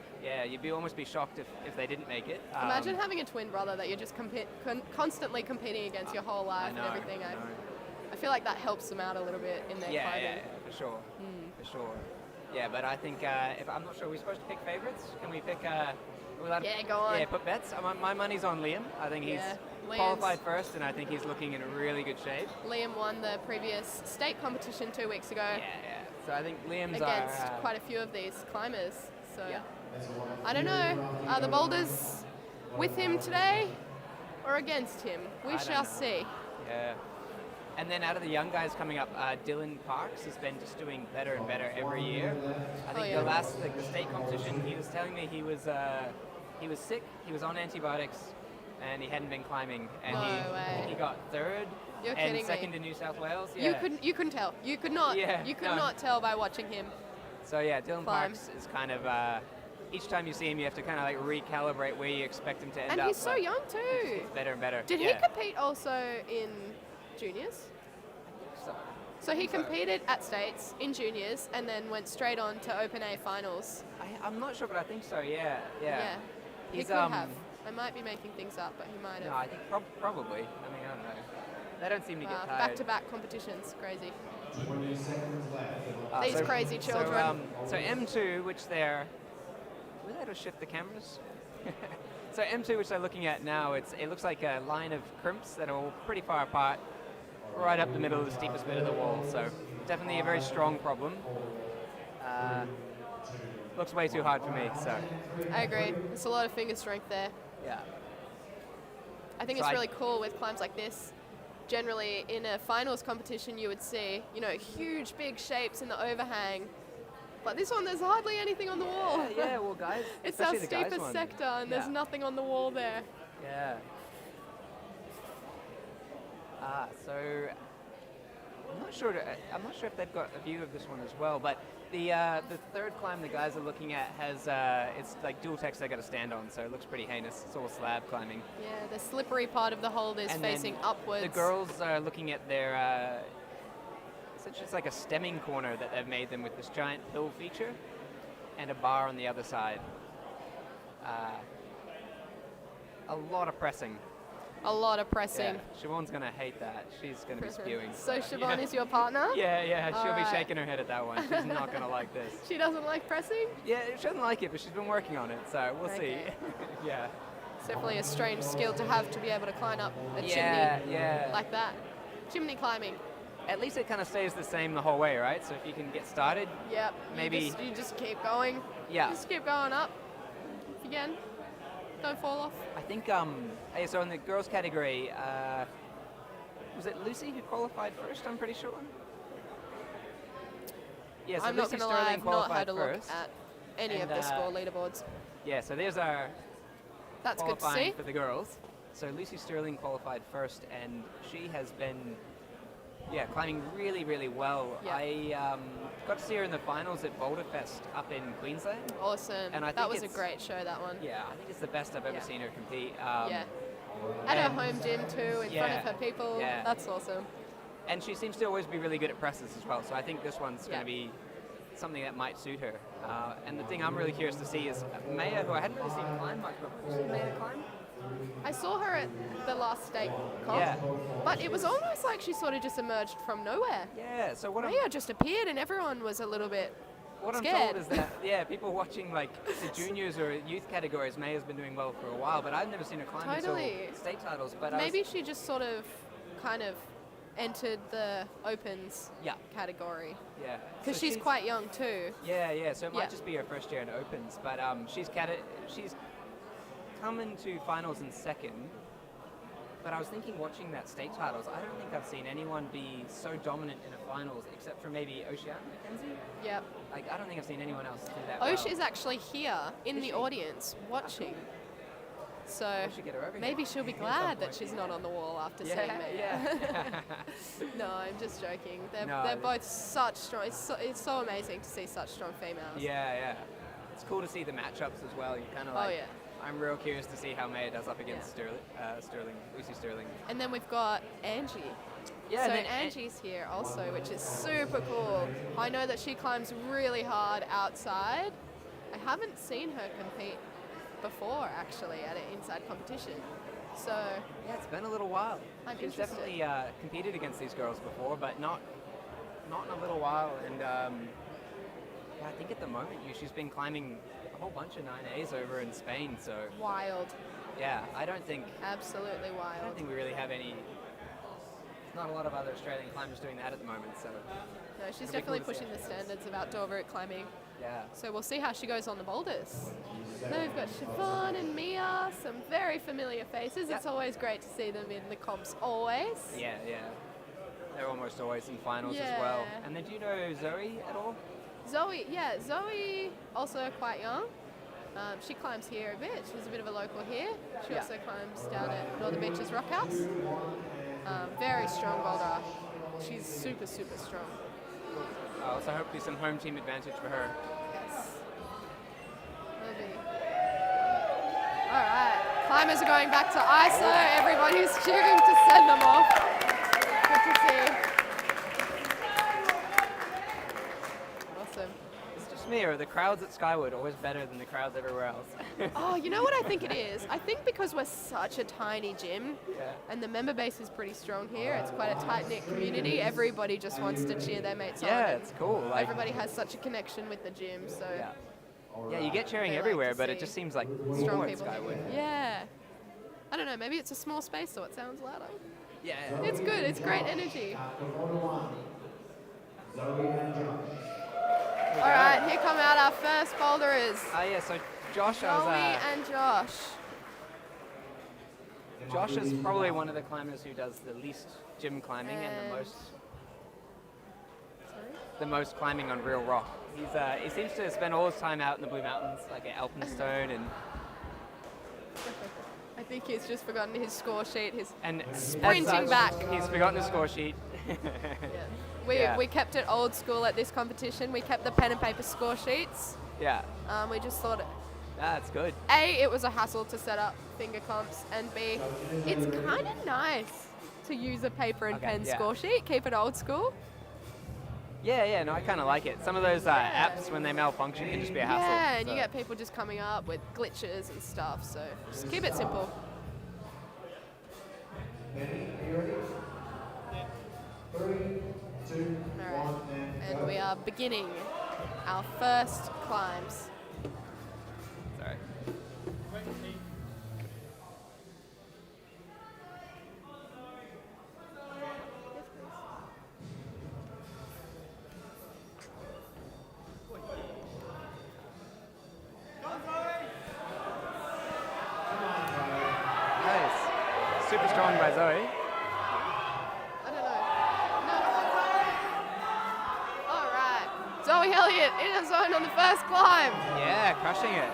you'd almost be shocked if they didn't make it.
Imagine having a twin brother that you're just constantly competing against your whole life
I know,
and everything.
I know.
I feel like that helps them out a little bit in their climbing.
Yeah, for sure. For sure. Yeah, but I think if I'm not sure, are we supposed to pick favorites? Can we pick? Are we allowed to-
Yeah, go on.
Yeah, put bets. My money's on Liam. I think he's
Yeah, Liam's-
qualified first, and I think he's looking in really good shape.
Liam won the previous state competition 2 weeks ago
Yeah. So I think Liam's
against
our.
quite a few of these climbers. So
Yeah.
I don't know. Are the boulders with him today or against him? We
I don't
shall
know.
see.
Yeah. And then out of the young guys coming up, Dylan Parks has been just doing better and better every year. I think
yeah.
the state competition, he was telling me he was sick, he was on antibiotics, and he hadn't been climbing, and
No way.
he got 3rd
You're
and
kidding me.
2nd in New South Wales. Yeah.
You couldn't tell. You could not.
Yeah,
You could
no.
not tell by watching him.
So yeah, Dylan
Climb.
Parks is kind of each time you see him, you have to kind of like recalibrate where you expect him to end
And
up.
he's so
but
young
it
too.
gets better and better.
Did he
yeah.
compete also in juniors?
So,
So he competed at States in juniors and then went straight on to Open A finals.
I'm not sure, but I think so. Yeah, yeah.
He
He's
could have. I might be making things up, but he might have.
No, I think probably. I mean, I don't know. They don't seem to get tired.
Back-to-back competitions, crazy.
20 seconds left.
These crazy children.
So M2, which they're... Were they able to shift the cameras? So M2, which they're looking at now, it looks like a line of crimps that are all pretty far apart, right up the middle of the steepest bit of the wall. So definitely a very strong problem. Looks way too hard for me, so...
I agree. It's a lot of finger strength there.
Yeah.
I think
So
it's really cool with climbs like this. Generally, in a finals competition, you would see, huge, big shapes in the overhang. But this one, there's hardly anything on the wall.
Yeah, well, guys,
It's our
especially the guys
steepest
one.
sector, and there's
Yeah.
nothing on the wall there.
Yeah. So I'm not sure if they've got a view of this one as well. But the third climb the guys are looking at has it's like dual text they got to stand on, so it looks pretty heinous. It's all slab climbing.
Yeah, the slippery part of the hold is
And then
facing upwards.
The girls are looking at their it's like a stemming corner that they've made them with this giant hill feature and a bar on the other side. A lot of pressing.
A lot of pressing.
Yeah, Siobhan's gonna hate that. She's gonna be spewing.
So Siobhan
yeah.
is your partner?
Yeah, she'll
Alright.
be shaking her head at that one. She's not gonna like this.
She doesn't like pressing?
Yeah, she doesn't like it, but she's been working on it, so we'll
Okay.
see. Yeah.
It's definitely a strange skill to have to be able to climb up a
Yeah,
chimney
yeah.
like that. Chimney climbing.
At least it kind of stays the same the whole way, right? So if you can get started,
Yep.
Maybe-
You just keep going.
yeah.
Just keep going up. If you can. Don't fall off.
I think, so in the girls category, was it Lucy who qualified first, I'm pretty sure? Yeah, so
I'm
Lucy
not going to lie,
Sterling
I've not
qualified
had a look
first.
at any of
And,
the score leaderboards.
Yeah, so there's our
That's good to
qualifying
see.
for the girls. So Lucy Sterling qualified first, and she has been, climbing really, really well.
Yeah.
I got to see her in the finals at Boulder Fest up in Queensland.
Awesome.
And I
That
think
was a
it's-
great show, that one.
Yeah, I think it's the best I've ever
Yeah.
seen her compete.
Yeah. At her home gym too, in front
Yeah.
of her people.
Yeah.
That's awesome.
And she seems to always be really good at presses as well, so I think this one's going
Yeah.
to be something that might suit her. And the thing I'm really curious to see is Maya, who I hadn't really seen climb much before. Have you seen Maya climb?
I saw her at the last state comp,
Yeah.
but it was almost like she sort of just emerged from nowhere.
Yeah, so what
Maya just appeared and everyone was a little bit
I'm
scared.
told is that, people watching like the juniors or youth categories, Maya's been doing well for a while, but I've never seen her climb
Totally.
until state titles. But
Maybe she just sort of kind of entered the opens
Yeah.
category.
Yeah.
Because
So
she's quite young too.
Yeah, so it might
Yeah.
just be her first year in opens, but she's come into finals in second. But I was thinking, watching that state titles, I don't think I've seen anyone be so dominant in a finals, except for maybe Oceana McKenzie.
Yep.
Like, I don't think I've seen anyone else do that
Osh
well.
is actually here in
Is
the
she?
audience watching. So
We should get her over here.
maybe she'll be
At some
glad that
point.
she's not on the wall after
Yeah,
seeing me.
yeah.
No, I'm just joking. They're
No.
both such strong. It's so amazing to see such strong females.
Yeah. It's cool to see the matchups as well. You kind of
Oh,
like.
yeah.
I'm real curious to see how Maya does up against Lucy Sterling.
And then we've got Angie.
Yeah,
so
and then
Angie's here also, which is super cool. I know that she climbs really hard outside. I haven't seen her compete before, actually, at an inside competition. So
Yeah, it's been a little while.
I'm
She's
interested.
definitely competed against these girls before, but not in a little while. And I think at the moment she's been climbing a whole bunch of 9As over in Spain. So
wild,
yeah, I don't think
absolutely wild.
we really have any. Not a lot of other Australian climbers doing that at the moment. So
No, she's
It'll be
definitely
cool to see
pushing
how
the standards of outdoor route climbing.
yeah.
So we'll see how she goes on the boulders. Then we've got Siobhan and Mia, some very familiar faces.
Yep.
It's always great to see them in the comps, always.
Yeah. They're almost always in finals as well.
Yeah.
And then do you know Zoe at all?
Zoe, also quite young. She climbs here a bit. She's a bit of a local here. She
Yeah.
also climbs down at Northern Beaches Rock House. Very strong boulder. She's super, super strong.
So hopefully some home team advantage for her.
Yes. And heavy. All right, climbers are going back to ISO. Everybody's cheering to send them off. Good to see. Awesome.
It's just me, or the crowds at Skywood always better than the crowds everywhere else?
Oh, you know what I think it is? I think because we're such a tiny gym
Yeah.
and the member base is pretty strong here, it's quite a tight-knit community. Everybody just wants to cheer their mates on.
Yeah,
and
it's cool. Like,
everybody has such a connection with the gym, so
yeah. Yeah, you get cheering
They like
everywhere,
to
but it
see
just seems like
strong
more at
people.
Skywood.
Yeah. I don't know, maybe it's a small space so it sounds louder.
Yeah.
It's good, it's great energy. All right, here come out our first boulderers.
Yeah, so Josh,
Zoe and Josh.
Josh is probably one of the climbers who does the least gym climbing and the most climbing on real rock. He seems to spend all his time out in the Blue Mountains, like at Alpenstone
I think he's just forgotten his score sheet.
and
Sprinting
as such,
back.
He's forgotten his score sheet. Yeah.
We kept it old school at this competition. We kept the pen and paper score sheets.
Yeah,
We just thought,
that's good.
A, it was a hassle to set up finger comps, and B, it's kind of nice to use a paper and
Okay,
pen
yeah.
score sheet, keep it old school.
Yeah, no, I kind of like it. Some of those apps, when they malfunction, can just be a hassle.
Yeah, and
so.
you get people just coming up with glitches and stuff, so just keep it simple.
Benny, are you ready? 3, 2,
All
1,
And
go.
we are beginning our first climbs.
Sorry. Nice. Super strong by Zoe.
I don't know. No. All right. Zoe Elliott in her zone on the first climb.
Yeah, crushing it.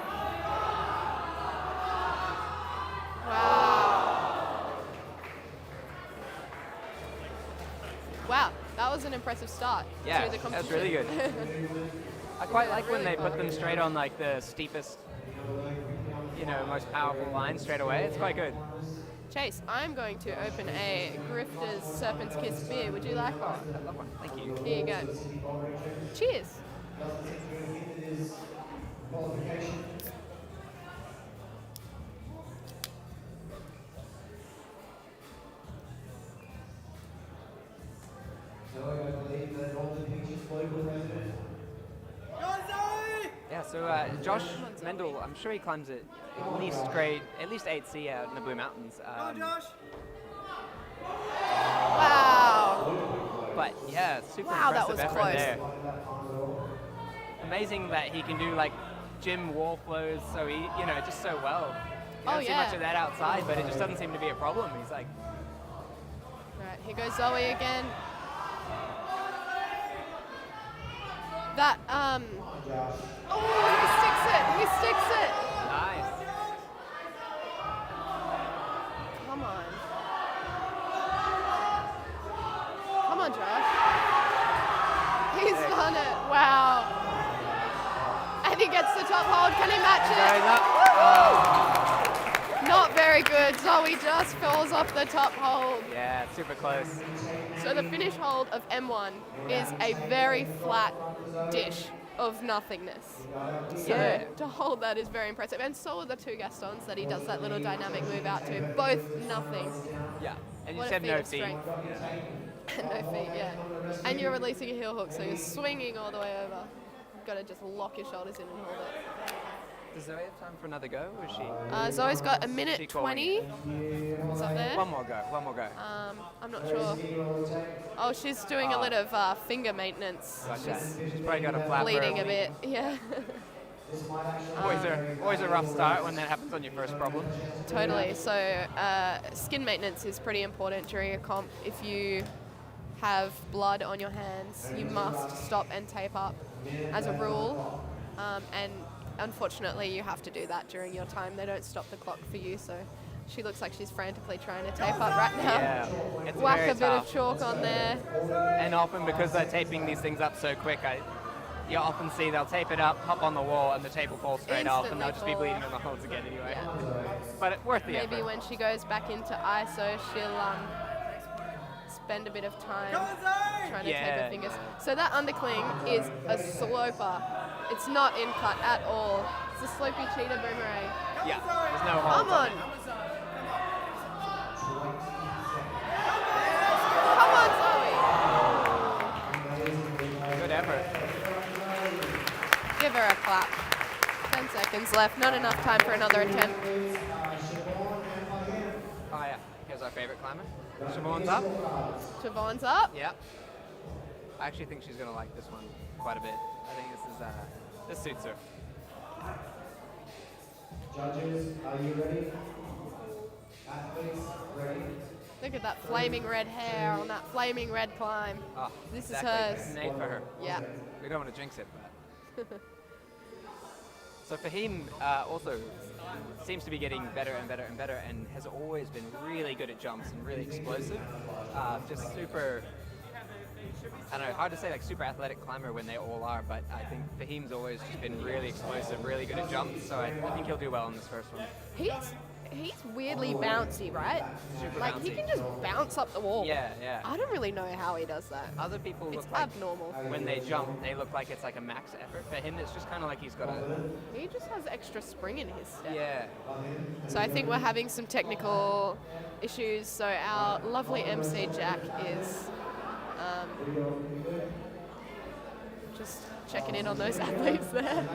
Wow, that was an impressive start
Yeah,
to the
that's
competition.
really good. I quite like when they put them straight on like the steepest, most powerful line straight away. It's quite good.
Chase, I'm going to open a Grifter's Serpent's Kiss beer. Would you like one?
I love one. Thank you.
Here you go. Cheers.
Yeah, so Josh Mendel, I'm sure he climbs at least 8C out in the Blue Mountains.
Wow.
But yeah, super
Wow, that
impressive
was
effort
close.
there. Amazing that he can do like gym wall flows so just so well. You
Oh,
don't see
yeah.
much of that outside, but it just doesn't seem to be a problem. He's like,
All right, here goes Zoe again. That, oh, he sticks it. He sticks it.
nice.
Come on. Come on, Josh. He's done it. Wow. And he gets the top hold. Can he match
Going
it?
up.
Not very good. Zoe just falls off the top hold.
Yeah, super close.
So the finish hold of M1 is a very flat dish of nothingness. So
Yeah.
to hold that is very impressive. And so are the two Gastons that he does that little dynamic move out to. Both nothing.
Yeah. And you
What a
said
feat
no
of
feet.
strength. And no feet, yeah. And you're releasing a heel hook, so you're swinging all the way over. You've got to just lock your shoulders in and hold it.
Does Zoe have time for another go, or is she?
Zoe's got a
She
minute
calling
20. What's up there?
One more go.
I'm not sure. Oh, she's doing a little of finger maintenance.
Gotcha.
She's
She's probably got a flap.
bleeding a bit. Yeah,
Always a rough start when that happens on your first problem.
totally. So skin maintenance is pretty important during a comp. If you have blood on your hands, you must stop and tape up as a rule. And unfortunately, you have to do that during your time. They don't stop the clock for you. So she looks like she's frantically trying to tape up right now.
Yeah, it's
Whack
very
a bit
tough.
of chalk on there.
And often because they're taping these things up so quick, you often see they'll tape it up, hop on the wall, and the tape will fall straight off, and they'll just be
Instantly
bleeding in the holds again anyway.
Yeah.
But worth the
Maybe
effort.
when she goes back into ISO, she'll spend a bit of time trying to tape
Yeah,
her fingers.
yeah.
So that undercling is a sloper. It's not in cut at all. It's a slopey cheetah boomerang.
Yeah, there's no holds
Come on.
it.
Come on, Zoe.
Good effort.
Give her a clap. 10 seconds left. Not enough time for another attempt.
Oh yeah, here's our favorite climber. Siobhan's up.
Siobhan's up.
Yep. I actually think she's gonna like this one quite a bit. I think this suits her.
Judges, are you ready? Athletes, ready?
Look at that flaming red hair on that flaming red climb.
Oh,
This is
exactly.
hers.
It's made for her.
Yeah.
We don't want to jinx it, but. So Fahim also seems to be getting better and better and better, and has always been really good at jumps and really explosive. Just super. I don't know, hard to say, like super athletic climber when they all are, but I think Fahim's always just been really explosive, really good at jumps, so I think he'll do well on this first one.
He's weirdly bouncy, right?
Super
Like he
bouncy.
can just bounce up the wall.
Yeah, yeah.
I don't really know how he does that.
Other people
It's
look like
abnormal.
when they jump, they look like it's like a max effort. For him, it's just kind of like he's got a
He just has extra spring in his step.
yeah.
So I think we're having some technical issues. So our lovely MC Jack is just checking in on those athletes there.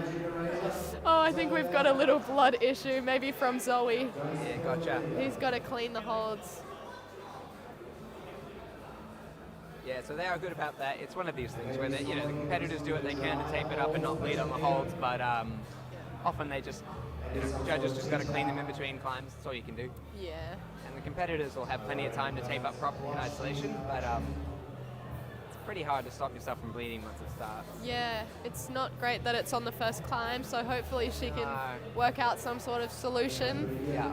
Oh, I think we've got a little blood issue, maybe from Zoe.
Yeah, gotcha.
He's got to clean the holds.
Yeah, so they are good about that. It's one of these things where the competitors do what they can to tape it up and not bleed on the holds, but often the judges just got to clean them in between climbs. That's all you can do.
Yeah.
And the competitors will have plenty of time to tape up properly in isolation, but it's pretty hard to stop yourself from bleeding once it starts.
Yeah, it's not great that it's on the first climb, so hopefully she can
No.
work out some sort of solution.
Yeah.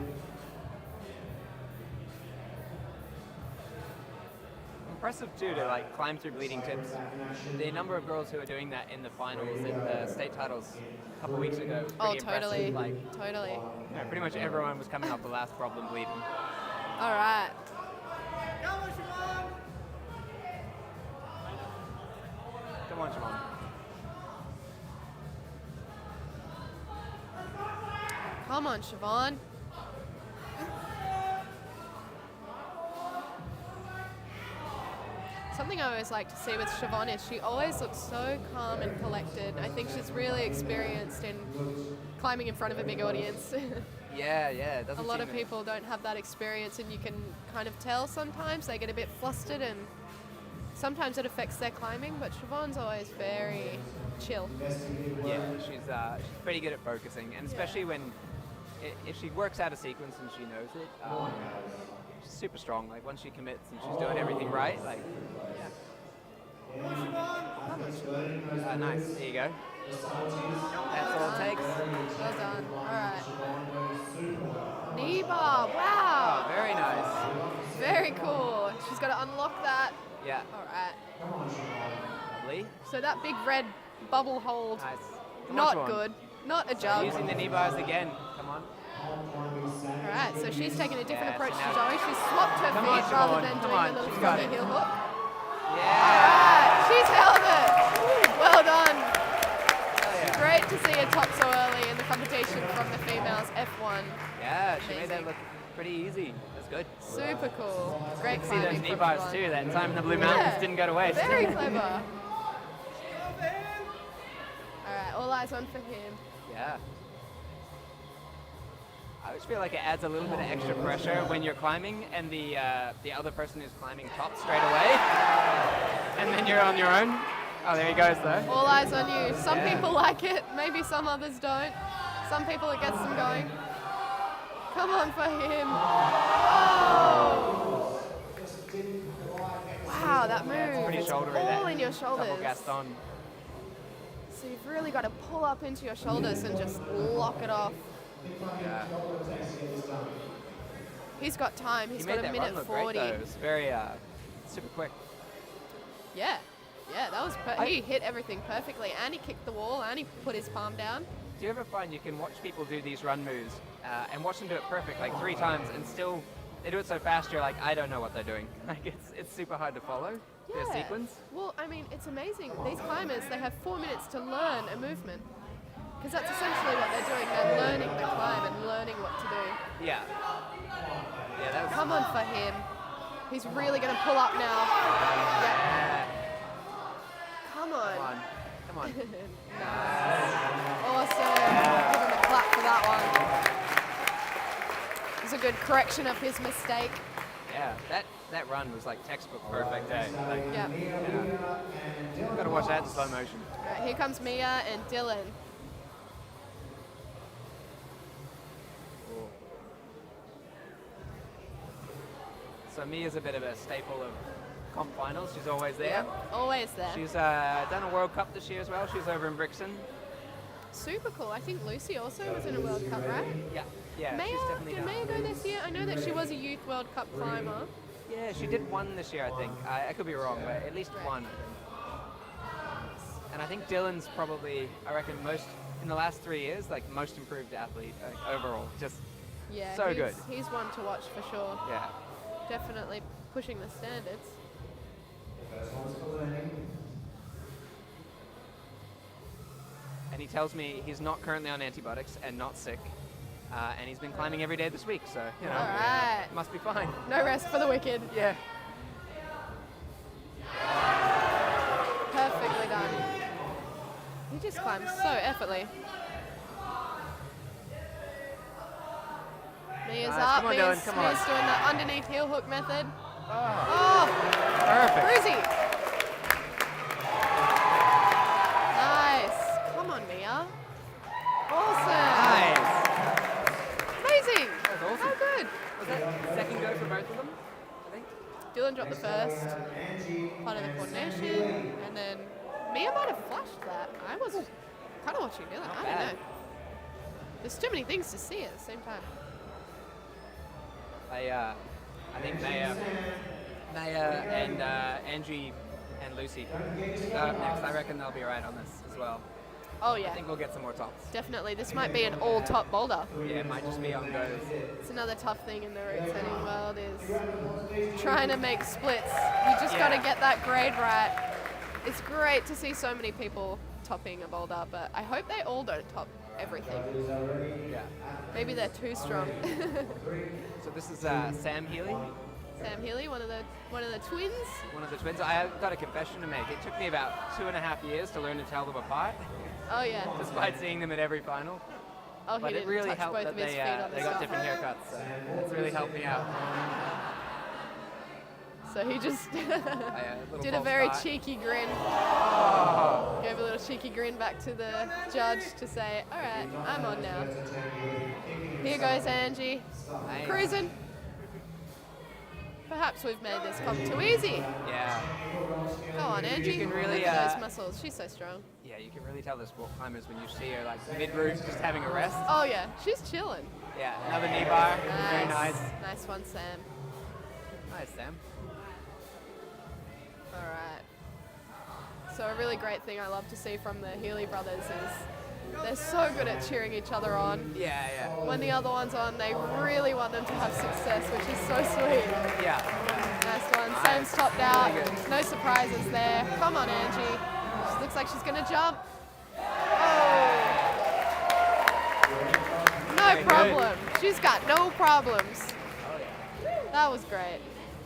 Impressive too to like climb through bleeding tips. The number of girls who are doing that in the finals in the state titles a couple of weeks ago was
Oh,
pretty
totally.
impressive. Like,
Totally.
pretty much everyone was coming off the last problem bleeding.
All right.
Come on, Siobhan.
Come on, Siobhan. Something I always like to see with Siobhan is she always looks so calm and collected. I think she's really experienced in climbing in front of a big audience.
Yeah, yeah. It
A
doesn't
lot
seem
of people don't have that experience, and you can kind of tell sometimes. They get a bit flustered, and sometimes it affects their climbing, but Siobhan's always very chill.
Yeah, she's pretty good at focusing, and especially when if she works out a sequence and she knows it, she's super strong. Like once she commits and she's doing everything right, like yeah. Nice. There you go. That's all it takes.
Well done. All right. Knee bar. Wow.
Oh, very nice.
Very cool. She's got to unlock that.
Yeah.
All right.
Lovely.
So that big red bubble hold,
Nice. Come on,
not
Siobhan.
good. Not a jug.
Using the knee bars again. Come on.
All right. So she's taken a different
Yeah,
approach
so
to
now-
Zoe. She's swapped her
Come on,
feet rather
Siobhan.
than
Come
doing
on.
the little
She's got
funny
it.
heel hook.
Yeah.
She's held it. Well done.
Oh, yeah.
Great to see her top so early in the competition from the females F1.
Yeah, she made that
Amazing.
look pretty easy. That's good.
Super cool. Great
See
climbing
those knee
from
bars
Siobhan.
too. That time in the Blue Mountains
Yeah.
didn't go to waste.
Very clever. All right, all eyes on for him.
Yeah. I always feel like it adds a little bit of extra pressure when you're climbing and the other person is climbing top straight away, and then you're on your own. Oh, there he goes though.
All eyes on you. Some
Yeah.
people like it, maybe some others don't. Some people it gets them going. Come on for him. Oh! Wow, that move.
It's pretty
It's
shouldery.
all
that
in your shoulders.
Double Gaston.
So you've really got to pull up into your shoulders and just lock it off.
Yeah.
He's got time.
He
He's
made
got a
that
minute
run look
40.
great though. It was very super quick.
Yeah, that that was he hit everything perfectly, and he kicked the wall, and he put his palm down.
Do you ever find you can watch people do these run moves and watch them do it perfect, like 3 times, and still they do it so fast you're like, I don't know what they're doing. Like it's super hard to follow their sequence.
Well, I mean, it's amazing. These climbers, they have 4 minutes to learn a movement. Because that's essentially what they're doing. They're learning the climb and learning what to do.
Yeah. Yeah, that was...
Come on for him. He's really going to pull up now.
Yeah.
Come on.
Come on.
Nice. Awesome. Give him a clap for that one. It was a good correction of his mistake.
Yeah, that run was like textbook perfect, eh? Like,
Yeah.
Gotta watch that in slow motion.
Right, here comes Mia and Dylan.
So Mia's a bit of a staple of comp finals. She's always there.
Yeah, always there.
She's done a World Cup this year as well. She's over in Brixton.
Super cool. I think Lucy also was in a World Cup, right?
Yeah, yeah.
Maya,
she's definitely
did
done.
Maya go this year? I know that she was a Youth World Cup climber.
Yeah, she did one this year, I think. I could be wrong, but at least
Right.
one. And I think Dylan's probably, I reckon, most in the last 3 years, like most improved athlete overall. Just
Yeah,
so good.
He's one to watch for sure.
yeah.
Definitely pushing the standards.
And he tells me he's not currently on antibiotics and not sick. And he's been climbing every day this week, so, you know,
All right.
must be fine.
No rest for the wicked.
Yeah.
Perfectly done. He just climbs so effortlessly. Mia's
Nice.
up.
Come on,
Mia's,
Dylan, come on.
Mia's doing the underneath heel hook method.
Oh,
Oh,
perfect.
cruisy. Nice. Come on, Mia. Awesome.
Nice.
Amazing.
That's awesome.
How good.
Was that second go for both of them, I think?
Dylan dropped the first part of the coordination, and then Mia might have flashed that. I was kind of watching Dylan. I don't
bad.
know. There's too many things to see at the same time.
I think Maya and Angie and Lucy are up next. I reckon they'll be right on this as well.
Oh
I
yeah,
think we'll get some more tops.
definitely. This might be an all-top boulder.
Yeah, it might just be on goes.
It's another tough thing in the route setting world is trying to make splits. You just got to
Yeah.
get that grade right. It's great to see so many people topping a boulder, but I hope they all don't top everything.
Yeah.
Maybe they're too strong.
So this is Sam Healy,
Sam Healy, one of the twins.
one of the twins. I have got a confession to make. It took me about 2.5 years to learn to tell them apart,
Oh yeah.
despite seeing them at every final.
Oh, he
But it
didn't
really
touch
helped
both
that
of his
they,
feet on the
they got
stuff.
different haircuts. So it's really helped me out.
So he just
Little
did a
false
very
start.
cheeky grin.
Oh.
Gave a little cheeky grin back to the judge to say, all right, I'm on now. Here goes Angie.
Nice.
Cruising. Perhaps we've made this comp too easy.
Yeah.
Go on, Angie.
You can really,
Look at those muscles. She's so strong.
Yeah, you can really tell the sport climbers when you see her like mid-route just having a rest.
Oh yeah, she's chilling.
Yeah, another knee bar. Very nice.
Nice one, Sam.
Nice, Sam.
All right. So a really great thing I love to see from the Healy brothers is they're so good at cheering each other on.
Yeah, yeah.
When the other one's on, they really want them to have success, which is so sweet.
Yeah.
Nice one.
Nice.
Sam's topped out.
Really good.
No surprises there. Come on, Angie. She looks like she's going to jump. Oh. No
Very good.
problem. She's got no problems.
Oh yeah.
That was great.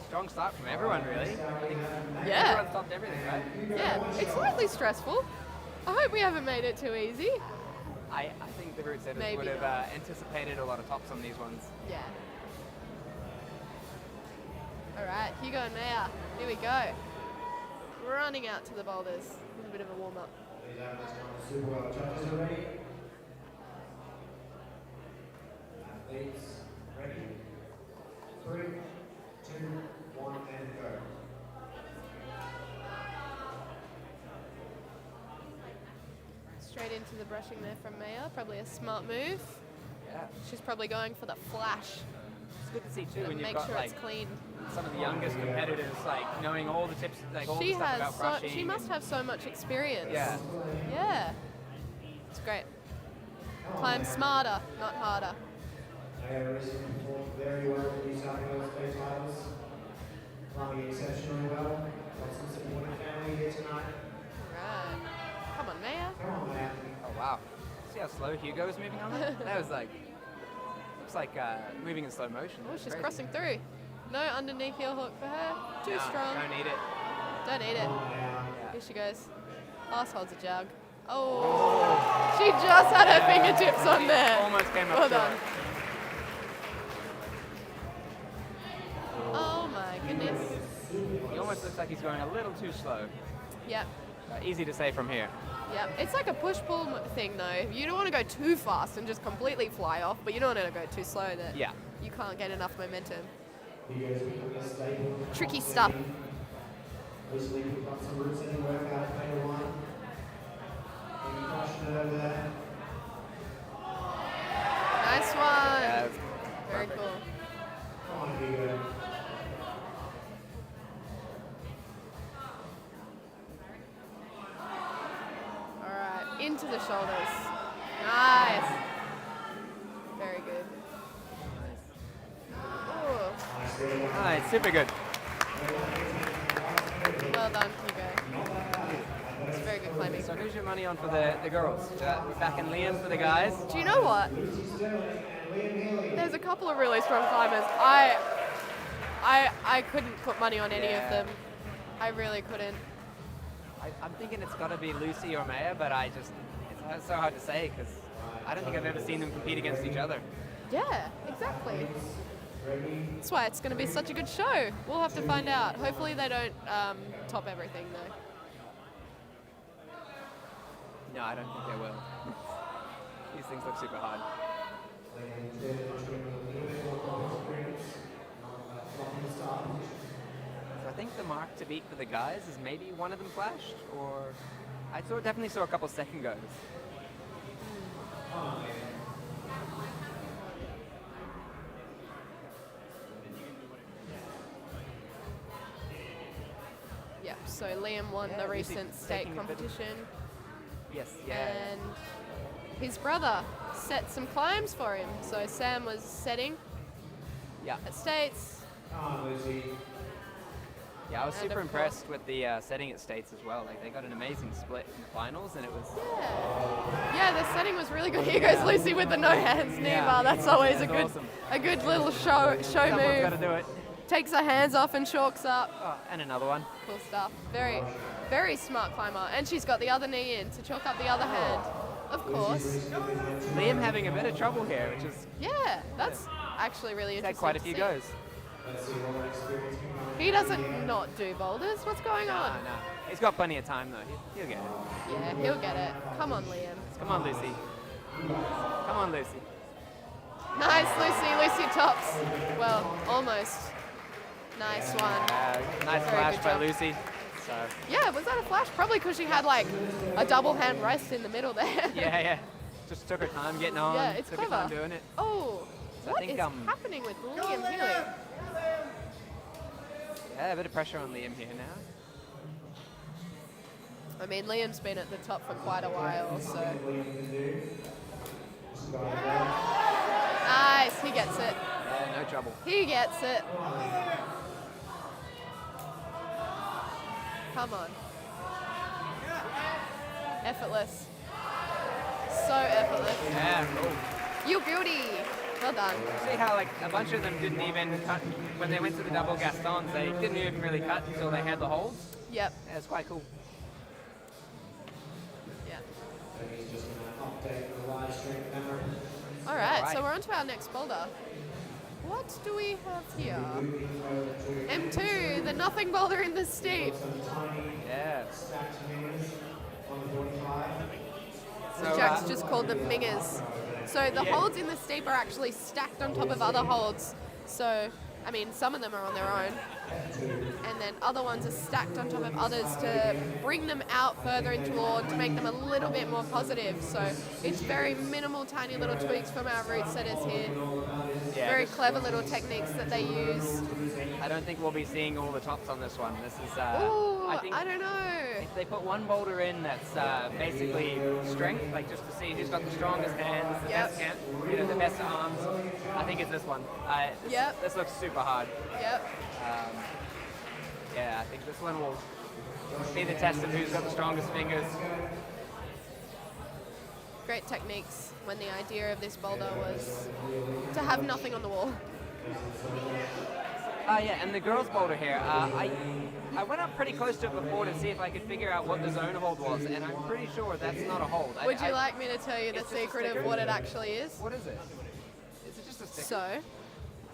Strong start from everyone, really. I think
Yeah.
everyone stopped everything, right?
Yeah, it's slightly stressful. I hope we haven't made it too easy.
I think the route setters
Maybe
would have
not.
anticipated a lot of tops on these ones.
Yeah. All right, Hugo and Maya. Here we go. Running out to the boulders. A bit of a warm up.
Super well. Judges are ready. Athletes ready. 3, 2, 1, and go.
Straight into the brushing there from Maya. Probably a smart move.
Yeah.
She's probably going for the flash.
It's good to see too
And
when you've
make
got
sure
like
it's clean.
some of the youngest competitors, like knowing all the tips, like all the
She
stuff
has
about brushing.
she must
and-
have so much experience.
Yeah.
Yeah. It's great. Climb smarter, not harder.
Diana recently performed very well in New South Wales Bay titles, climbing exceptionally well. Got some support in family here tonight.
Right. Come on, Maya.
Come on, man.
Oh wow! See how slow Hugo was moving on that? That was like, looks like moving in slow motion.
Oh, she's
Crazy.
crossing through. No underneath heel hook for her. Too
No,
strong.
Don't need it.
Don't need it.
Yeah.
Here she goes. Last holds a jug. Oh, she just had her fingertips on there.
Almost came up
Well
short.
done. Oh my goodness.
He almost looks like he's going a little too slow.
Yep.
Easy to say from here.
Yep. It's like a push-pull thing though. You don't want to go too fast and just completely fly off, but you don't want to go too slow that
Yeah.
you can't get enough momentum.
You guys become a staple.
Tricky stuff.
Recently picked up some routes in the workout at Player One. And you crushing it over there.
Nice one.
Yeah,
Very
perfect.
cool.
Come on, Hugo.
All right, into the shoulders. Nice. Very good. Ooh,
Nice, super good.
well done, Hugo. It's very good climbing.
So who's your money on for the girls? Back and Liam for the guys.
Do you know what? There's a couple of really strong climbers. I couldn't put money on any of
Yeah.
them. I really couldn't.
I'm thinking it's got to be Lucy or Maya, but it's so hard to say because I don't think I've ever seen them compete against each other.
Yeah, exactly. That's why it's going to be such a good show. We'll have to find out. Hopefully they don't top everything though.
No, I don't think they will. These things look super hard. So I think the mark to beat for the guys is maybe one of them flashed, or definitely saw a couple second goes.
Yep, so Liam won
Yeah,
the
Lucy
recent state
taking a bit of-
competition,
Yes, yeah.
and his brother set some climbs for him. So Sam was setting
Yeah,
at states.
Come on, Lucy.
yeah. I was
And
super
of
impressed with the setting at states as well. Like they got an amazing split in the finals, and it was
Yeah, the setting was really good. Here goes Lucy with the no hands knee
Yeah.
bar. That's always
That's awesome.
a good little show
someone's got to
move.
do it.
Takes her hands off and chalks up.
Oh, and another one.
Cool stuff. Very, very smart climber. And she's got the other knee in to chalk up the other hand. Of course.
Liam having a bit of trouble here, which is
Yeah, that's actually really
he's
interesting.
had quite a
to
few
see.
goes.
Let's see what experience can come in.
He doesn't not do boulders. What's going on?
No. He's got plenty of time though. He'll get it.
Yeah, he'll get it. Come on, Liam.
Come on, Lucy. Come on, Lucy.
Nice, Lucy. Lucy tops. Well, almost. Nice one.
Nice
Very
flash
good
by
job.
Lucy. So
Yeah, was that a flash? Probably because she had like a double hand rest in the middle there.
yeah. Just took her time getting on.
Yeah, it's
took her
clever.
time doing it.
Oh,
So I
what
think,
is happening with Liam Healy?
Yeah, a bit of pressure on Liam here now.
I mean, Liam's been at the top for quite a while, so. Nice, he gets it.
Yeah, no trouble.
He gets it. Come on. Effortless. So effortless.
Yeah, cool.
You beauty. Well done.
See how like a bunch of them didn't even cut when they went to the double Gastons. They didn't even really cut until they had the holds.
Yep.
Yeah, it's quite cool.
Yeah.
He's just going to update the live stream camera.
All right, so
Alright.
we're on to our next boulder. What do we have here?
Moving over to
M2, the nothing boulder in the steep.
some tiny
Yeah.
stacked mingers on the 45.
So
Jack's just called them mingers. So the
Yeah.
holds in the steep are actually stacked on top of other holds. So I mean, some of them are on their own, and then other ones are stacked on top of others to bring them out further into the wall and to make them a little bit more positive. So it's very minimal, tiny little tweaks from our route setters here.
Yeah,
Very clever little techniques that they use.
I don't think we'll be seeing all the tops on this one. This is,
Ooh,
I think
I don't know.
if they put one boulder in that's basically strength, like just to see who's got the strongest hands, the
Yep.
best the best arms, I think it's this one.
Yep.
This looks super hard.
Yep.
Yeah, I think this one will be the test of who's got the strongest fingers.
Great techniques when the idea of this boulder was to have nothing on the wall.
Yeah, and the girls' boulder here, I went up pretty close to it before to see if I could figure out what the zone hold was, and I'm pretty sure that's not a hold.
Would you like me to tell you the
it's just a
secret of
sticker?
what it actually is?
What is it? Is it just a sticker?
So,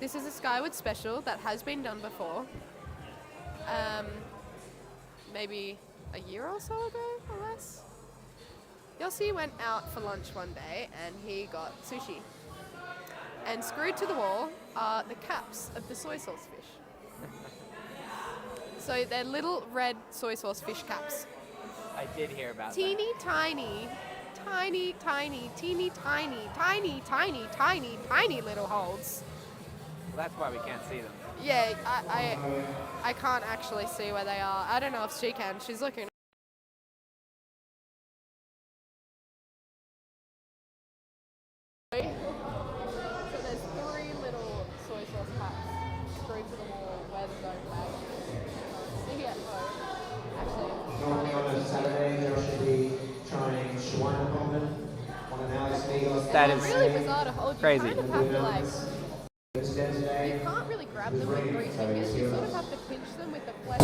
this is a Skywood special that has been done before. Maybe a year or so ago, or less. Yossi went out for lunch one day and he got sushi. And screwed to the wall are the caps of the soy sauce fish. So they're little red soy sauce fish caps.
I did hear about
Teeny tiny, tiny, tiny, teeny tiny, tiny, tiny, tiny, tiny little holes.
that. Well, that's why we can't see them.
Yeah, I can't actually see where they are. I don't know if she can. She's looking. So there's 3 little soy sauce packs screwed to the wall where the zone flag is. See at home. Actually,
Normally on a Saturday, there should be trying Schweinekommen on an Alex Migos.
That
it's
is
really bizarre to hold.
crazy.
You kind of have to like.
Instead today,
You can't really grab them with 3 fingers. You sort of have to pinch them with the flesh.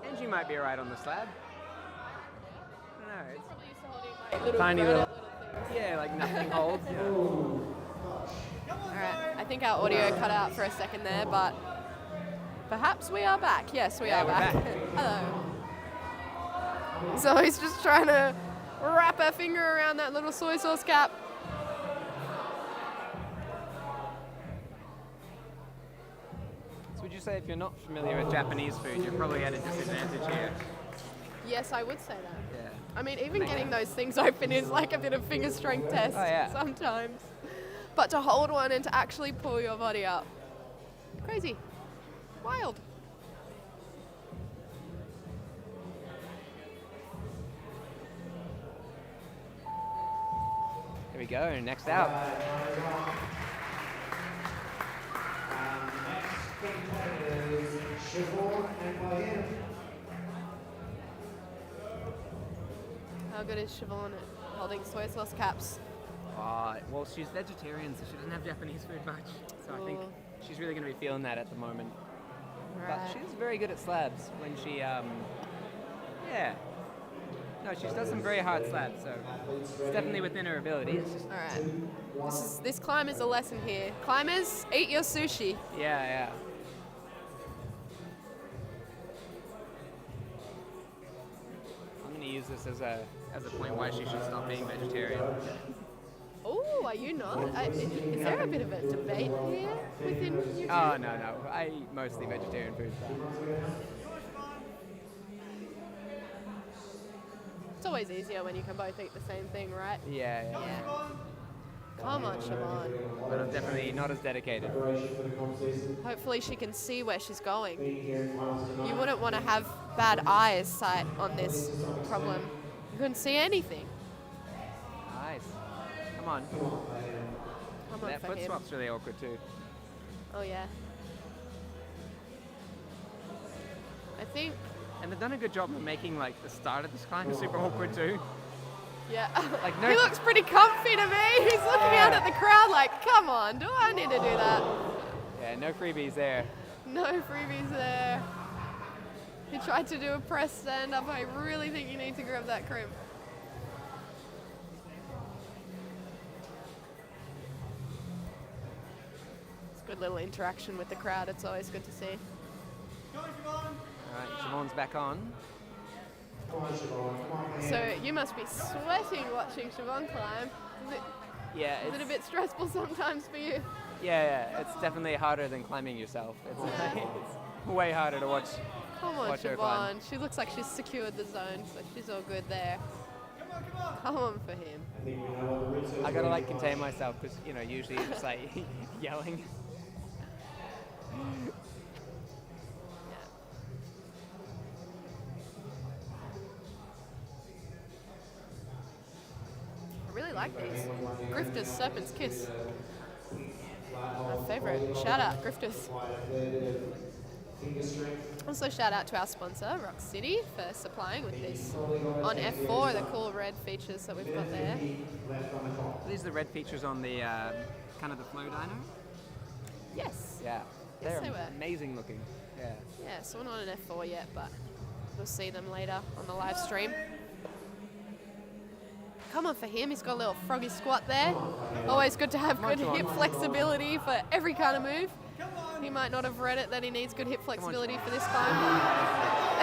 Angie might be alright on the slab. I don't know. It's
Probably used to holding like
tiny
red
little.
things.
Yeah, like nothing holds. Yeah.
Alright, I think our audio cut out for a second there, but perhaps we are back. Yes, we
Yeah,
are
we're
back.
back.
Hello. So he's just trying to wrap her finger around that little soy sauce cap.
So would you say if you're not familiar with Japanese food, you're probably at a disadvantage here?
Yes, I would say that.
Yeah.
I mean, even getting those things open is like a bit of finger strength test
Oh, yeah.
sometimes. But to hold one and to actually pull your body up, crazy, wild.
Here we go, next out.
next Siobhan and by him.
How good is Siobhan at holding soy sauce caps?
Well, she's vegetarian, so she doesn't have Japanese food much. So I think
Ooh.
she's really going to be feeling that at the moment.
Right.
But she's very good at slabs when she, yeah. No, she does some very hard slabs, so it's definitely within her ability. It's just,
All right. This climb is a lesson here. Climbers, eat your sushi.
yeah. I'm going to use this as a point why she should stop being vegetarian.
Oh, are you not? Is there a bit of a debate here within you?
Oh, no. I eat mostly vegetarian food.
It's always easier when you can both eat the same thing, right?
Yeah.
Come on, Siobhan.
But I'm definitely not as dedicated.
Hopefully she can see where she's going. You wouldn't want to have bad eyesight on this problem. You couldn't see anything.
Nice. Come on.
Come on
That
for
foot
him.
swap's really awkward too.
Oh yeah. I think,
And they've done a good job of making like the start of this climb super awkward too.
yeah.
Like,
He looks pretty comfy to me. He's looking out at the crowd like, come on, do I need to do that?
Yeah, no freebies there.
No freebies there. He tried to do a press stand up. I really think you need to grab that crimp. It's good little interaction with the crowd. It's always good to see.
Alright, Siobhan's back on.
So you must be sweating watching Siobhan climb.
Yeah,
Is it a bit stressful sometimes for you?
yeah, it's definitely harder than climbing yourself. It's way harder to watch.
Come on,
Watch her climb.
Siobhan. She looks like she's secured the zone, so she's all good there. Come on for him.
I gotta like contain myself because usually you're just like yelling.
I really like these. Grifter's Serpent's Kiss. My favourite. Shout out, Grifters. Also shout out to our sponsor, Rock City, for supplying with this. On F4, the cool red features that we've got there.
These are the red features on the kind of the flow dyno.
Yes.
Yeah,
Yes,
they're
they were.
amazing looking. Yeah.
Yeah, so we're not an F4 yet, but we'll see them later on the live stream. Come on for him, he's got a little froggy squat there. Always good to have good hip flexibility for every kind of move. He might not have read it that he needs good hip flexibility for this climb.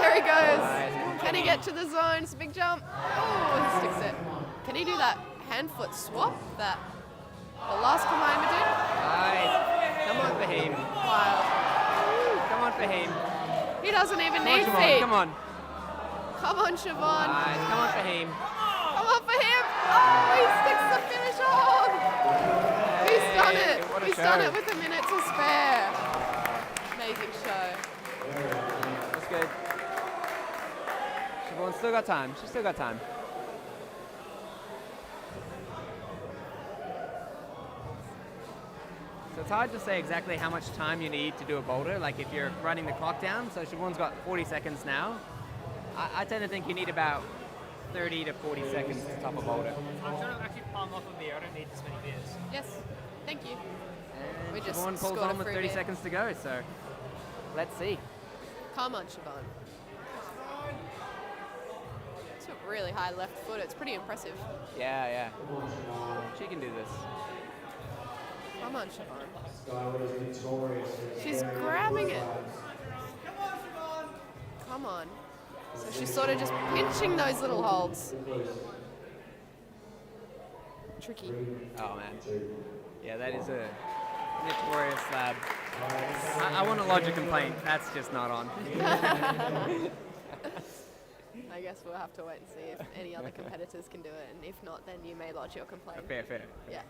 There he goes. Can he get to the zone? It's a big jump. Oh, he sticks it. Can he do that hand foot swap that the last climber did?
Nice. Come on, Fahim.
Wild.
Come on, Fahim.
He doesn't even
Come on,
need
Siobhan.
feet.
Come on.
Come on, Siobhan.
Nice. Come on, Fahim.
Come on for him. Oh, he sticks the finish on. He's done it.
What a
He's
show.
done it with a minute to spare. Amazing show.
That's good. Siobhan's still got time. She's still got time. So it's hard to say exactly how much time you need to do a boulder, like if you're running the clock down. So Siobhan's got 40 seconds now. I tend to think you need about 30 to 40 seconds to top a boulder.
I'm trying to actually palm off of me. I don't need this many beers.
Yes. Thank you.
And
We just
Siobhan pulls
scored a
on with
free
30
beer.
seconds to go, so let's see.
Come on, Siobhan. It's a really high left foot. It's pretty impressive.
Yeah. She can do this.
Come on, Siobhan. She's grabbing it. Come on. So she's sort of just pinching those little holds. Tricky.
Oh man. Yeah, that is a notorious slab. I want to lodge a complaint. That's just not on.
I guess we'll have to wait and see if any other competitors can do it, and if not, then you may lodge your complaint.
Fair.
Yeah.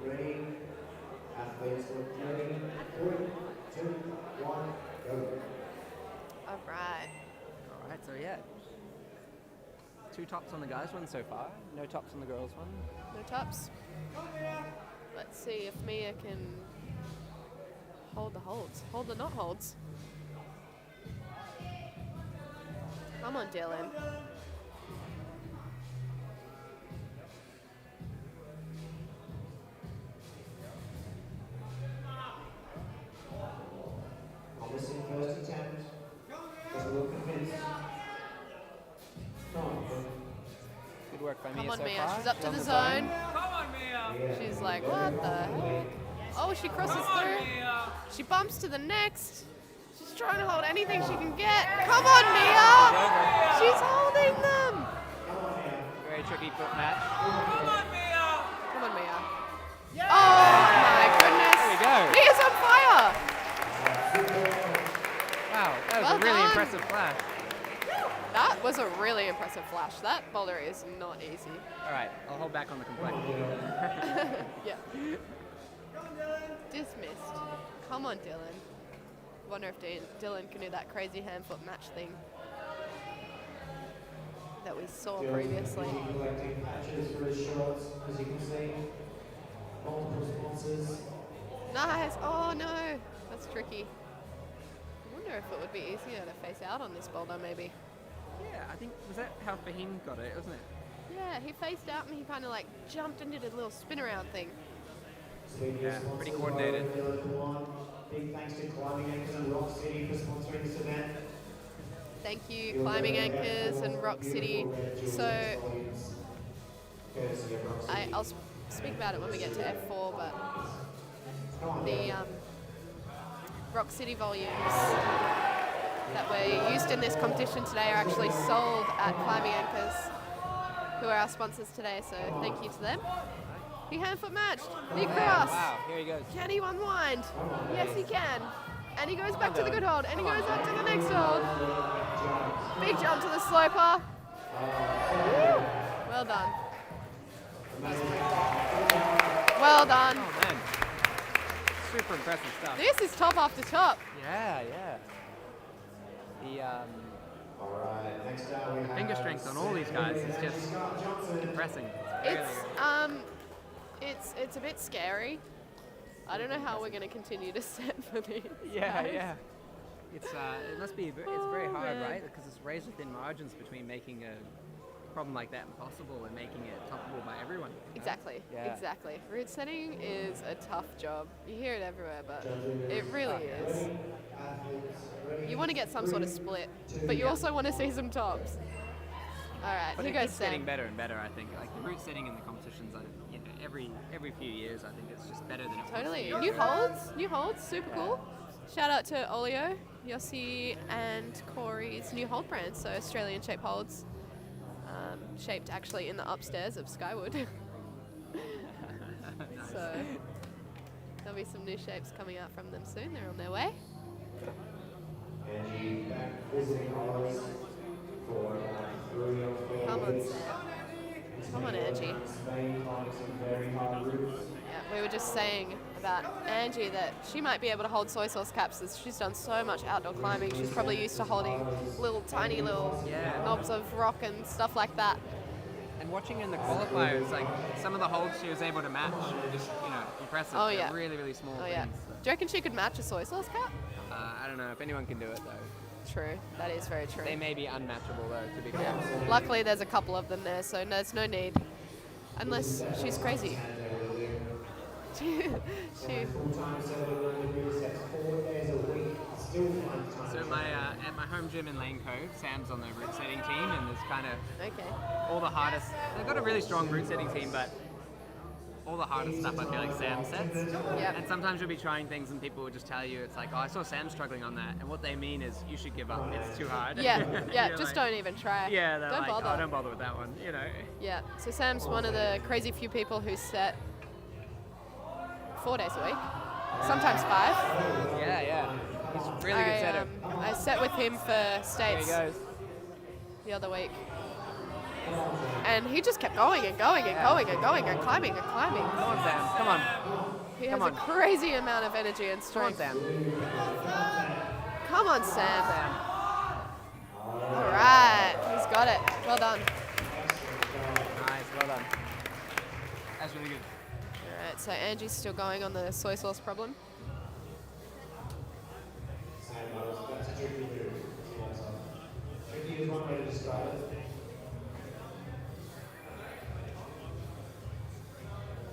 Ready? Athletes look ready. 3, 2, 1, go.
All right.
2 tops on the guys one so far. No tops on the girls one.
No tops. Let's see if Mia can hold the holds. Hold the not holds. Come on, Dylan.
Obviously, first attempt. Doesn't look convinced. Come on.
Good work by
Come
Mia
on,
so
Mia.
far.
She's up to
on
the zone.
Come on, Mia!
She's like, what the heck? Oh, she crosses through. She bumps to the next. She's trying to hold anything she can get. Come on, Mia! She's holding them.
Very tricky foot match.
Come on, Mia!
Come on, Mia. Oh my goodness.
There we go.
Mia's on fire.
Wow, that was
Well
a really
done.
impressive flash.
That was a really impressive flash. That boulder is not easy.
All right, I'll hold back on the complaint.
Yeah. Dismissed. Come on, Dylan. Wonder if Dylan can do that crazy hand foot match thing that we saw previously.
Collecting patches for his shorts, as you can see. Multiple sponsors.
Nice. Oh no, that's tricky. I wonder if it would be easier to face out on this boulder, maybe.
Yeah, I think, was that how Fahim got it, wasn't it?
Yeah, he faced out and he kind of like jumped and did a little spin around thing.
Yeah, pretty coordinated.
Big thanks to Climbing Anchors and Rock City for sponsoring this event.
Thank you, Climbing Anchors and Rock City. So I'll speak about it when we get to F4, but the Rock City volumes that were used in this competition today are actually sold at Climbing Anchors, who are our sponsors today, so thank you to them. He hand foot matched. He crossed.
Wow, here he goes.
Can he unwind? Yes, he can. And he goes back to the good hold, and he goes up to the next hold. Big jump to the sloper. Well done. Well done.
Oh man, super impressive stuff.
This is top after top.
Yeah, yeah. The
Alright, next up we have
finger strength on all these guys is just impressive.
It's a bit scary. I don't know how we're going to continue to set for these.
Yeah,
guys.
yeah. It's it must be it's very hard,
man.
right? Because it's razor thin margins between making a problem like that impossible and making it toppable by everyone. You know?
Exactly,
Yeah.
exactly. Route setting is a tough job. You hear it everywhere, but it really is. You want to get some sort of split, but you also want to see some tops. All right,
But
here
it
goes
keeps getting
Sam.
better and better, I think. Like the route setting in the competitions, you know, every few years, I think it's just better than it was.
Totally.
years
New holds, super cool. Shout out to Olio, Yossi, and Corey's new hold brand, so Australian shape holds, shaped actually in the upstairs of Skywood. So there'll be some new shapes coming out from them soon. They're on their way.
Angie back visiting Oz for
Come on, Sam. Come on, Angie.
Spain, climbing some very hard routes.
Yeah, we were just saying about Angie that she might be able to hold soy sauce caps as she's done so much outdoor climbing. She's probably used to holding tiny little knobs of rock and stuff like that.
And watching in the qualifiers, like some of the holds she was able to match, just impressive.
Oh,
They're
yeah.
really, really small
Oh yeah.
things.
Do you reckon she could match a soy sauce cap?
I don't know if anyone can do it though.
True. That is very true.
They may be unmatchable though, to be
Yeah.
fair.
Luckily, there's a couple of them there, so there's no need. Unless she's crazy. she.
Full-time 7 degrees, that's 4 days a week. Still fun time.
So at my home gym in Lane Cove, Sam's on the route setting team, and there's kind of
Okay.
all the hardest. They've got a really strong route setting team, but all the hardest stuff I feel like Sam sets.
Yep.
And sometimes you'll be trying things and people will just tell you, it's like, oh, I saw Sam struggling on that. And what they mean is, you should give up. It's too hard.
Yeah. Yeah.
You're
Just
like,
don't even try.
Yeah, they're
Don't
like,
bother.
oh, don't bother with that one, you know.
Yeah. So Sam's one of the crazy few people who set 4 days a week, sometimes 5.
Yeah, yeah. He's a really good setter.
I set with him for
There he
states
goes.
the other week, and he just kept going and going and going and going and climbing and climbing.
Come on, Sam. Come on.
He has
Come
a
on.
crazy amount of energy and
Come on,
strength.
Sam.
Come on, Sam.
Sam.
All right, he's got it. Well done.
Well done. That's really good.
Alright, so Angie's still going on the soy sauce problem.
That's a tricky move. Tricky is one way to describe it.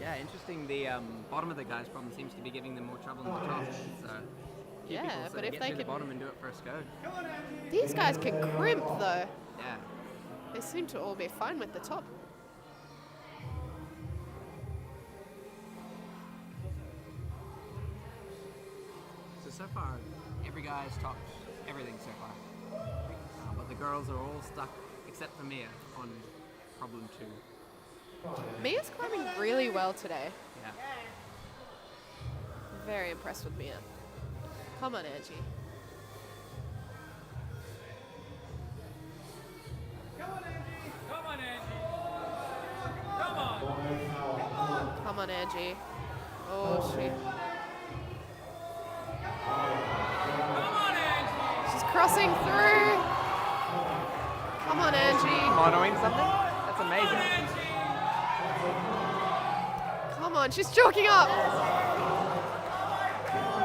Yeah, interesting. The bottom of the guy's problem seems to be giving them more trouble than the top. So few
Yeah,
people sort
but
of
if
get
they
to the
can-
bottom and do it first go.
These guys can crimp though.
Yeah.
They seem to all be fine with the top.
So far, every guy's topped everything so far. But the girls are all stuck, except for Mia, on problem 2.
Mia's climbing really well today.
Yeah.
Very impressed with Mia. Come on, Angie. Come on, Angie. Oh, she. She's crossing through. Come on, Angie.
Monoing something? That's amazing.
Come on, she's chalking up.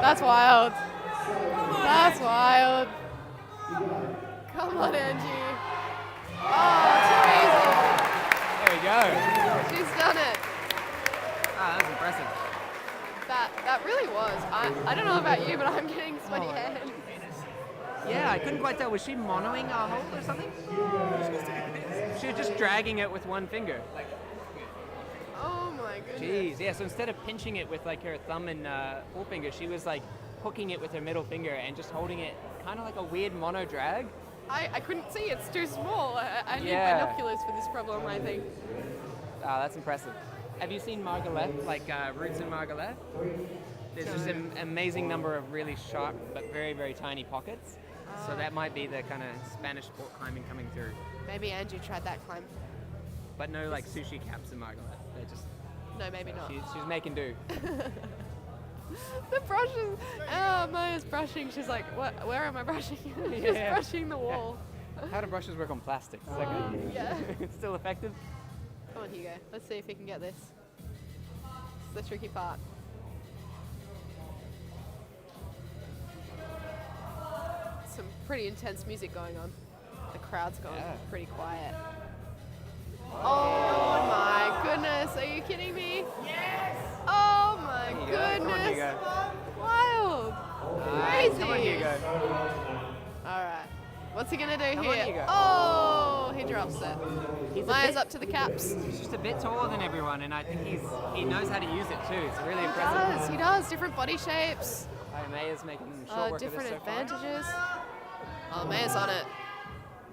That's wild. That's wild. Come on, Angie. Oh, it's
There we go.
amazing. She's done it.
Ah, that was impressive.
That really was. I don't know about you, but I'm getting sweaty hands.
Yeah, I couldn't quite tell. Was she monoing a hold or something? She was just dragging it with one finger.
Oh my goodness.
Jeez, yeah, so instead of pinching it with like her thumb and forefinger, she was like hooking it with her middle finger and just holding it kind of like a weird mono drag.
I couldn't see. It's too small. I need
Yeah.
binoculars for this problem, I think.
Ah, that's impressive. Have you seen Margalef, like Roots in Margalef? There's just an amazing number of really sharp but very, very tiny pockets. So that might be the kind of Spanish sport climbing coming through.
Maybe Andrew tried that climb.
But no like sushi caps in Margalef. They're just,
No, maybe not.
she's making do.
The brushes. Oh, Maya's brushing. She's like, what? Where am I brushing? She's
Yeah.
brushing the wall.
How do brushes work on plastic? Is that good?
Yeah.
It's still effective?
Come on, Hugo. Let's see if he can get this. It's the tricky part. Some pretty intense music going on. The crowd's going
Yeah.
pretty quiet. Oh my goodness, are you kidding me? Yes! Oh my
There you go. Come on,
goodness.
Hugo.
Wild.
Nice.
Crazy.
Come on, Hugo.
Alright. What's he gonna do
Come on,
here?
Hugo.
Oh, he drops it.
He's a
Maya's
bit-
up to the caps.
He's just a bit taller than everyone, and I think he knows how to use it too. It's really
He
impressive.
does. Different body shapes.
Maya's making short work
Different
of this so far.
advantages. Oh, Maya's on it.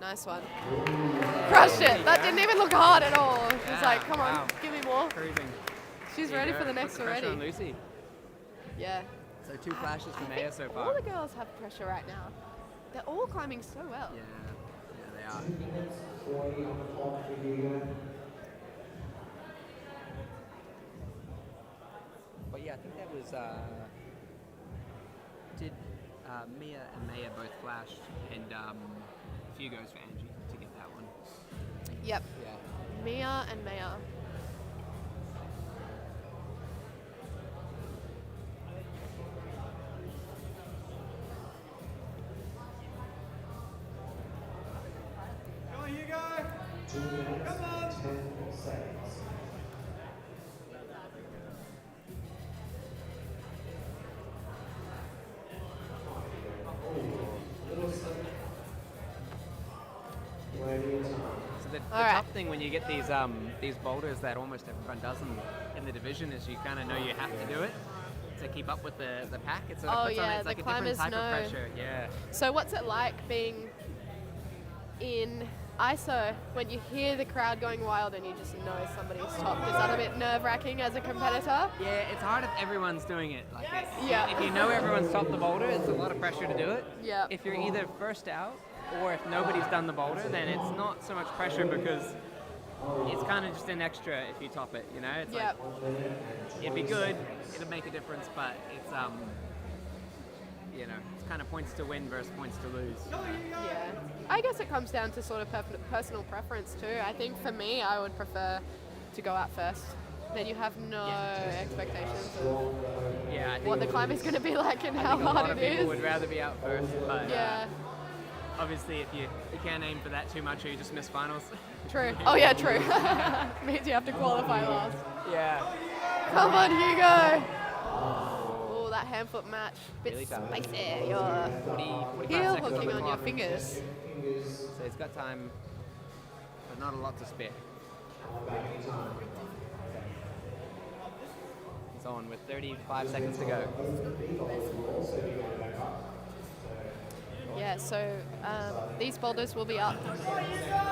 Nice one. Crushed it. That didn't even look hard at all. She's
Yeah,
like, come on,
wow.
give me more.
Cruising.
She's
There you
ready
go.
for the
Puts
next
the pressure
already.
on Lucy.
Yeah.
So 2 flashes for
I
Maya
think
so
all
far.
the girls have pressure right now. They're all climbing so well.
Yeah, they are.
40 on the clock for Hugo.
But yeah, I think that was. Did Mia and Maya both flashed, and a few goes for Angie to get that one.
Yep.
Yeah.
Mia and Maya.
Come on, Hugo!
2 minutes and 10 seconds. Little slip. Ready time.
So the
All right.
tough thing when you get these boulders that almost everyone does in the division is you kind of know you have to do it to keep up with the pack. It sort of
Oh,
puts on
yeah,
it's like
the
a different
climbers
type
know.
of pressure. Yeah.
So what's it like being in ISO when you hear the crowd going wild and you just know somebody's topped? Is that a bit nerve-wracking as a competitor?
Yeah, it's hard if everyone's doing it. Like
Yeah.
if you know everyone's topped the boulder, it's a lot of pressure to do it.
Yeah.
If you're either first out or if nobody's done the boulder, then it's not so much pressure because it's kind of just an extra if you top it, you know? It's
Yeah.
like, it'd be good, it'll make a difference, but it's, you know, it's kind of points to win versus points to lose.
Yeah. I guess it comes down to sort of personal preference too. I think for me, I would prefer to go out first, then you have no expectations of
Yeah, I think
what the climb is going to be like and
I
how
think a lot
hard
of
it
people
is.
would rather be out first, but
Yeah,
obviously if you can't aim for that too much or you just miss finals.
true. Oh yeah, true. Means you have to qualify last.
Yeah.
Come on, Hugo. Oh, that hand foot match. Bit
Really tough.
spicy. Your
45
heel
seconds
hooking
the
on your
clock.
fingers.
So he's got time, but not a lot to spare. He's on with 35 seconds to go.
Yeah, so these boulders will be up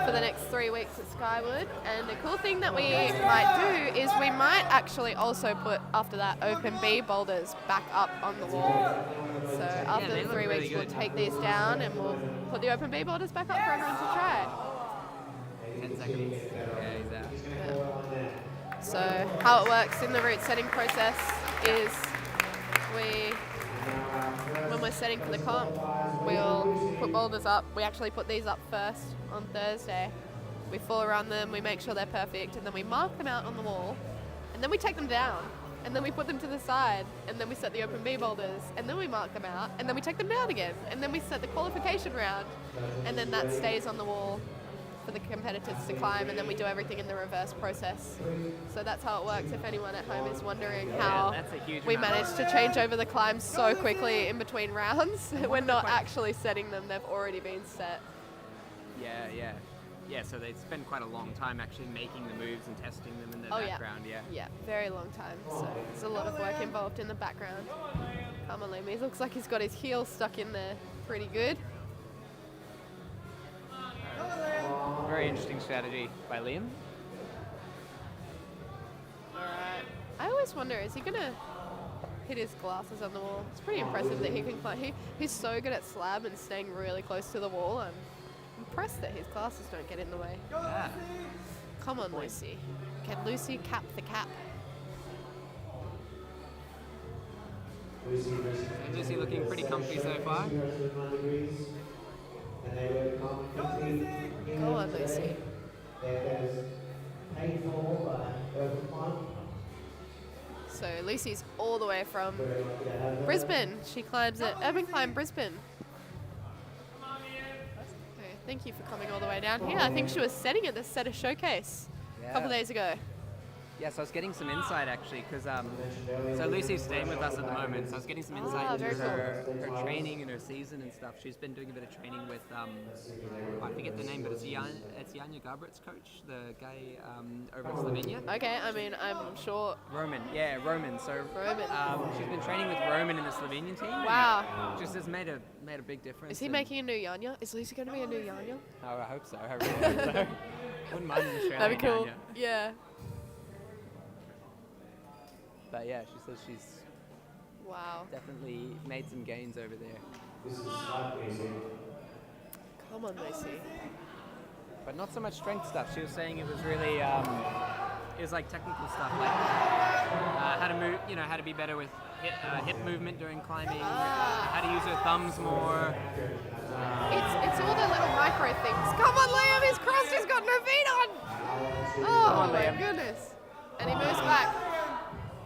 for the next 3 weeks at Skywood. And the cool thing that we might do is we might actually also put, after that, open B boulders back up on the wall. So after
they
the
look
3
really
weeks, we'll
good.
take these down and we'll put the open B boulders back up for everyone to try.
10 seconds. Yeah, he's out.
So how it works in the route setting process is when we're setting for the comp, we'll put boulders up. We actually put these up first on Thursday. We fall around them, we make sure they're perfect, and then we mark them out on the wall, and then we take them down, and then we put them to the side, and then we set the open B boulders, and then we mark them out, and then we take them down again, and then we set the qualification round, and then that stays on the wall for the competitors to climb, and then we do everything in the reverse process. So that's how it works if anyone at home is wondering how
that's a huge
we
amount.
managed to change over the climbs so quickly in between rounds. We're not actually setting them, they've already been set.
Yeah, so they spend quite a long time actually making the moves and testing them in the
Oh, yeah.
background, yeah.
Yeah, very long time. So there's a lot of work involved in the background. Come on, Liam. He looks like he's got his heel stuck in there pretty good.
Very interesting strategy by Liam.
Alright. I always wonder, is he going to hit his glasses on the wall? It's pretty impressive that he can climb. He's so good at slab and staying really close to the wall. I'm impressed that his glasses don't get in the way.
Yeah.
Come on, Lucy. Can Lucy cap the cap?
Lucy looking pretty comfy so far.
Go on, Lucy. So Lucy's all the way from Brisbane. She climbs at Urban Climb Brisbane. Okay, thank you for coming all the way down here. I think she was setting at the Setter Showcase a couple days ago.
Yeah, so I was getting some insight actually, because so Lucy's staying with us at the moment, so I was getting some insight into
very
her training and her season and stuff. She's been doing a bit of training with, I forget the name, but it's Janja Gabrit's coach, the guy over in Slovenia.
Okay, I mean, I'm sure.
Roman. So
Roman.
she's been training with Roman in the Slovenian team.
Wow.
Just has made a big difference.
Is he
and-
making a new Janja? Is Lucy going to be a new Janja?
Oh, I hope so. I really hope so. Wouldn't mind an Australian
That'd be cool.
Janja.
Yeah.
But yeah, she says she's
Wow.
definitely made some gains over there.
Come on, Lucy.
But not so much strength stuff. She was saying it was really, it was like technical stuff, like how to move, how to be better with hip movement during climbing, how to use her thumbs more.
It's all the little micro things. Come on, Liam, he's crossed, he's got no feet on. Oh
on,
my
Liam.
goodness. And he moves back.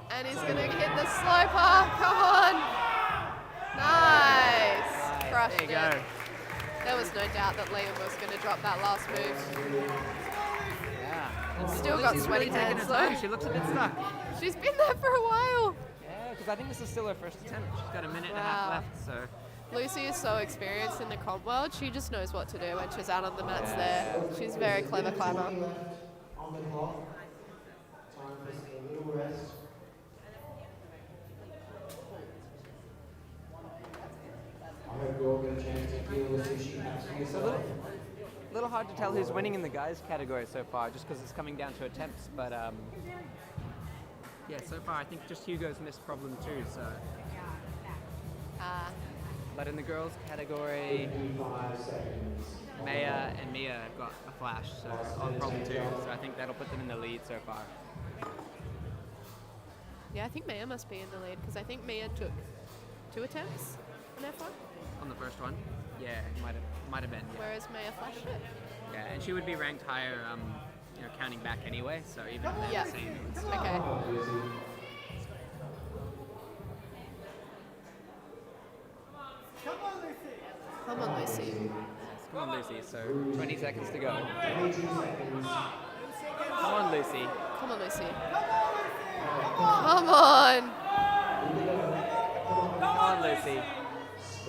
And he's gonna hit the sloper. Come on. Nice. Crushed
There you
it.
go.
There was no doubt that Liam was gonna drop that last move.
Yeah.
Still got
Lucy's
sweaty
really taking
hands
her time.
though.
She looks a bit stuck.
She's been there for a while.
Yeah, because I think this is still her first attempt. She's got a minute and a
Wow.
half left, so.
Lucy is so experienced in the comp world. She just knows what to do when she's out on the mats there. She's a very clever climber.
On the clock. Time for a little rest. I hope you all get a chance to feel the sushi caps for yourself.
A little hard to tell who's winning in the guys category so far, just because it's coming down to attempts. But yeah, so far I think just Hugo's missed problem too. So, but in the girls category,
5 seconds.
Maya and Mia have got a flash, so on problem two. So I think that'll put them in the lead so far.
Yeah, I think Maya must be in the lead because I think Maya took 2 attempts on F1,
On the first one, yeah, it might have been. Yeah.
whereas Maya flashed it.
Yeah, and she would be ranked higher counting back anyway. So even if they're
Yeah.
the same, it's
Okay. Come on, Lucy.
Come on, Lucy. So 20 seconds to go. Come on, Lucy.
Come on, Lucy. Come on.
Come on, Lucy.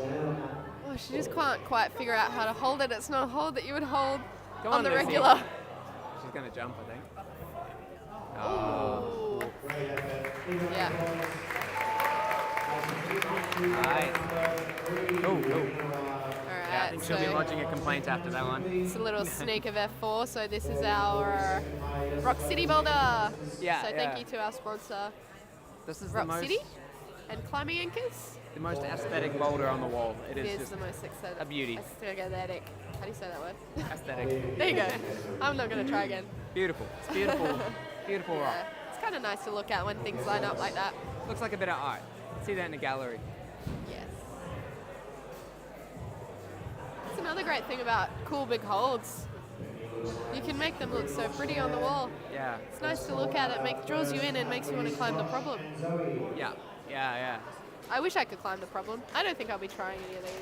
Oh, she just can't quite figure out how to hold it. It's not a hold that you would hold
Come
on
on,
the
Lucy.
regular.
She's gonna jump, I think.
Ooh. Yeah.
Right. Oh.
All
Yeah, I
right.
think she'll be
So
lodging a complaint after that one.
it's a little sneak of F4. So this is our Rock City Boulder.
Yeah,
So
yeah.
thank you to our sponsor,
This is the
Rock
most
City and Climbing Anchors.
aesthetic boulder on the wall. It
It
is
is
just
the most aesthetic.
a beauty.
Aesthetic. How do you say that word?
aesthetic.
There you go. I'm not going to try again.
Beautiful. It's beautiful. Beautiful rock.
Yeah. It's kind of nice to look at when things line up like that.
Looks like a bit of art. See that in a gallery.
Yes. That's another great thing about cool big holds. You can make them look so pretty on the wall.
Yeah.
It's nice to look at it, draws you in and makes you want to climb the problem.
Yeah.
I wish I could climb the problem. I don't think I'll be trying any of these.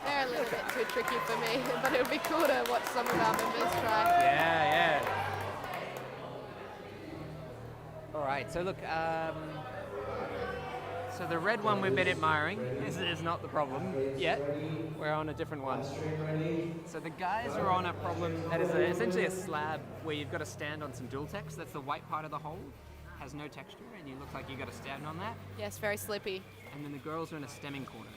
They're a little bit too tricky for me, but it would be cool to watch some of our members try.
Yeah. All right. So look. So the red one we've been admiring is not the problem yet. We're on a different one. So the guys are on a problem that is essentially a slab where you've got to stand on some dual text. That's the white part of the hole. Has no texture, and you look like you've got to stand on that.
Yes, very slippy.
And then the girls are in a stemming corner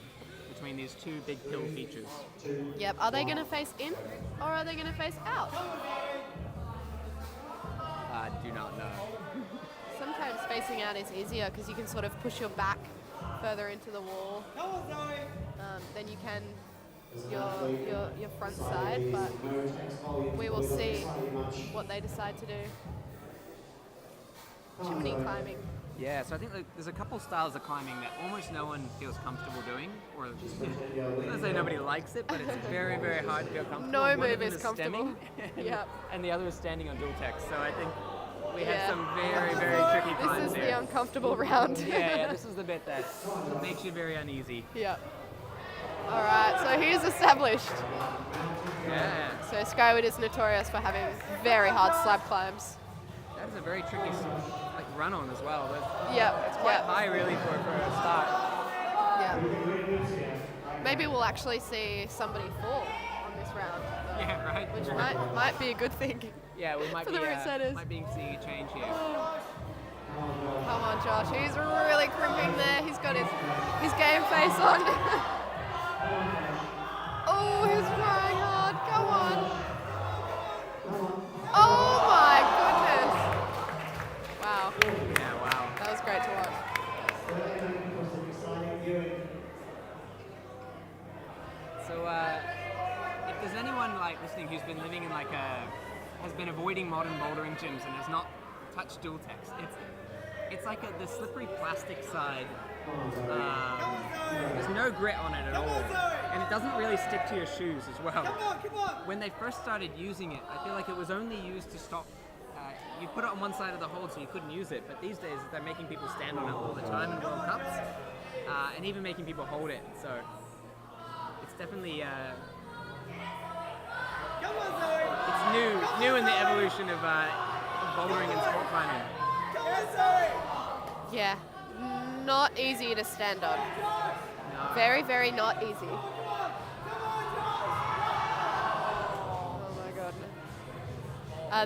between these two big hill features.
Yep. Are they going to face in or are they going to face out?
I do not know.
Sometimes facing out is easier because you can sort of push your back further into the wall than you can your front side, but we will see what they decide to do. Chimney climbing.
Yeah, so I think there's a couple styles of climbing that almost no one feels comfortable doing, or I'm not gonna say nobody likes it, but it's very, very hard to feel comfortable.
No
One of
move
them
is comfortable.
stemming,
Yep.
and the other is standing on dual text. So I think we have
Yeah.
some very, very tricky
This
climbs
is the
here.
uncomfortable round.
Yeah, this is the bit that makes you very uneasy.
Yep. All right, so here's established.
Yeah,
So Skywood is notorious for having very hard slab climbs.
that is a very tricky run on as well.
Yep.
It's quite high really for a start.
Yeah. Maybe we'll actually see somebody fall on this round,
Yeah, right.
which might be a good thing.
Yeah, we might
for
be
the route setters.
might be seeing a change here.
Come on, Josh. He's really crimping there. He's got his game face on. Oh, he's trying hard. Go on. Oh my goodness. Wow.
Yeah, wow.
That was great to watch.
So, if there's anyone listening who's been living in has been avoiding modern bouldering gyms and has not touched dual text, it's like the slippery plastic side. There's no grit on it at all, and it doesn't really stick to your shoes as well. When they first started using it, I feel like it was only used to stop. You put it on one side of the hold so you couldn't use it, but these days they're making people stand on it all the time in World Cups, and even making people hold it. So it's definitely it's new in the evolution of bouldering and sport climbing.
Yeah. Not easy to stand on. Very, very not easy. Oh my god.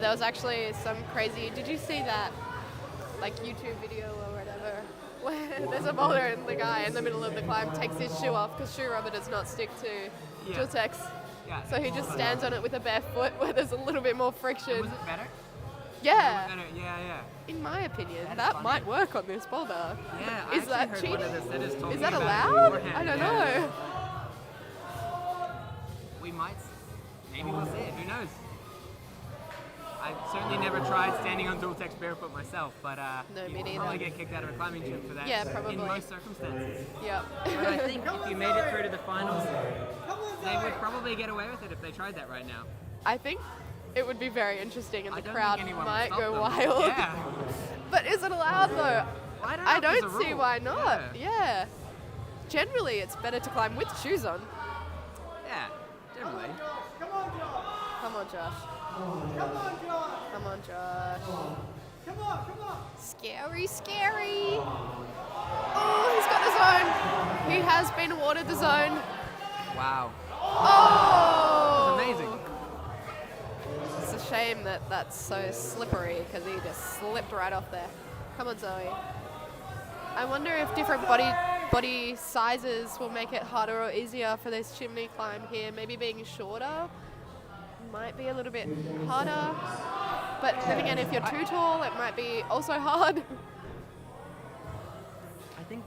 There was actually some crazy. Did you see that, YouTube video or whatever, where there's a boulder and the guy in the middle of the climb takes his shoe off because shoe rubber does not stick to Dual-Tex.
Yeah.
So he just stands on it with a bare foot where there's a little bit more friction.
Was it better?
Yeah.
Yeah.
In my opinion,
That's
that
funny.
might work on this boulder.
Yeah, I
Is
actually
that
heard
cheating?
one of the setters talking
Is that
about it
allowed?
beforehand,
I don't
yeah.
know.
We might, maybe we'll see it, who knows? I've certainly never tried standing on dual text barefoot myself, but
No, me
you'd
neither.
probably get kicked out of a climbing gym for that
Yeah, probably.
in most circumstances.
Yep.
But I think if you made it through to the finals, they would probably get away with it if they tried that right now.
I think it would be very interesting and
I
the
don't
crowd
think anyone would
might
stop
go
them.
wild.
Yeah.
But is it allowed though?
I don't, know
I
if there's
don't
a
see
rule.
why not.
Yeah.
Yeah. Generally, it's better to climb with shoes on.
Yeah, generally.
Come on, Josh. Come on, Josh. Scary, scary. Oh, he's got the zone. He has been awarded the zone.
Wow.
Oh!
That's amazing.
It's a shame that that's so slippery because he just slipped right off there. Come on, Zoe. I wonder if different body sizes will make it harder or easier for this chimney climb here. Maybe being shorter might be a little bit harder. But then again, if you're too tall, it might be also hard.
I think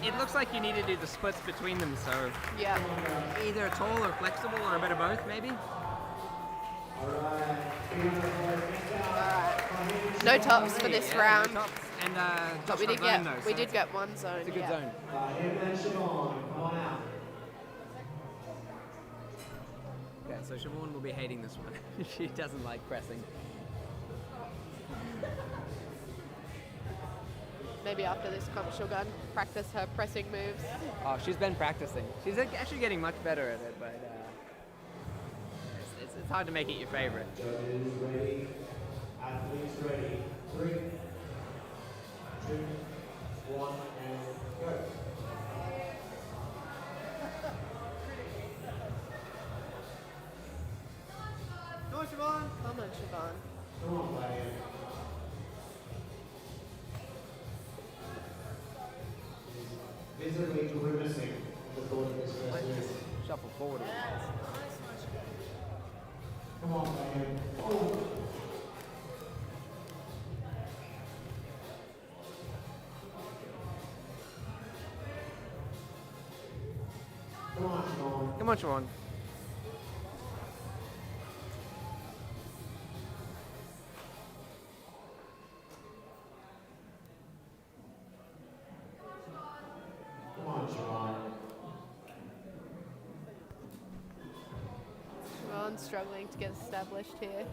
it looks like you need to do the splits between them, so
Yeah.
either tall or flexible or a bit of both, maybe.
No tops for this
Yeah,
round.
no tops. And
But
just
we
got
did
zone
get
though,
we
so
did get one zone.
it's a good
yeah.
zone. Okay, so Siobhan will be hating this one. She doesn't like pressing.
Maybe after this comp she'll go and practice her pressing moves.
Oh, she's been practicing. She's actually getting much better at it, but it's hard to make it your favorite.
Judges ready, athletes ready. 3, 2, 1, and go.
Come on, Siobhan.
Come on, Diane. Visibly grimacing at the thought of this first move.
Shuffle forward.
Come on, Diane. Oh. Come on, Siobhan.
Come on, Siobhan.
Come on, Siobhan.
Siobhan's struggling to get established here.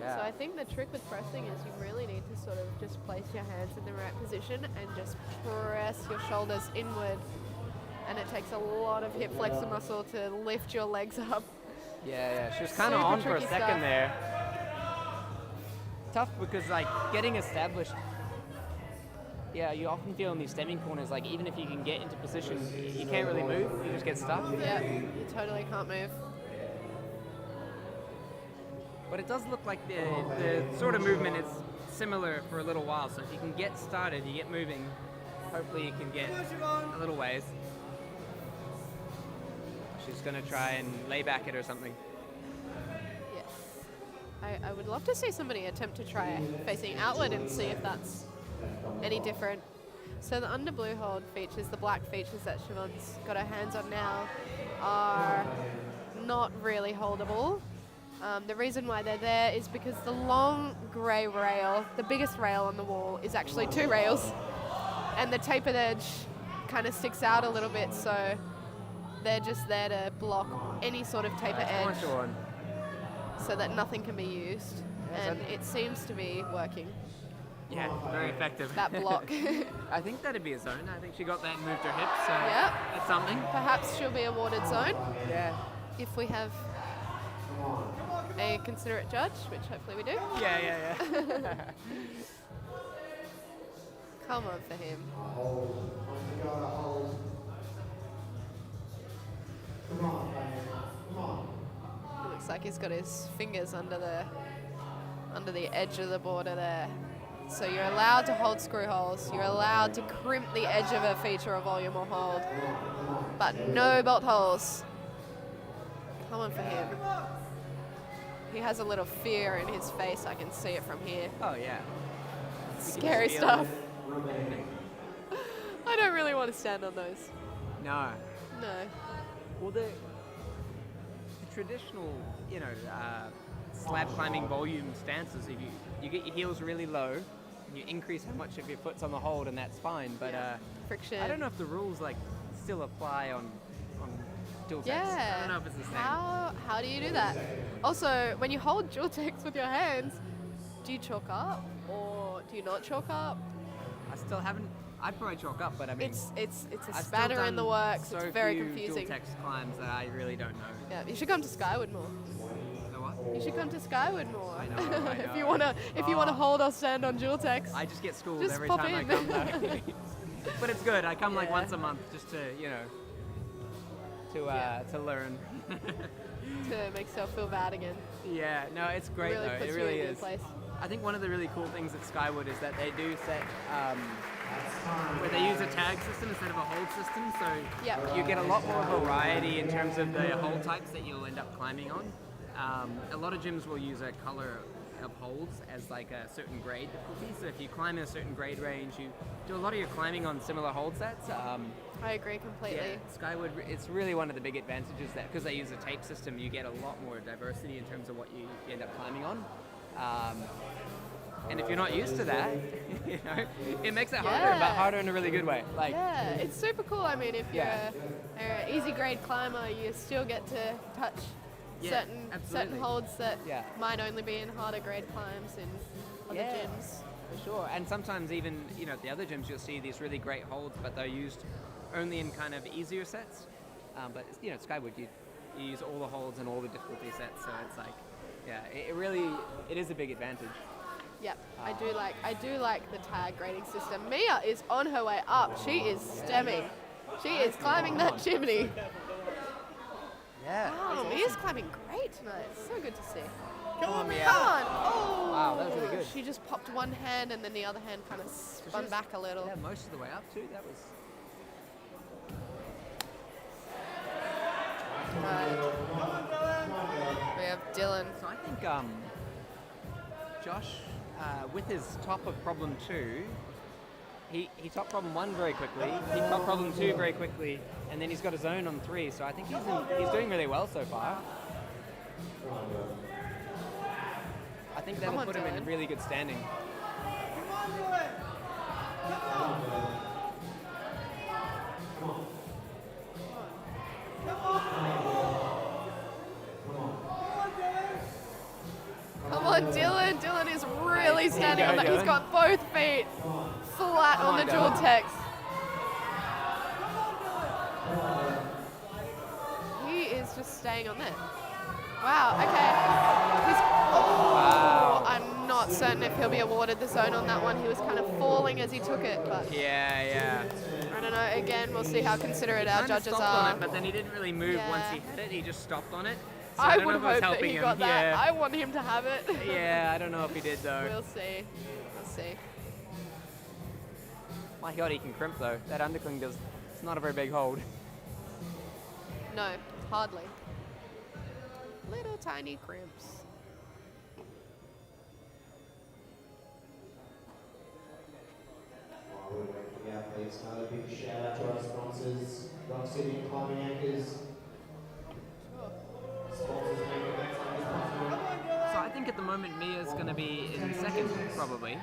Yeah.
So I think the trick with pressing is you really need to sort of just place your hands in the right position and just press your shoulders inward. And it takes a lot of hip flexor muscle to lift your legs up.
Yeah. She was kind of
Super
on for a
tricky
second
stuff.
there. Tough because like getting established. Yeah, you often feel in these stemming corners like even if you can get into position, you can't really move. You just get stuck.
Yeah, you totally can't move.
But it does look like the sort of movement is similar for a little while. So if you can get started, you get moving. Hopefully you can get a little ways. She's gonna try and lay back it or something.
Yes. I would love to see somebody attempt to try facing outward and see if that's any different. So the under blue hold features, the black features that Siobhan's got her hands on now, are not really holdable. The reason why they're there is because the long grey rail, the biggest rail on the wall, is actually 2 rails. And the tapered edge kind of sticks out a little bit, so they're just there to block any sort of taper
Come on,
edge
Siobhan.
so that nothing can be used. And it seems to be working,
Yeah, very effective.
that block.
I think that'd be a zone. I think she got that and moved her hips, so
Yep.
that's something.
Perhaps she'll be awarded zone
Yeah.
if we have a considerate judge, which hopefully we do.
Yeah.
Come on for him.
Hold. You gotta hold. Come on, Diane. Come on.
It looks like he's got his fingers under the edge of the border there. So you're allowed to hold screw holes. You're allowed to crimp the edge of a feature or volume or hold, but no bolt holes. Come on for him. He has a little fear in his face. I can see it from here.
Oh yeah.
Scary
feel
stuff. I don't really want to stand on those.
No.
No.
Well, the traditional, slab climbing volume stances, if you get your heels really low, and you increase how much of your foot's on the hold, and that's fine. But
Friction.
I don't know if the rules like still apply on dual text. I don't know if it's the same.
How do you do that? Also, when you hold dual text with your hands, do you chalk up or do you not chalk up?
I still haven't. I'd probably chalk up, but I mean,
It's a
I've
spanner
still
in the
done
works.
So
It's very
few
confusing.
dual text climbs that I really don't know.
Yeah, you should come to Skywood more.
So what?
You should come to Skyward more.
I know.
if you wanna hold or stand on dual text.
I just get schooled
Just
every
pop
time
in.
I come though. But it's good. I come like
Yeah.
once a month just to, to learn.
to make yourself feel bad again.
Yeah, no, it's great
Really
though.
puts
It
you
really
in a good
is.
place.
I think one of the really cool things at Skywood is that they do set where they use a tag system instead of a hold system, so
Yep.
you get a lot more variety in terms of the hold types that you'll end up climbing on. A lot of gyms will use a color of holds as like a certain grade difficulty, so if you climb in a certain grade range, you do a lot of your climbing on similar hold sets.
I agree completely.
Yeah, Skywood, it's really one of the big advantages that because they use a tape system, you get a lot more diversity in terms of what you end up climbing on. And if you're not used to that, it makes it harder, but harder in a really good way. Like,
Yeah, it's super cool. I mean, if you're
Yeah.
an easy grade climber, you still get to touch
Yeah,
certain
absolutely.
holds that
Yeah.
might only be in harder grade climbs in other
Yeah.
gyms.
For sure, and sometimes even at the other gyms you'll see these really great holds, but they're used only in kind of easier sets. But Skywood, you use all the holds and all the difficulty sets, so it's like, yeah, it is a big advantage.
Yep, I do like the tag grading system. Mia is on her way up. She is stemming. She is climbing that chimney.
Yeah.
Oh, Mia's climbing great tonight. It's so good to see.
Come on, Mia.
Come on! Oh!
Wow, that was really good.
She just popped one hand and then the other hand kind of spun back a little.
Yeah, most of the way up too. That was.
Right. We have Dylan.
So I think Josh, with his top of problem 2, he topped problem 1 very quickly. He topped problem 2 very quickly, and then he's got his own on 3. So I think he's doing really well so far. I think that'll put him in really good standing.
Come on, Dylan. Dylan is really standing on that. He's
Dylan.
got both feet flat on the dual
Dylan.
text. He is just staying on there. Wow, okay.
Wow.
I'm not certain if he'll be awarded the zone on that one. He was kind of falling as he took it, but
Yeah.
I don't know. Again, we'll see how considerate our
Kinda
judges
stopped
are.
on it, but then he didn't really move once he
Yeah.
hit it. He just stopped on it. So
I
don't know
would
if it was
hope that
helping
he
him.
got that.
Yeah.
I want him to have it.
Yeah, I don't know if he did though.
We'll see. We'll see.
My God, he can crimp though. That undercling does. It's not a very big hold.
No, hardly. Little tiny crimps.
While we're waiting for the athletes, another big shout out to our sponsors, Rock City and Climbing Anchors. Sponsors make the next time as possible.
So I think at the moment Mia's going to be in second probably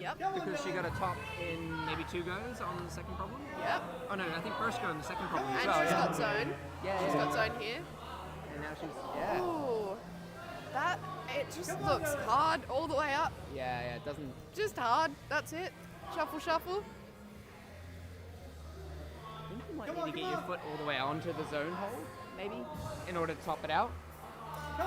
Yep.
because she got a top in maybe 2 goes on the second problem.
Yep.
Oh no, I think first go in the second problem as
And
well.
she's
Yeah.
got zone.
Yeah,
She's
yeah.
got zone here.
And now she's
Ooh. It just looks hard all the way up.
yeah. It doesn't.
Just hard. That's it. Shuffle, shuffle.
I think you might need to get your foot all the way onto the zone hold, maybe, in order to top it out.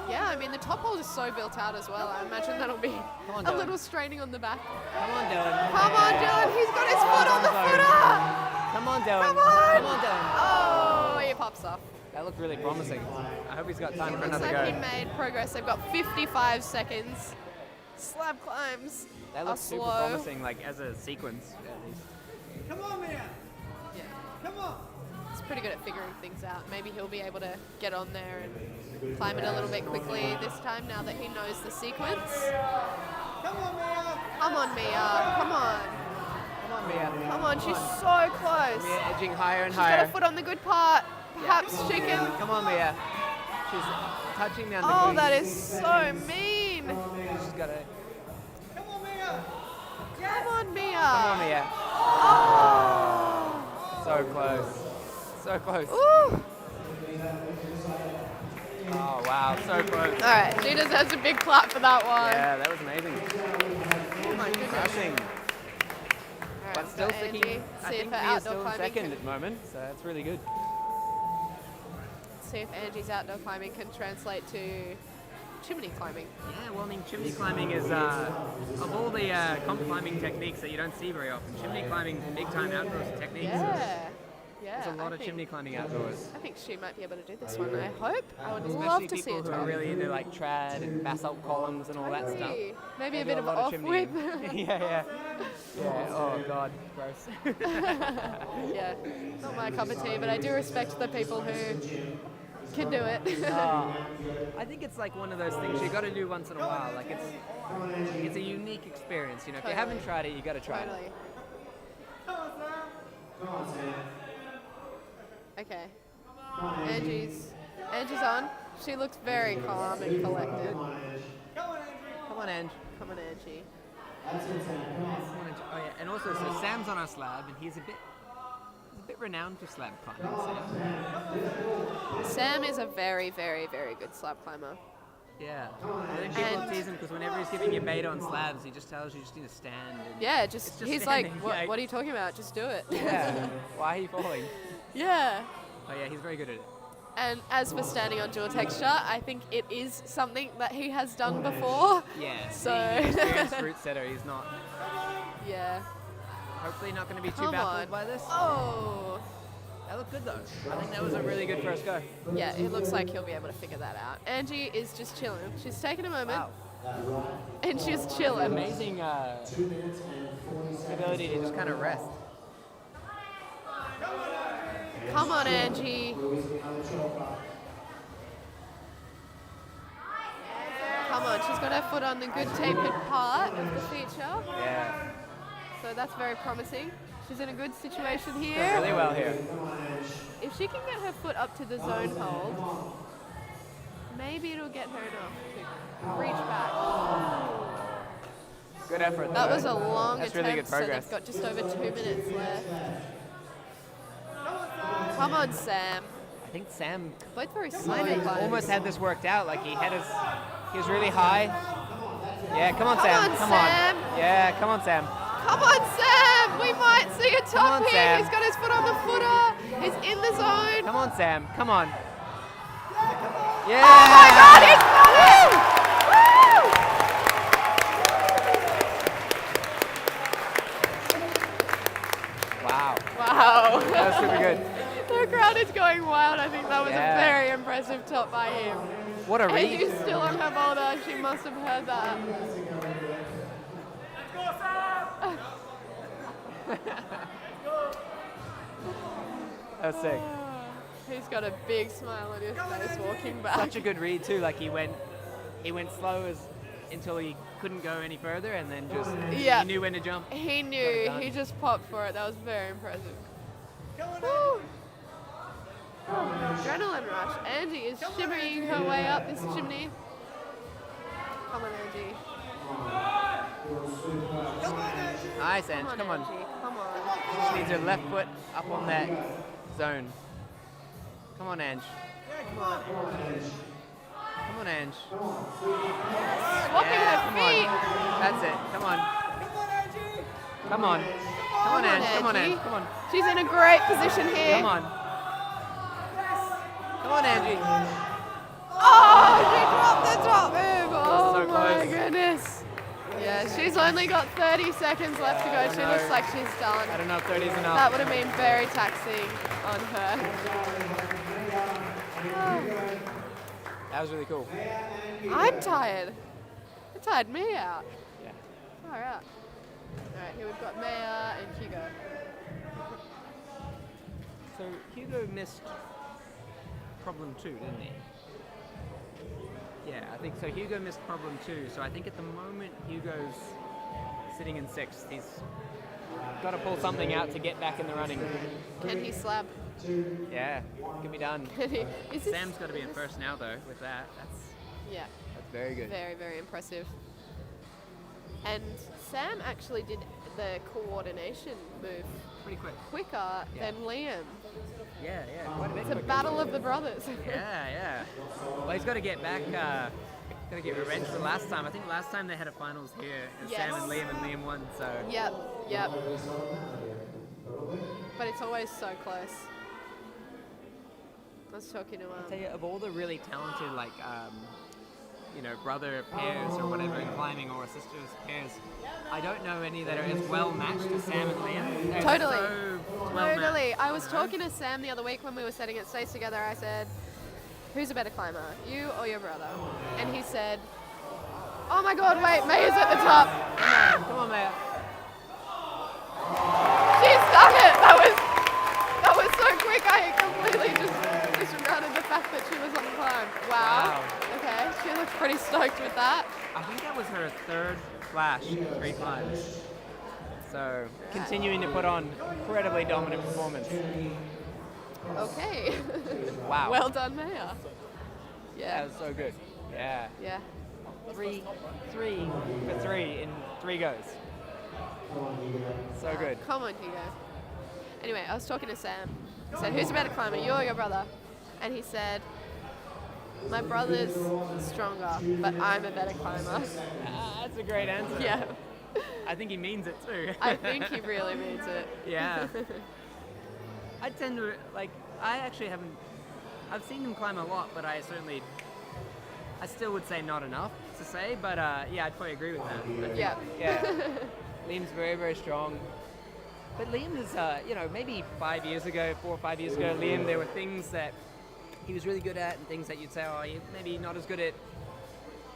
Yeah, I mean, the top hold is so built out as well. I imagine that'll be
on,
a
Dylan.
little straining on the back.
Come on, Dylan.
Come on, Dylan. He's got his foot on the
Zone.
footer.
Come on, Dylan.
Come on.
Come on, Dylan.
Oh, he pops off.
That looked really promising. I hope he's got time for
Looks
another
like he
go.
made progress. They've got 55 seconds. Slab climbs
That
are
looks super
slow.
promising, like as a sequence at least.
Yeah. He's pretty good at figuring things out. Maybe he'll be able to get on there and climb it a little bit quickly this time now that he knows the sequence. Come on, Mia.
Come on, Mia.
Come on, she's so close.
Mia edging higher and
She's got
higher.
her foot on the good part. Perhaps she can.
Come on, Mia. She's touching the
Oh,
undercling.
that is so mean.
She's got a.
Come on, Mia.
Come on, Mia.
Oh.
So close. So close.
Ooh. Alright, she deserves a big clap for that one.
Yeah, that was amazing.
Oh my goodness.
Crushing.
Alright,
But still
so Angie,
sticking. I
see if
think
her
he is
outdoor
still in
climbing
second
can,
at the moment, so that's really good.
see if Angie's outdoor climbing can translate to chimney climbing.
Yeah, well, I mean, chimney climbing is, of all the comp climbing techniques that you don't see very often, chimney climbing is a big time outdoors technique.
Yeah. Yeah.
There's a lot
I
of
think-
chimney climbing outdoors.
I think she might be able to do this one. I hope. I would
Especially
love to see
people
it.
who are really into like trad and basalt columns and all that stuff.
Maybe a
They
bit
do
of
lot
off
chimney.
whip.
Yeah. Oh god, gross.
Yeah, not my cup of tea, but I do respect the people who can do it.
I think it's like one of those things you got to do once in a while. Like it's a unique experience. You know, if you haven't tried it, you got to try it.
Totally. Okay. Angie's on. She looks very calm and collected.
Come on, Ange.
Come on, Angie.
Come on, Ange. Oh yeah, and also so Sam's on our slab, and he's a bit renowned for slab climbing.
Sam is a very, very, very good slab climber.
Yeah. I think people tease him because whenever he's giving you beta on slabs, he just tells you just need to stand. And
Yeah,
it's just
he's
standing,
like,
yeah.
what are you talking about? Just do it.
Yeah. Why are you falling?
Yeah.
Oh yeah, he's very good at it.
And as for standing on dual texture, I think it is something that he has done before.
Yeah.
So-
He's an experienced route setter. He's not.
Yeah.
Hopefully not going to be too
Come
baffled
on.
by this.
Oh.
That looked good though. I think that was a really good first go.
Yeah, it looks like he'll be able to figure that out. Angie is just chilling. She's taking a moment and she's chilling.
Amazing ability to just kind of rest.
Come on, Angie. Come on, she's got her foot on the good tapered part of the feature.
Yeah.
So that's very promising. She's in a good situation
Doing
here.
really well here.
If she can get her foot up to the zone hold, maybe it'll get her enough to reach back.
Good effort.
That
though.
was a long
That's
attempt,
really good
so
progress.
they've got just over 2 minutes left. Come on, Sam.
I think Sam
Both very slow
kind of
climbers.
almost had this worked out. Like he was really high. Yeah, come on,
Come
Sam.
on,
Come
Sam.
on. Yeah, come on, Sam.
Come on, Sam! We might see a
Come on,
top here.
Sam.
He's got his foot on the footer. He's in the zone.
Come on, Sam. Come on. Yeah.
Oh my God, he's got it! Woo!
Wow.
Wow.
That was super good.
The crowd is going wild. I think that was
Yeah.
a very impressive top by him.
What a
And
read.
she's still on her boulder. She must have heard that.
That was sick.
He's got a big smile on his face walking back.
Such a good read too. Like he went slow until he couldn't go any further, and then just
Yeah.
he knew when to jump.
He
Got
knew.
it done.
He just popped for it. That was very impressive. Woo. Adrenaline rush. Angie is shimmering her way up this chimney. Come on, Angie.
Nice, Ange. Come on.
Angie. Come on.
Just needs her left foot up on that zone. Come on, Ange.
Come on.
Come on, Ange.
Swapping
Yeah,
her
come
feet.
on. That's it. Come on. Come on. Come on, Ange. Come on,
Angie.
Ange. Come on.
She's in a great position here.
Come on. Come on, Angie.
Oh, she dropped the top move. Oh
so
my
close.
goodness. Yeah, she's only got 30 seconds left to go. She
no.
looks like she's done.
I don't know if 30 is enough.
That would have been very taxing on her.
That was really cool.
I'm tired. It tired me out.
Yeah.
All right. All right, here we've got Maya and Hugo.
So Hugo missed problem 2, didn't he? Yeah, I think so. Hugo missed problem 2. So I think at the moment Hugo's sitting in 6th. He's got to pull something out to get back in the running.
Can he slab?
Yeah, can be done.
Is this,
Sam's got to be in first now though. With that,
yeah,
that's very good.
very, very impressive. And Sam actually did the coordination move
Pretty quick.
quicker
Yeah.
than Liam.
Yeah, quite a bit
It's a
quicker.
battle of the brothers.
Yeah. Well, he's got to get back Gotta get revenge for last time. I think last time they had a finals here. It was Sam
Yes.
and Liam won, so.
Yep, yep. But it's always so close. I was talking to
I'll tell you, of all the really talented, like, brother pairs or whatever in climbing, or sisters pairs, I don't know any that are as well matched as Sam and Liam. They're
Totally.
so well
Totally.
matched,
I was
you know?
talking to Sam the other week when we were setting at stage together. I said, "Who's a better climber, you or your brother?" And he said, "Oh my God, wait, May is at the top."
Come on, Maya.
She's done it. That was so quick. I completely just disregarded the fact that she was on the climb. Wow. Okay, she looks pretty stoked with that.
I think that was her third flash in 3 climbs. So, continuing to put on incredibly dominant performance.
Okay.
Wow.
Well done, Maya.
That
Yeah.
was so good. Yeah.
Yeah.
3 for 3 in 3 goes. So good.
Come on, Hugo. Anyway, I was talking to Sam. I said, "Who's a better climber, you or your brother?" And he said, "My brother's stronger, but I'm a better climber."
That's a great answer.
Yeah.
I think he means it too.
I think he really means it.
Yeah. I tend to, I actually haven't, I've seen him climb a lot, but I still would say not enough to say, but yeah, I'd probably agree with that.
Yeah.
Yeah. Liam's very, very strong. But Liam is, maybe 4 or 5 years ago, Liam, there were things that he was really good at and things that you'd say, oh, you're maybe not as good at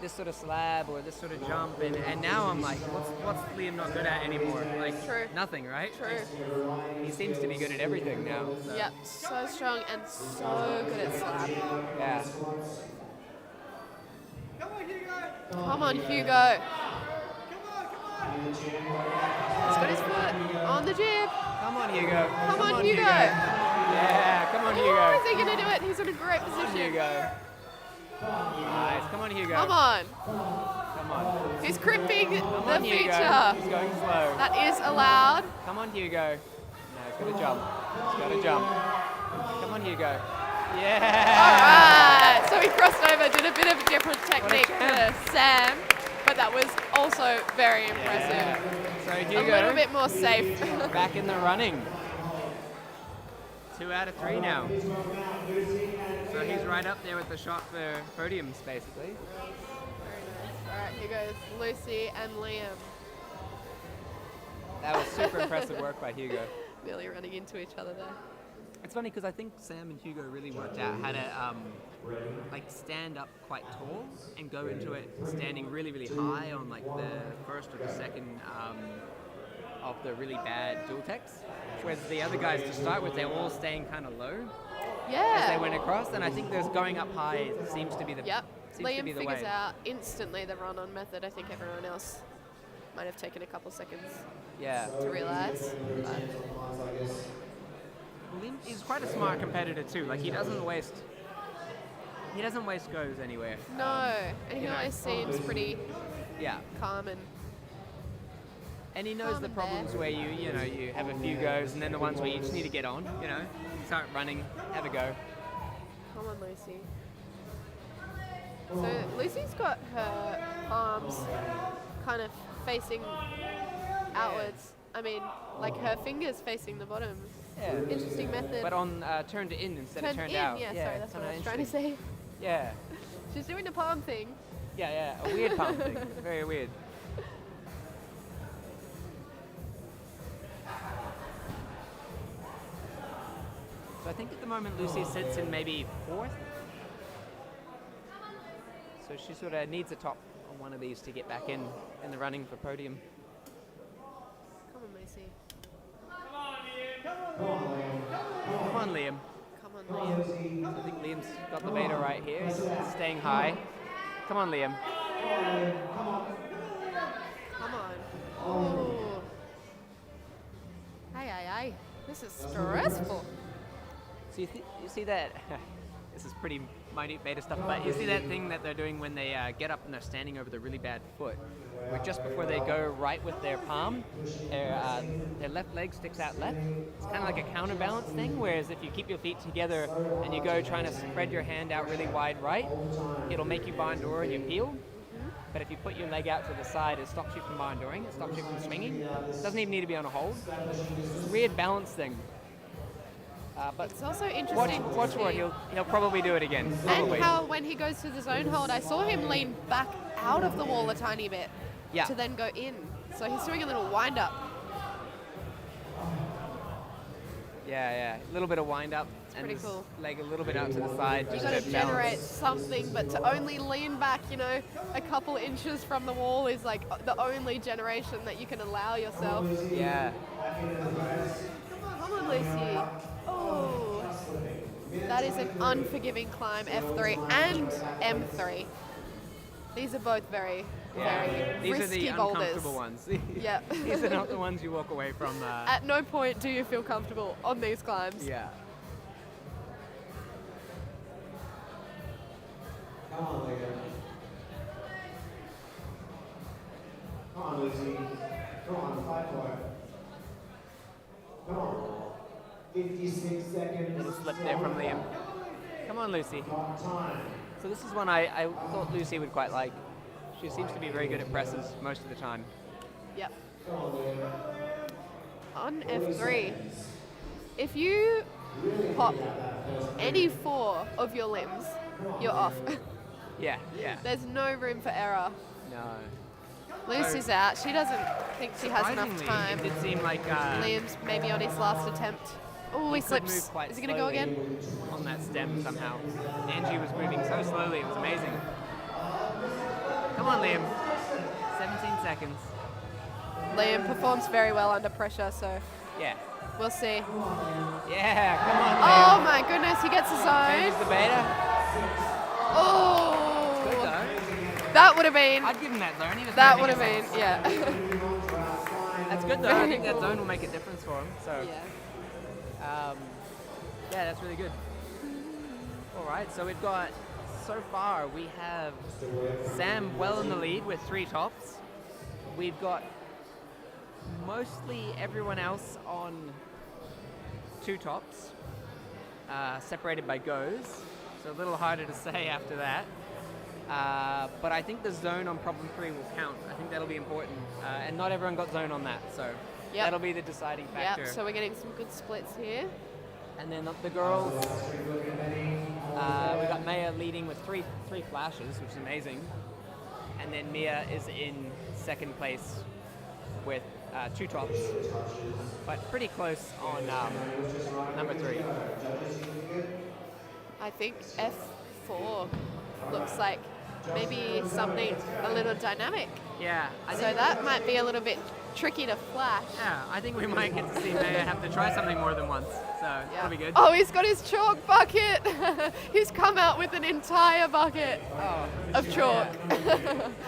this sort of slab or this sort of jump. And now I'm like, what's Liam not good at anymore? Like,
True.
nothing, right?
True.
He seems to be good at everything now. So.
Yep. So strong and so good at slab.
Yeah.
Come on, Hugo. He's got his foot on the jib.
Come on, Hugo.
Come on, Hugo.
Yeah, come on,
Oh,
Hugo.
is he going to do it? He's in a great
Come on,
position.
Hugo. Nice. Come on, Hugo.
Come on.
Come on.
He's crimping
Come
the
on, Hugo.
feature.
He's going slow.
That is allowed.
Come on, Hugo. No, he's got to jump. He's got to jump. Come on, Hugo. Yeah.
All right. So he crossed over, did a bit of a different technique
champ.
to Sam, but that was also very impressive.
Yeah. So
A
Hugo,
little bit more safe.
back in the running. 2 out of 3 now. So he's right up there with the shot for podiums, basically.
Very nice. All right, here goes Lucy and Liam.
That was super impressive work by Hugo.
Nearly running into each other there.
It's funny because I think Sam and Hugo really worked out how to stand up quite tall and go into it standing really, really high on like the first or the second of the really bad dual techs. Whereas the other guys to start with, they're all staying kind of low as they
Yeah.
went across, and I think there's going up high seems to be the
Yep.
seems to
Liam
be the
figures
way.
out instantly the run-on method. I think everyone else might have taken a couple seconds
Yeah.
to realise. But
Liam is quite a smart competitor too. Like he doesn't waste goes anywhere.
no, and he
You know.
always seems pretty
Yeah.
calm and
And he knows the
Calm
problems
there.
where you have a few goes, and then the ones where you just need to get on, start running, have a go.
come on, Lucy. So Lucy's got her palms kind of facing outwards. I mean, like her fingers facing the bottom.
Yeah.
Interesting method.
But on turned in instead of turned
in,
out.
yeah, sorry, that's what
kinda
I was trying to
interesting.
say.
Yeah.
She's doing the palm thing.
Yeah, a weird pump thing. Very weird. So I think at the moment Lucy sits in maybe 4th. So she sort of needs a top on one of these to get back in the running for podium.
Come on, Lucy.
Come on, Liam.
Come on, Liam.
So I think Liam's got the beta right here. He's staying high. Come on, Liam.
Come on. Ooh. Aye. This is stressful.
So you see that? This is pretty minute beta stuff, but you see that thing that they're doing when they get up and they're standing over the really bad foot. where just before they go right with their palm, their left leg sticks out left. It's kind of like a counterbalance thing, whereas if you keep your feet together and you go trying to spread your hand out really wide right, it'll make you bandor and you peel. But if you put your leg out to the side, it stops you from bandoring, it stops you from swinging. It doesn't even need to be on a hold. It's a weird balance thing. But
It's also interesting
watch
to
for it.
see.
He'll probably do it again. Probably.
And how when he goes to the zone hold, I saw him lean back out of the wall a tiny bit
Yeah.
to then go in. So he's doing a little wind up.
Yeah. A little bit of wind up and
pretty
his
cool.
leg a little bit out to the side.
You
Just
got to
to
generate
balance.
something, but to only lean back, a couple inches from the wall is like the only generation that you can allow yourself.
Yeah.
Come on, Lucy. Oh, that is an unforgiving climb, F3 and M3. These are both very
These are
risky
the
boulders.
uncomfortable ones.
Yeah.
These are not the ones you walk away from.
At no point do you feel comfortable on these climbs.
Yeah.
Come on, Lego. Come on, Lucy. Come on, fight for it. Come on. 56 seconds.
Little slip there from Liam. Come on, Lucy.
Got time.
So this is one I thought Lucy would quite like. She seems to be very good at presses most of the time.
Yep.
Come on, Lego.
On F3, if you pop any 4 of your limbs, you're off.
Yeah.
There's no room for error.
No.
Lucy's out. She doesn't think she has enough
Surprisingly,
time.
It did seem like
Liam's maybe on his last attempt. Oh, he
could
slips.
move quite
Is he going to go
slowly
again?
on that stem somehow. Angie was moving so slowly, it was amazing. Come on, Liam. 17 seconds.
Liam performs very well under pressure, so
Yeah.
we'll see.
Yeah, come on,
Oh
Liam.
my goodness, he gets his
Changes
own.
the beta.
Oh,
Good though.
that would have been.
I'd give him that zone. He was
That
moving
would have
his-
been, yeah.
That's good though. I
Very
think that
cool.
zone will make a difference for him. So,
Yeah.
yeah, that's really good. All right, so we've got, so far, we have Sam well in the lead with 3 tops. We've got mostly everyone else on 2 tops, separated by goes. So a little harder to say after that. But I think the zone on problem 3 will count. I think that'll be important. And not everyone got zone on that, so
Yep.
that'll be the deciding factor.
Yep, so we're getting some good splits here.
And then the girls, we got Maya leading with three flashes, which is amazing. And then Mia is in second place with 2 tops, but pretty close on number 3.
I think F4 looks like maybe something a little dynamic.
Yeah,
So that might be a little bit tricky to flash.
yeah, I think we might get to see Maya have to try something more than once, so that'll be good.
Oh, he's got his chalk bucket. He's come out with an entire bucket of chalk.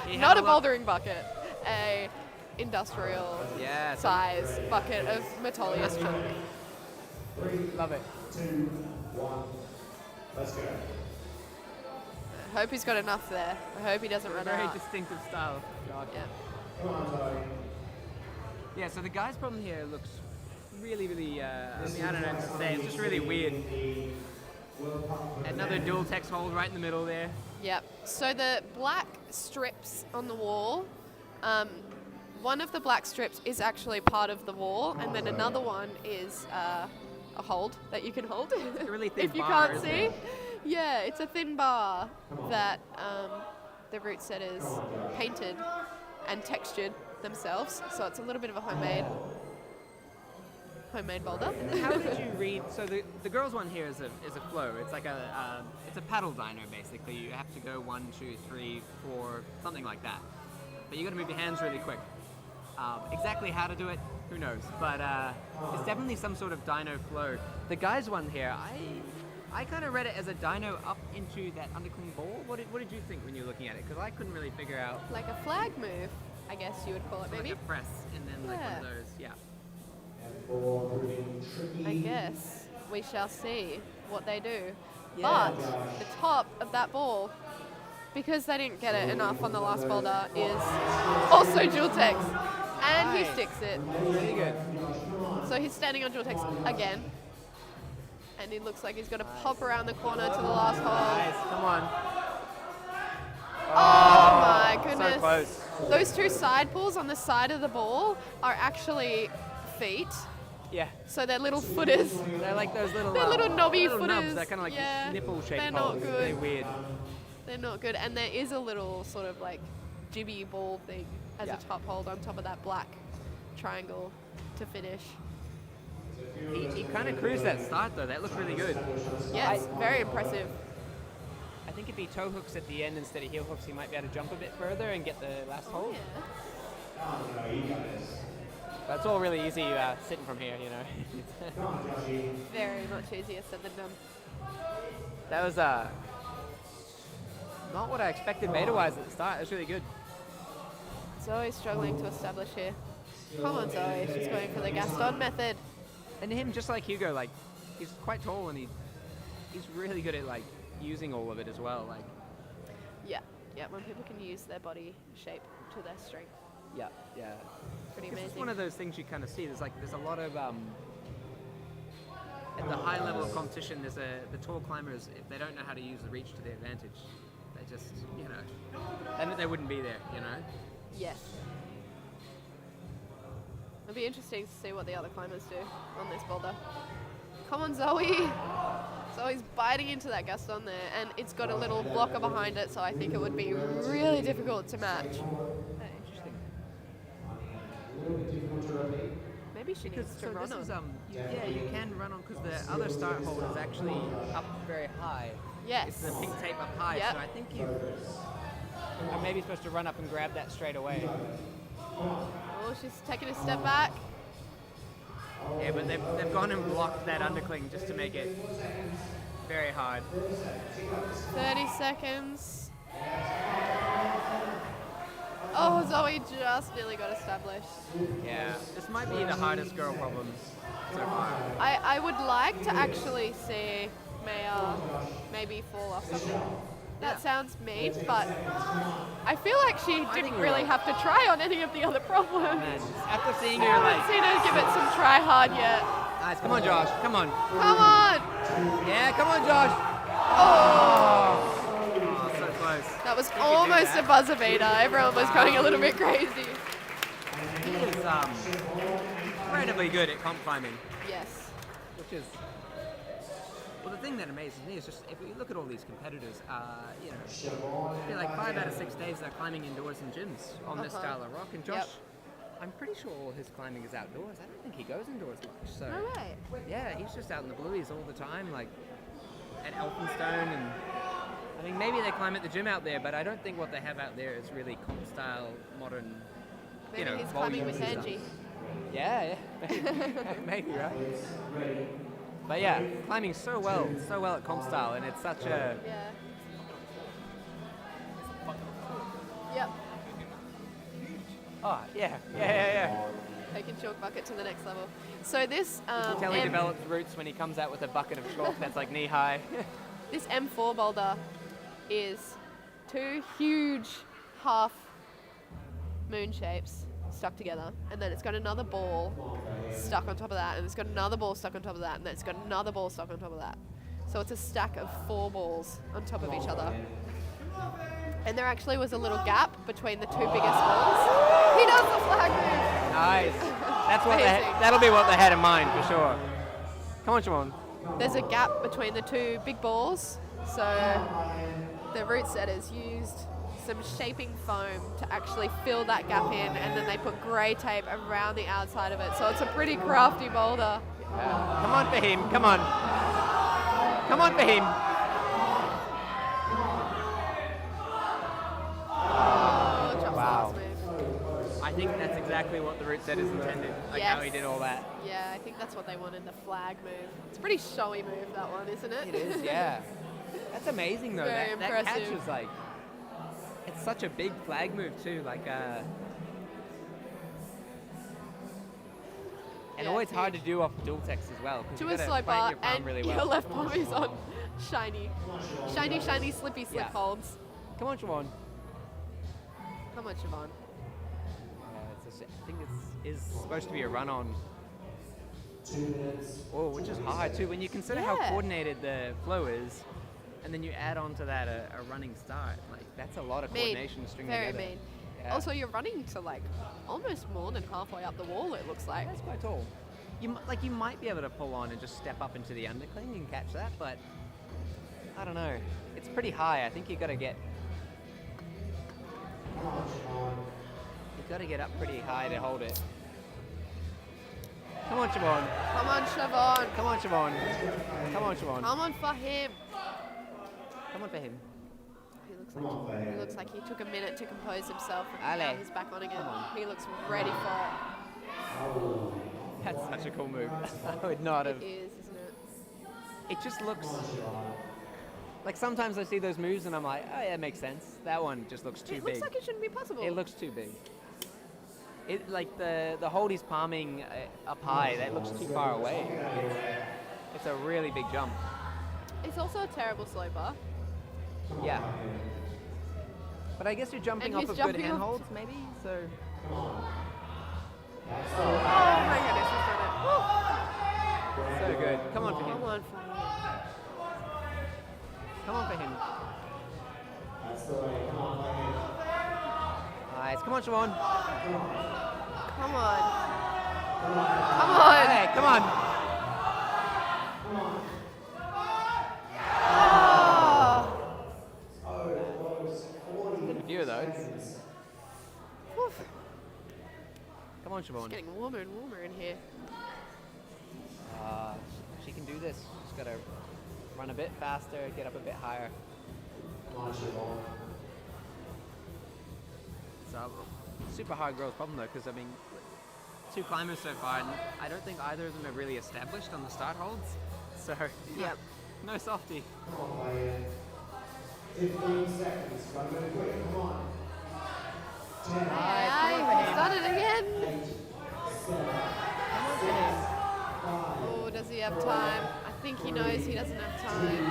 He
Not a
had lot-
bouldering bucket, a industrial
Yeah, so
size bucket of Metolius chalk.
love it.
2, 1. Let's go.
I hope he's got enough there. I hope he doesn't run
Very
out.
distinctive style. God.
Yeah.
Come on, Tony.
Yeah, so the guy's problem here looks really, I don't know what to say. It's just really weird. Another dual text hold right in the middle there.
Yep. So the black strips on the wall, one of the black strips is actually part of the wall, and then another one is a hold that you can hold
a really thin
if you
bar,
can't
isn't
see.
it?
Yeah, it's a thin bar that the root setters painted and textured themselves, so it's a little bit of a homemade boulder.
How did you read? So the girls' one here is a flow. It's like it's a paddle dyno basically. You have to go 1, 2, 3, 4, something like that. But you got to move your hands really quick. Exactly how to do it, who knows? But it's definitely some sort of dyno flow. The guys' one here, I kind of read it as a dyno up into that undercling ball. What did you think when you were looking at it? Because I couldn't really figure out.
Like a flag move, I guess you would call it,
Like
maybe.
a press and then like one of
Yeah.
those. Yeah.
F4 proving tricky.
I guess we shall see what they do.
Yeah.
But the top of that ball, because they didn't get it enough on the last boulder, is also dual text. And he
Nice.
sticks it.
Really good.
So he's standing on dual text again. And he looks like he's going to pop around the corner to the last hole.
Nice. Come on.
Oh my goodness.
So close.
Those two side pulls on the side of the ball are actually feet.
Yeah.
So they're little footers.
They're like those little,
They're little knobby
little
footers.
nubs. They're kind of like
Yeah.
nipple-shaped
They're not
holes.
good.
They're weird.
They're not good. And there is a little sort of like jibby ball thing as
Yeah.
a top hold on top of that black triangle to finish.
He kind of cruised that start though. That looked really good.
Yes, very impressive.
I think if he toe hooks at the end instead of heel hooks, he might be able to jump a bit further and get the last hole.
Yeah.
That's all really easy sitting from here, you know.
Very much easier said than done.
That was not what I expected beta-wise at the start. It was really good.
Zoe's struggling to establish here. Come on, Zoe. She's going for the Gaston method.
And him, just like Hugo, like he's quite tall and he's really good at like using all of it as well. Like
Yeah, when people can use their body shape to their strength.
yeah.
Pretty
It's
amazing.
one of those things you kind of see. There's a lot of at the high level of competition. The tall climbers, if they don't know how to use the reach to their advantage, they just and they wouldn't be there, you know.
Yes. It'll be interesting to see what the other climbers do on this boulder. Come on, Zoe! Zoe's biting into that Gaston there, and it's got a little blocker behind it, so I think it would be really difficult to match.
Interesting.
Maybe she needs to
So
run
this
on.
is you can run on because the other start hold is actually up very high.
Yes.
It's the pink tape up high,
Yep.
so I think you are maybe supposed to run up and grab that straight away.
Oh, she's taking a step back.
Yeah, but they've gone and blocked that undercling just to make it very hard.
30 seconds. Oh, Zoe just nearly got established.
Yeah, this might be the hardest girl problem so far.
I would like to actually see Maya maybe fall off something. That sounds mean, but I feel like she didn't
you're
really
right.
have to try on any of the other problems.
Man, after seeing
I
her
haven't
like,
seen her give it some try hard yet.
nice, come on Josh, come on.
Come on!
Yeah, come on Josh.
Oh!
Oh, so close.
That was
He could do
almost
that.
a buzzer beater. Everyone was going a little bit crazy.
He is incredibly good at comp climbing,
Yes.
which is, well, the thing that amazes me is just if we look at all these competitors, I feel like 5 out of 6 days they're climbing indoors in gyms on this style of rock. And Josh,
Yep.
I'm pretty sure all his climbing is outdoors. I don't think he goes indoors much. So
No way.
yeah, he's just out in the blueies all the time, like at Elphinstone, and I think maybe they climb at the gym out there, but I don't think what they have out there is really comp style modern.
Maybe he's climbing with
volumes and
Angie.
stuff. Yeah, maybe right. But yeah, climbing so well at comp style, and it's such a
Yeah. Yep.
yeah.
Taking chalk bucket to the next level. So this
Tell he develops roots when he comes out with a bucket of chalk that's like knee high.
this M4 boulder is 2 huge half moon shapes stuck together, and then it's got another ball stuck on top of that, and it's got another ball stuck on top of that, and then it's got another ball stuck on top of that. So it's a stack of 4 balls on top of each other. And there actually was a little gap between the 2 biggest balls. He does the flag move.
Nice. That's what
Amazing.
that'll be what they had in mind for sure. Come on, Shimon.
There's a gap between the 2 big balls, so the root setters used some shaping foam to actually fill that gap in, and then they put grey tape around the outside of it. So it's a pretty crafty boulder.
Come on for him. Come on. Come on for him.
Oh, drops
Wow.
the last move.
I think that's exactly what the root set is intended. Like how he
Yes.
did all that.
Yeah, I think that's what they wanted, the flag move. It's a pretty showy move, that one, isn't it?
It is, yeah. That's amazing though.
Very
That catch
impressive.
is like, it's such a big flag move too. Like, and
Yeah,
always
it's
hard to
huge.
do off dual text as well. 'Cause
To
you
a
gotta
slow
plant
bar,
your palm
and
really
your
well.
left palm is on shiny, slippy slip
Yeah.
holds.
Come on, Siobhan.
Come on, Siobhan.
I think it is supposed to be a run-on.
2 minutes.
Oh, which is hard too. When you consider how
Yeah.
coordinated the flow is, and then you add on to that a running start, like that's a lot of
Mean.
coordination to string
Very
together.
mean.
Yeah.
Also, you're running to like almost more than halfway up the wall, it looks like.
That's quite tall. You might be able to pull on and just step up into the undercling and catch that, but I don't know. It's pretty high. I think you got to get up pretty high to hold it. Come on, Siobhan.
Come on, Siobhan.
Come on, Siobhan. Come on, Siobhan.
Come on for him.
Come on for him.
He looks like he took a minute to compose himself, and now
Ale.
he's back on again. He looks ready for
That's such a cool move. I would not
it.
have.
It is, isn't it?
It just looks like sometimes I see those moves and I'm like, oh yeah, it makes sense. That one just looks too
It
big.
looks like it shouldn't be possible.
It looks too big. It like the hold he's palming up high. That looks too far away. It's a really big jump.
It's also a terrible sloper.
Yeah. But I guess you're jumping
And
off
he's
of good
jumping off-
handholds, maybe. So
Oh my goodness, he's done it.
so good. Come on for him.
Come on for him.
Come on for him.
That's the way. Come on,
Nice. Come on, Siobhan.
Come on. Come on.
Hey, come on.
Oh.
Get a few of those.
Woof.
Come on,
It's
Siobhan.
getting warmer and warmer in here.
She can do this. Just gotta run a bit faster, get up a bit higher. So, super hard growth problem though, because I mean, 2 climbers so far, and I don't think either of them are really established on the start holds. So,
Yep.
no softy.
15 seconds. Gotta move quick. Come on. 10.
Aye, he's done it again. Oh, does he have time? I think he knows he doesn't have time.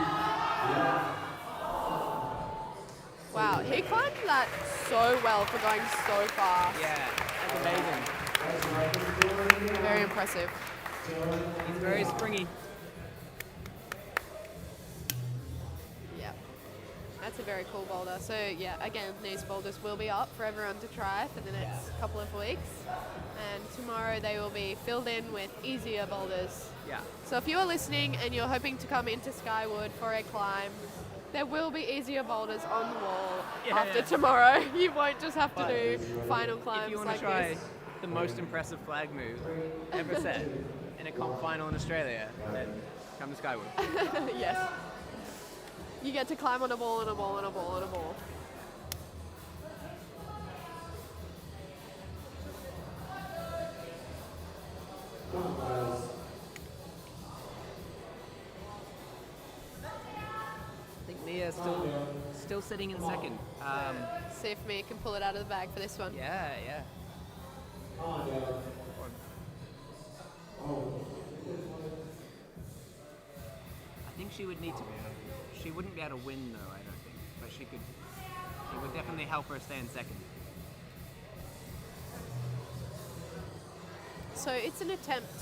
Wow, he climbed that so well for going so fast.
Yeah, that's amazing.
Very impressive.
He's very springy.
Yeah, that's a very cool boulder. So yeah, again, these boulders will be up for everyone to try for the next couple of weeks. And tomorrow they will be filled in with easier boulders.
Yeah.
So if you are listening and you're hoping to come into Skywood for a climb, there will be easier boulders on the wall after tomorrow. You won't just have to do final climbs
If you want
like
to try
this.
the most impressive flag move ever set in a comp final in Australia, then come to Skywood.
Yes. You get to climb on a ball and a ball and a ball and a ball.
I think Mia's still sitting in second.
See if Mia can pull it out of the bag for this one.
Yeah. I think she would need to. She wouldn't be able to win though, I don't think. But she could. It would definitely help her stay in second.
So it's an attempt,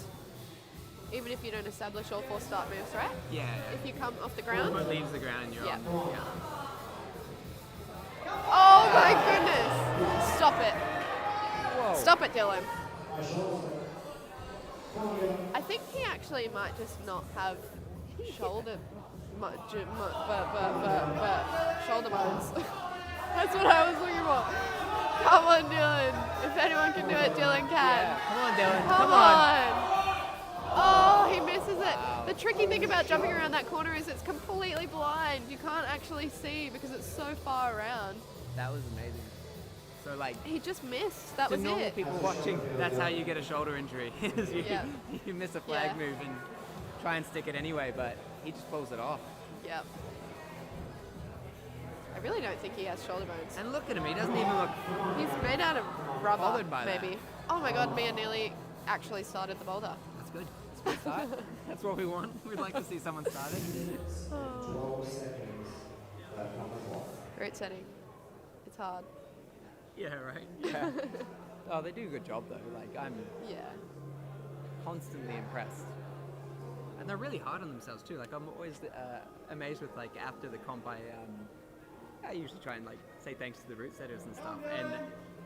even if you don't establish all 4 start moves, right?
Yeah.
If you come off the ground.
If it leaves the ground, you're
Yeah.
on. Yeah.
Oh my goodness! Stop it.
Whoa.
Stop it, Dylan. I think he actually might just not have shoulder shoulder bones. That's what I was looking for. Come on, Dylan. If anyone can do it, Dylan can.
Yeah. Come on, Dylan.
Come on. Oh, he misses it.
Wow.
The tricky thing about jumping around that corner is it's completely blind. You can't actually see because it's so far around.
That was amazing. So like,
He just missed. That
to
was
normal
it.
people watching, that's how you get a shoulder injury. Is you,
Yeah.
you miss a flag
Yeah.
move and try and stick it anyway, but he just pulls it off.
Yep. I really don't think he has shoulder bones.
And look at him, he doesn't even look.
He's made out of rubber,
Bothered by that.
maybe. Oh my god, Mia nearly actually started the boulder.
That's good. That's a good start. That's what we want. We'd like to see someone start it.
Oh. Great setting. It's hard.
Yeah, right. Yeah. Oh, they do a good job though. Like I'm
Yeah.
constantly impressed. And they're really hard on themselves too. Like I'm always amazed with like after the comp, I usually try and like say thanks to the route setters and stuff. And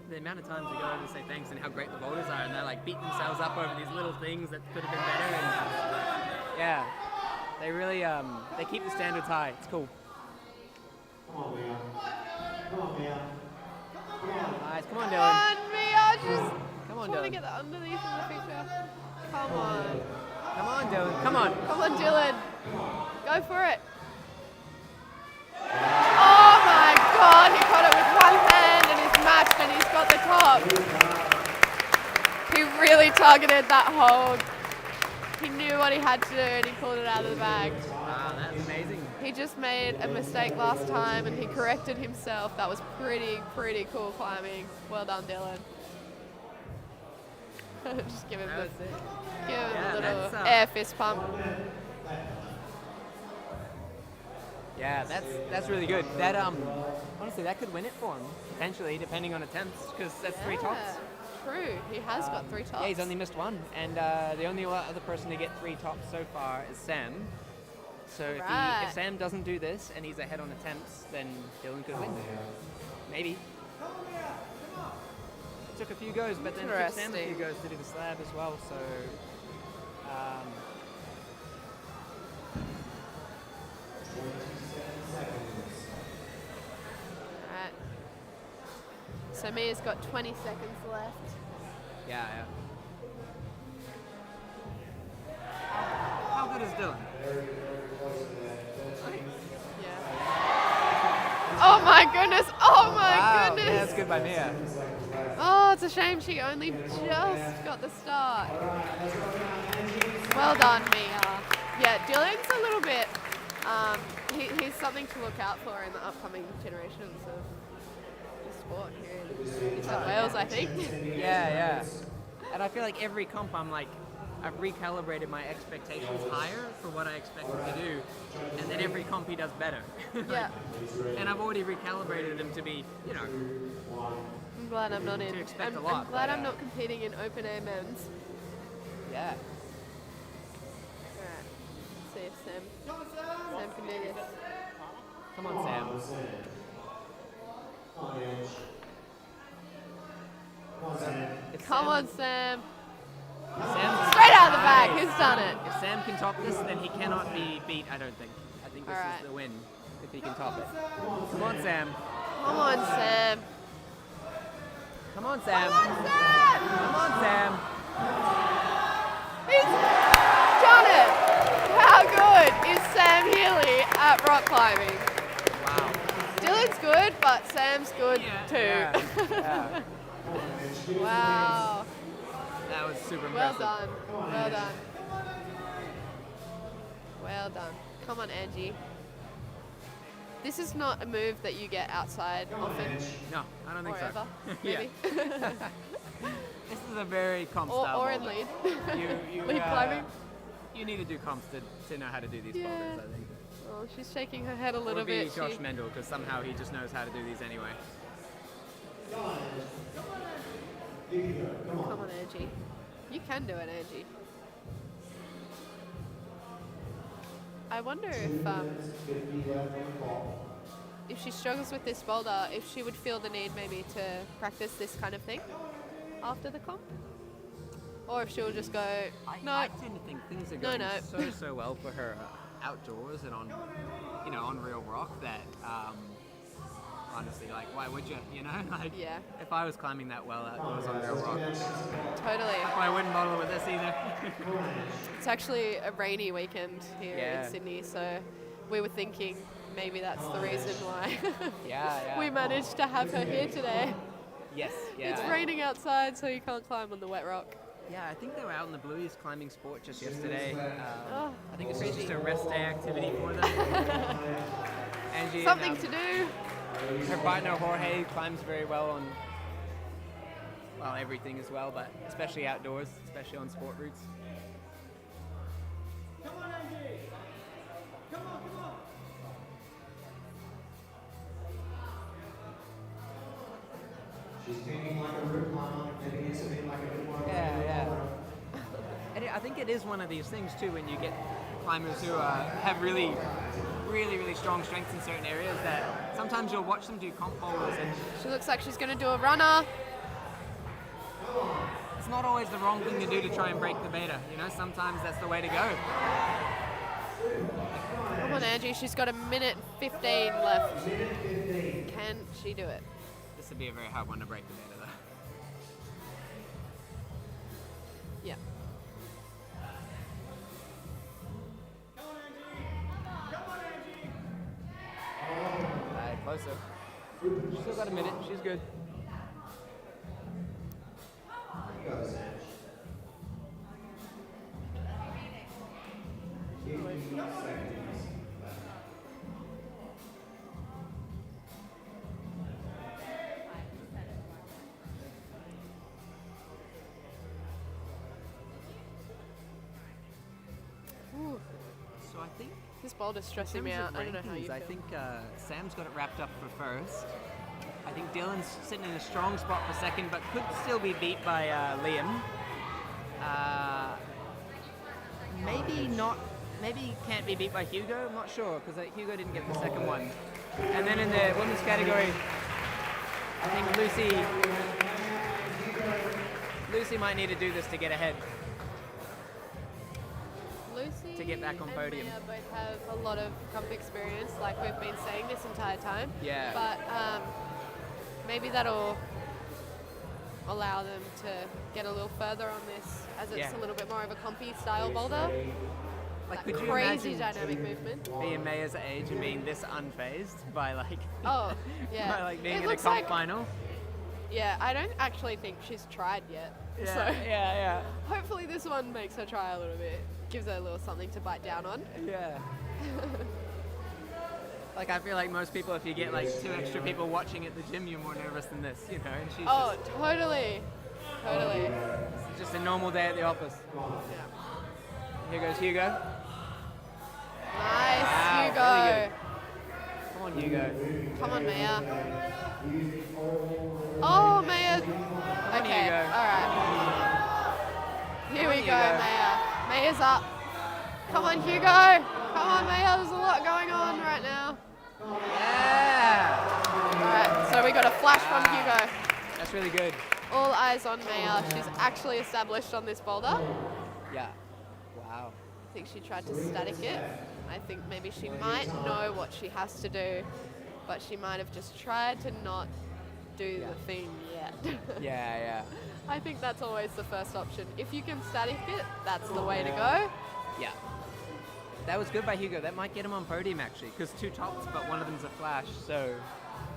the amount of times they go over to say thanks and how great the boulders are, and they like beat themselves up over these little things that could have been better. And yeah, they really they keep the standards high. It's cool.
Come on, man. Come on, man. Come on.
Nice. Come on,
Come
Dylan.
on, Mia! Just
Come on,
want to
Dylan.
get the underneath of the picture. Come on.
Come on, Dylan. Come on.
Come on, Dylan. Go for it. Oh my god, he caught it with one hand and he's matched and he's got the top. He really targeted that hold. He knew what he had to do and he pulled it out of the bag.
Wow, that's amazing.
He just made a mistake last time and he corrected himself. That was pretty cool climbing. Well done, Dylan. Just give him,
That was it.
give him
Yeah,
a little
that's,
air fist pump.
Yeah, that's really good. That honestly, that could win it for him potentially, depending on attempts, because that's 3 tops.
True, he has got 3 tops.
Yeah, he's only missed 1, and the only other person to get 3 tops so far is Sam. So if Sam doesn't do this and he's ahead on attempts, then Dylan could win. Maybe. It took a few goes, but then it took Sam a few goes to do the slab as well. So.
Alright. So Mia's got 20 seconds left.
Yeah. How good is Dylan?
Yeah. Oh my goodness! Oh my
Wow,
goodness!
yeah, that's good by Mia.
Oh, it's a shame she only just got the start. Well done, Mia. Yeah, Dylan's a little bit. He's something to look out for in the upcoming generations of the sport here in New South Wales, I think.
Yeah. And I feel like every comp I've recalibrated my expectations higher for what I expect him to do, and then every comp he does better.
Yeah.
And I've already recalibrated him to be,
I'm glad I'm not in.
To expect
I'm
a lot,
glad
but,
I'm not competing in open air men's.
yeah.
Alright. See if Sam can do this.
Come on, Sam.
Come on, Sam.
Sam.
Straight out of the bag. Who's done it?
If Sam can top this, then he cannot be beat, I don't think. I think this
Alright.
is the win, if he can top it. Come on, Sam.
Come on, Sam.
Come on, Sam.
Come
on, Sam.
He's done it. How good is Sam Healy at rock climbing?
Wow.
Dylan's good, but Sam's good too.
Yeah.
Wow.
That was super
Well
impressive.
done. Well done. Well done. Come on, Angie. This is not a move that you get outside often.
No, I don't think
Or
so.
ever,
Yeah.
maybe.
This is a very comp style
or in
boulder.
lead.
You,
Lead climbing.
You need to do comps to know how to do these
Yeah.
boulders, I think.
Oh, she's shaking her head a little
Or be
bit.
Josh
She-
Mendel, because somehow he just knows how to do these anyway.
Come on, Angie. You can do it, Angie. I wonder if she struggles with this boulder, if she would feel the need maybe to practice this kind of thing after the comp, or if she'll just go, no.
I tend to think things are going
No.
so well for her outdoors and on, on real rock that. Honestly, why would you?
Yeah.
If I was climbing that well outdoors on real rock,
Totally.
I wouldn't bother with this either.
It's actually a rainy weekend here in Sydney, so we were thinking maybe that's the reason why
Yeah.
we managed to have her here today.
Yes, yeah.
It's raining outside, so you can't climb on the wet rock.
Yeah, I think they were out in the Blues climbing sport just yesterday.
Oh,
I think this is just a rest day activity for them. Angie
something
and,
to do.
her partner Jorge climbs very well on, everything as well, but especially outdoors, especially on sport routes.
Come on, Angie! Come on!
She's painting like a root climber, maybe it's a bit like a good one.
Yeah. I think it is one of these things too when you get climbers who have really strong strengths in certain areas that sometimes you'll watch them do comp boulders and
She looks like she's going to do a runner.
it's not always the wrong thing to do to try and break the beta. You know, sometimes that's the way to go.
Come on, Angie. She's got 1:15 left. Can she do it?
This would be a very hard one to break the beta though.
Yeah.
Closer. She's still got a minute. She's good.
Ooh,
So I think
this boulder's stressing me
in
out.
terms
I
of
don't know how you
rankings,
feel.
I think Sam's got it wrapped up for first. I think Dylan's sitting in a strong spot for second, but could still be beat by Liam. Maybe not. Maybe can't be beat by Hugo. I'm not sure because Hugo didn't get the second one. And then in the women's category, I think Lucy might need to do this to get ahead.
Lucy
to get back on
and
podium.
Maya both have a lot of comp experience, like we've been saying this entire time.
Yeah.
But maybe that'll allow them to get a little further on this, as it's
Yeah.
a little bit more of a compy style boulder.
Like,
That
could you
crazy
imagine
dynamic movement.
being Maya's age and being this unfazed by like
Oh, yeah.
by like being
It
in a
looks
comp
like-
final?
Yeah, I don't actually think she's tried yet.
Yeah,
So
yeah,
hopefully this one makes her try a little bit, gives her a little something to bite down on.
yeah. Like I feel like most people, if you get like 2 extra people watching at the gym, you're more nervous than this, you know. And she's
Oh, totally. Totally.
just a normal day at the office.
Yeah.
Here goes Hugo.
Nice,
Wow,
Hugo.
really Come on, Hugo.
Come on, Maya. Oh, Maya. Okay,
Hugo.
alright. Here we
on,
go,
Hugo.
Maya. Maya's up. Come on, Hugo. Come on, Maya. There's a lot going on right now.
Yeah.
Alright, so we got a flash from Hugo.
That's really good.
All eyes on Maya. She's actually established on this boulder.
Yeah. Wow.
I think she tried to static it. I think maybe she might know what she has to do, but she might have just tried to not do the thing yet.
Yeah.
I think that's always the first option. If you can static it, that's the way to go.
Yeah. That was good by Hugo. That might get him on podium actually, because 2 tops, but one of them's a flash. So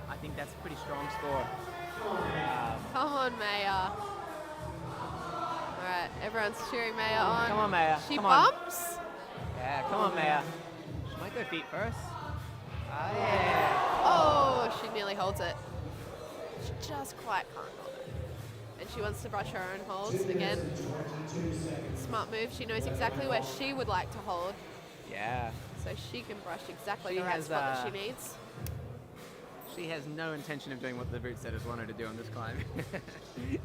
I think that's a pretty strong score.
Come on, Maya. Alright, everyone's cheering Maya on.
Come on, Maya.
She
Come on.
bumps.
Yeah, come on, Maya. She might go feet first. Ah, yeah.
Oh, she nearly holds it. She just quite can't hold it. And she wants to brush her own holds. Again, smart move. She knows exactly where she would like to hold,
Yeah.
so she can brush exactly
She
the right
has,
spot that she needs.
She has no intention of doing what the boot setters want her to do on this climb.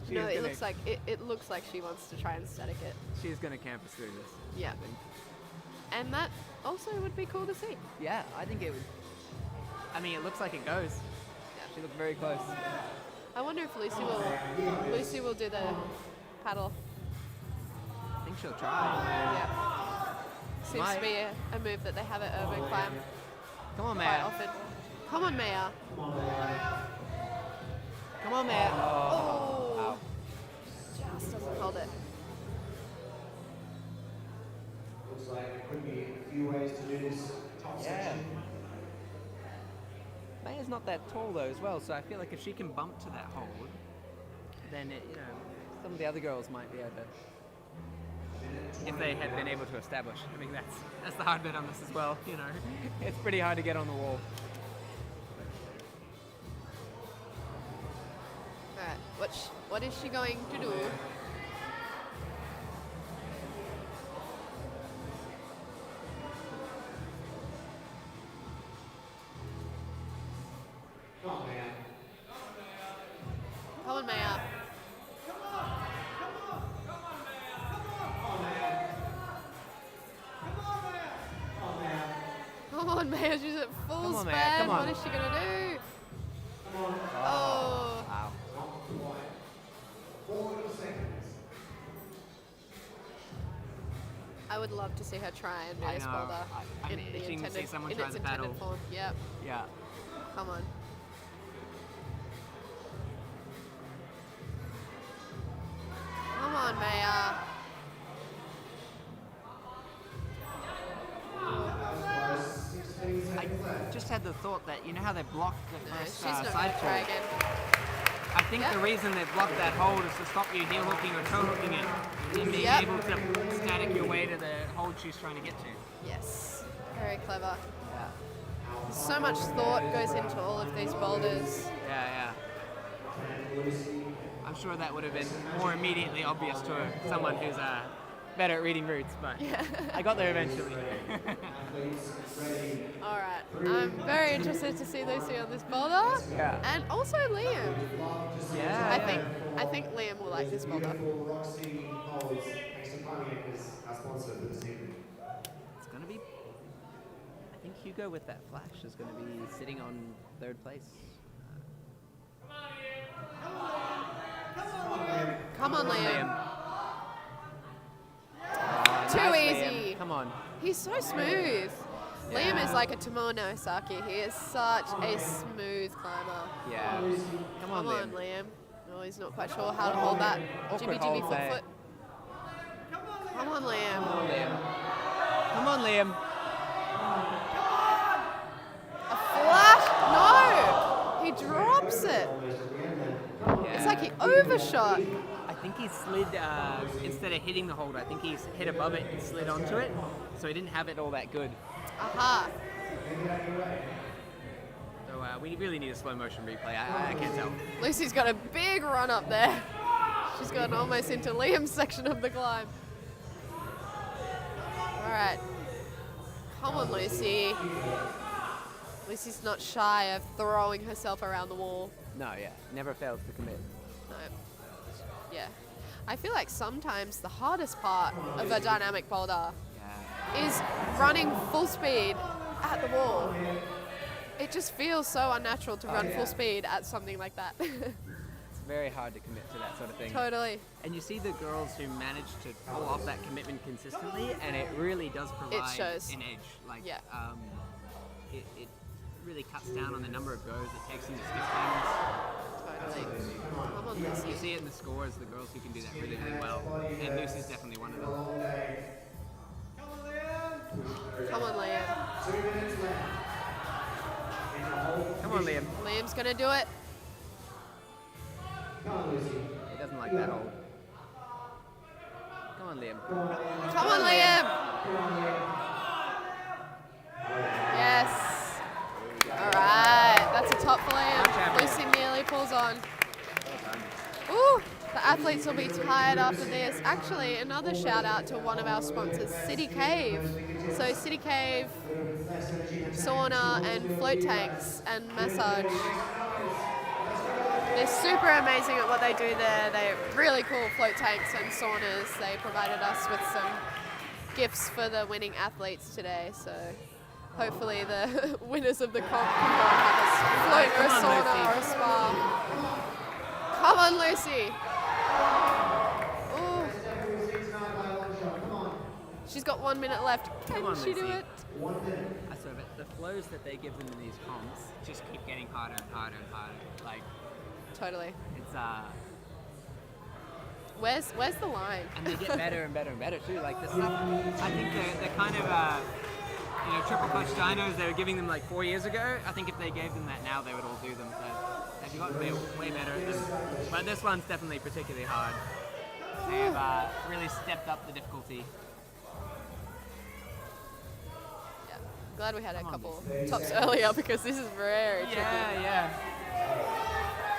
She
No,
is
it
gonna-
looks like looks like she wants to try and static it.
She's going to campus through this.
Yeah.
I think.
And that also would be cool to see.
Yeah, I think it would. I mean, it looks like it goes. She looked very close.
I wonder if Lucy will do the paddle.
I think she'll try.
Yeah. Seems
Might.
to be a move that they have at Urban Climb
Come on,
quite
Maya.
often. Come on, Maya.
Come on, Maya.
Oh.
Wow.
Just doesn't hold it.
Looks like there could be a few ways to do this top section.
Maya's not that tall though as well, so I feel like if she can bump to that hold, then it, some of the other girls might be able to, if they had been able to establish. I mean, that's the hard bit on this as well. It's pretty hard to get on the wall.
Alright, what is she going to do?
Come on, man.
Come on, on, Maya. She's at full
Come on, Maya,
spam.
come on.
What is she gonna do? Oh.
Wow.
I would love to see her try and do
I
this
know.
boulder
I'm
in the
itching to see
intended,
someone
in
try
its
the
intended
paddle.
form. Yep.
Yeah.
Come on. Come on, Maya.
I just had the thought that, you know how they blocked the
No,
first
she's not
side
gonna try
pull?
again.
I think
Yep.
the reason they blocked that hold is to stop you heel hooking or toe hooking it and being
Yep.
able to static your way to the hold she's trying to get to.
Yes. Very clever.
Yeah.
So much thought goes into all of these boulders.
Yeah. I'm sure that would have been more immediately obvious to someone who's better at reading routes, but
Yeah.
I got there eventually.
All right. I'm very interested to see Lucy on this boulder.
Yeah.
And also Liam.
Yeah.
I think Liam will like this boulder.
Roxy Holds, thanks to Climbing Anchors, our sponsor for this evening.
It's going to be... I think Hugo with that flash is going to be sitting on third place.
Come on, Liam.
Oh,
Too
nice,
easy.
Liam. Come on.
He's so smooth. Liam is like a Tomoe Naosaki. He is such a smooth climber.
Yeah. Come on,
Come on,
Liam.
Liam. No, he's not quite sure how to hold that
Awkward
jibby
hold
foot
there.
foot. Come on, Liam.
Come on, Liam. Come on, Liam.
A flash? No! He drops it.
Yeah.
It's like he overshot.
I think he slid, instead of hitting the hold, I think he's hit above it and slid onto it. So he didn't have it all that good.
Aha.
So we really need a slow motion replay. I can't tell.
Lucy's got a big run up there. She's gotten almost into Liam's section of the climb. All right. Come on, Lucy. Lucy's not shy of throwing herself around the wall.
No, yeah. Never fails to commit.
No. Yeah. I feel like sometimes the hardest part of a dynamic boulder
Yeah.
is running full speed at the wall. It just feels so unnatural to run full speed at something like that.
It's very hard to commit to that sort of thing.
Totally.
And you see the girls who manage to pull off that commitment consistently, and it really does provide
shows.
an edge. Like,
Yeah.
it really cuts down on the number of goes it takes them to skip things.
Totally. Come on,
You
Lucy.
see it in the scores, the girls who can do that really, really well. And Lucy's definitely one of them.
Come on, Liam.
Come on, Liam.
Liam's gonna do it.
He doesn't like that hold. Come on, Liam.
Come on, Liam. Yes. All right. That's a top for Liam. Lucy nearly pulls on. Ooh. The athletes will be tired after this. Actually, another shout out to one of our sponsors, City Cave. So City Cave, sauna and float tanks and massage. They're super amazing at what they do there. They're really cool float tanks and saunas. They provided us with some gifts for the winning athletes today. So hopefully the winners of the comp can go and have a float or a sauna or a spa. Come on, Lucy. Ooh. She's got 1 minute left. Can
Come on,
she do
Lucy.
it?
I sort of the flows that they give them in these comps just keep getting harder and harder and harder. Like,
Totally.
it's
Where's the line?
and they get better and better and better too. Like the stuff, I think they're kind of triple clutch dynos they were giving them like 4 years ago. I think if they gave them that now, they would all do them. So they've gotten way better at them. But this one's definitely particularly hard. They've really stepped up the difficulty.
Yeah. Glad we had a
Come on,
couple tops earlier because this is very tricky.
Yeah.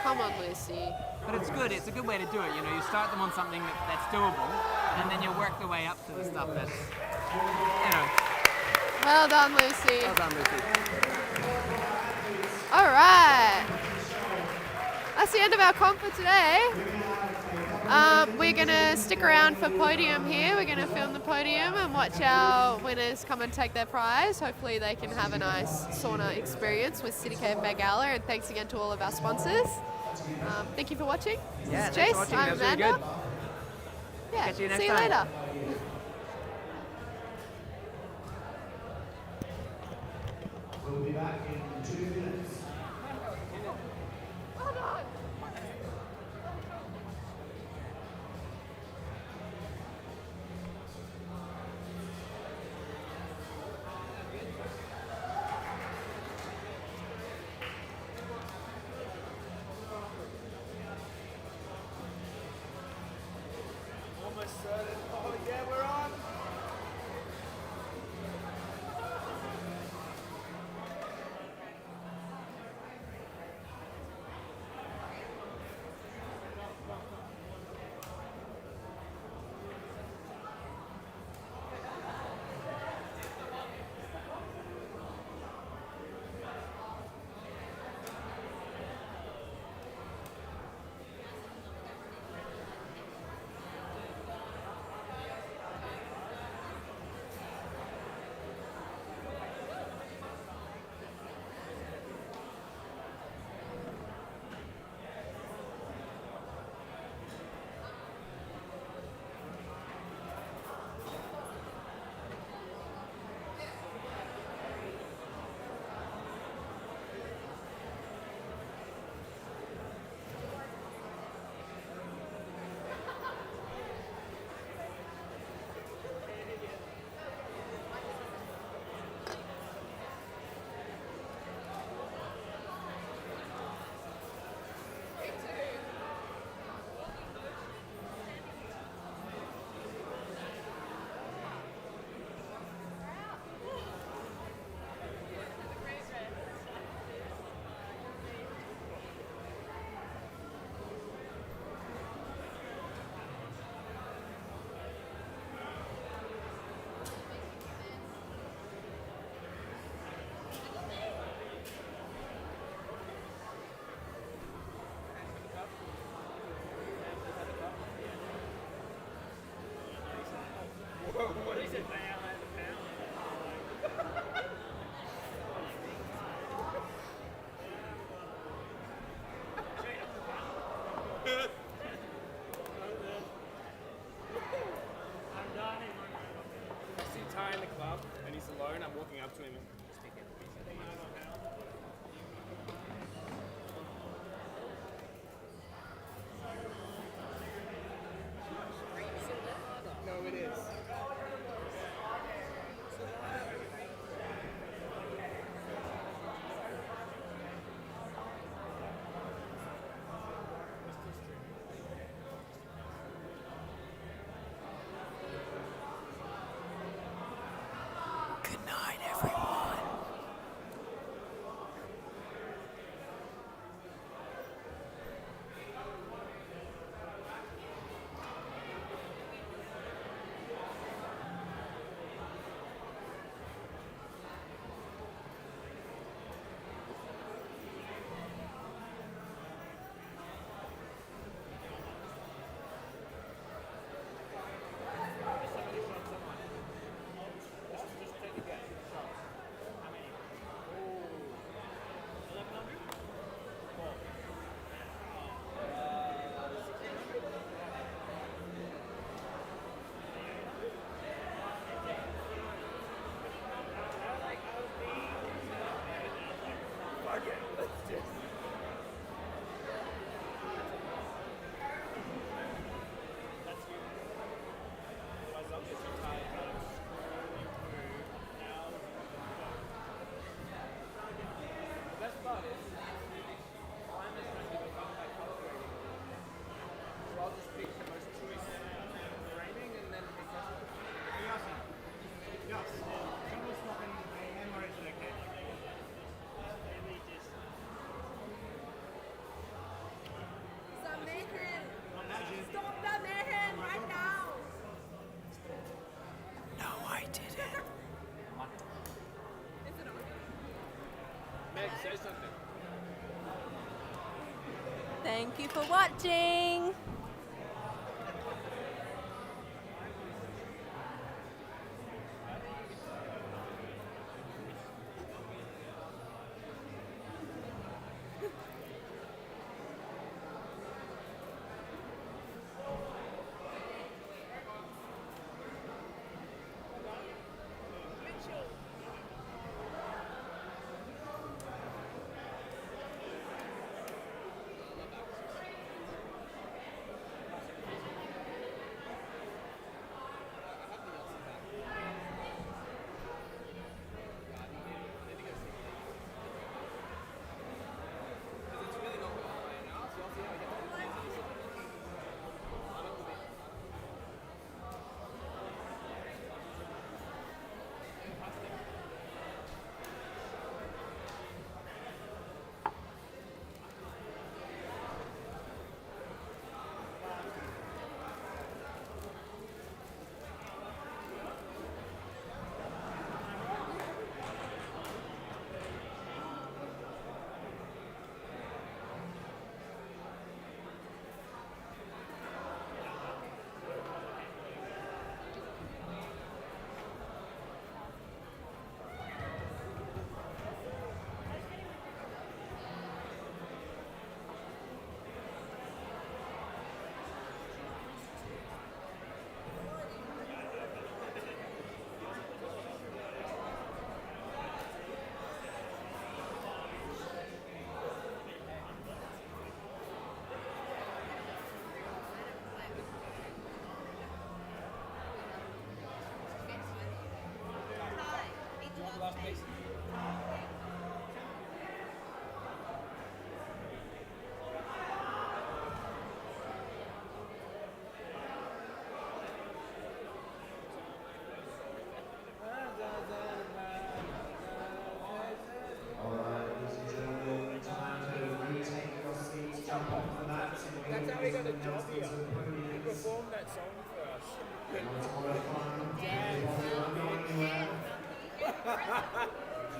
Come on, Lucy.
But it's good. It's a good way to do it. You know, you start them on something that's doable, and then you work the way up to the stuff that's,
Well done, Lucy.
well done, Lucy.
All right. That's the end of our comp for today. We're going to stick around for podium here. We're going to film the podium and watch our winners come and take their prize. Hopefully they can have a nice sauna experience with City Cave Megala. And thanks again to all of our sponsors. Thank you for watching.
Yeah,
This is
thanks for
Jace.
watching.
I'm
That was really
Amanda.
good.
Yeah,
Catch you next
see you
time.
later.
We'll be back in 2 minutes.
Almost certain. Oh yeah, we're on. What is it, man? I see Ty in the club and he's alone. I'm walking up to him and speaking. No, it is.
Good night, everyone.
Meg, say something.
Thank you for watching.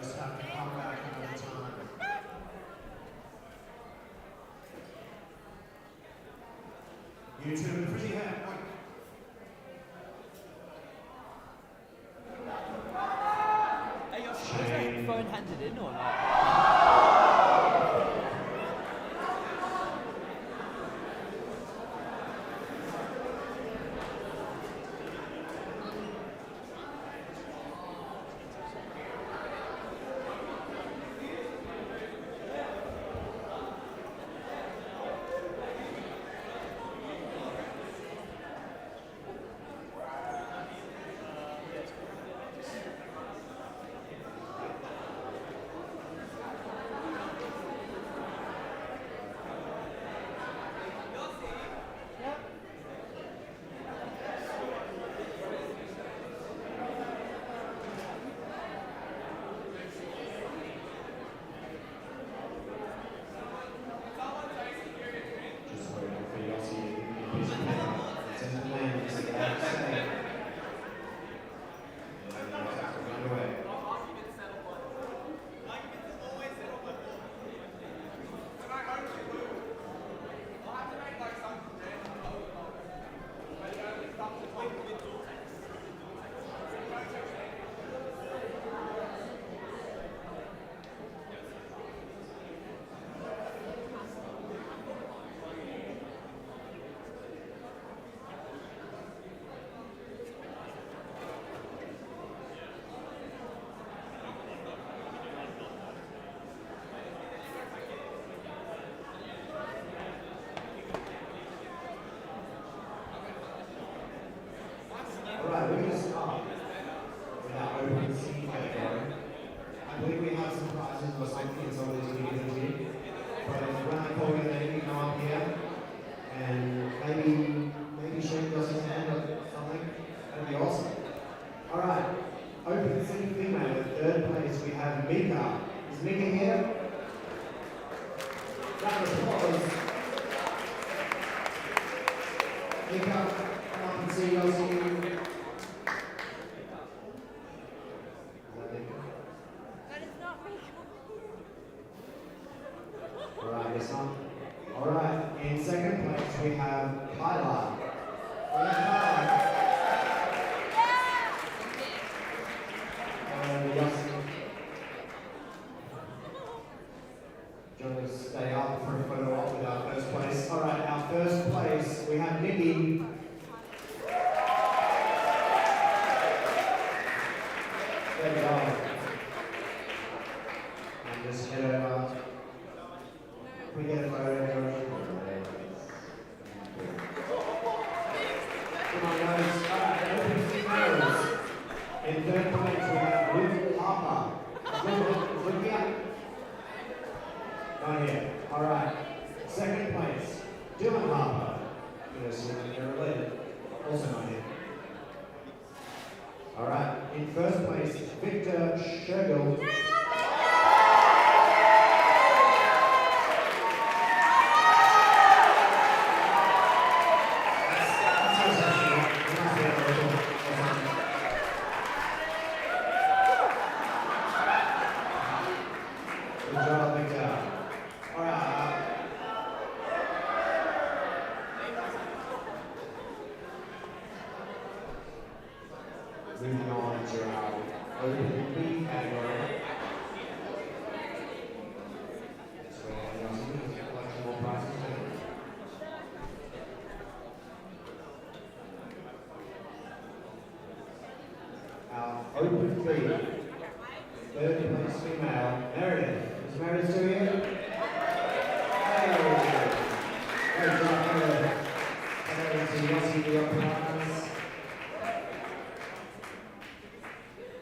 Just have to come back another time. You two, pretty hair.
Hey, was that phone handed in or not?
Alright, we're going to start with our open scene category. I believe we have some prizes or something, it's always going to be easy. But when I call your name, you come up here, and maybe Shane does his hand or something. That'd be awesome. Alright, open scene female, in third place we have Mika. Is Mika here? Round of applause. Mika, come up and see Yossi. Alright, in second place we have Kyla. And Yossi. Do you want to stay up for a photo op with our first place? Alright, our first place we have Nikki. There we go. And just head over. We get a photo. Come on, guys. Alright, open females. In third place, we have Ruth Harper. Look here. Not here. Alright. Second place, Dylan Harper. Yes, they're related. Also not here. Alright. In first place, Victor Shergill. Moving on to our open B category. That's where Yossi is collecting more prizes too. Our open B, third place female, Meredith. Is Meredith still here? Hey! Great job, Meredith. Meredith and Yossi, the upper partners.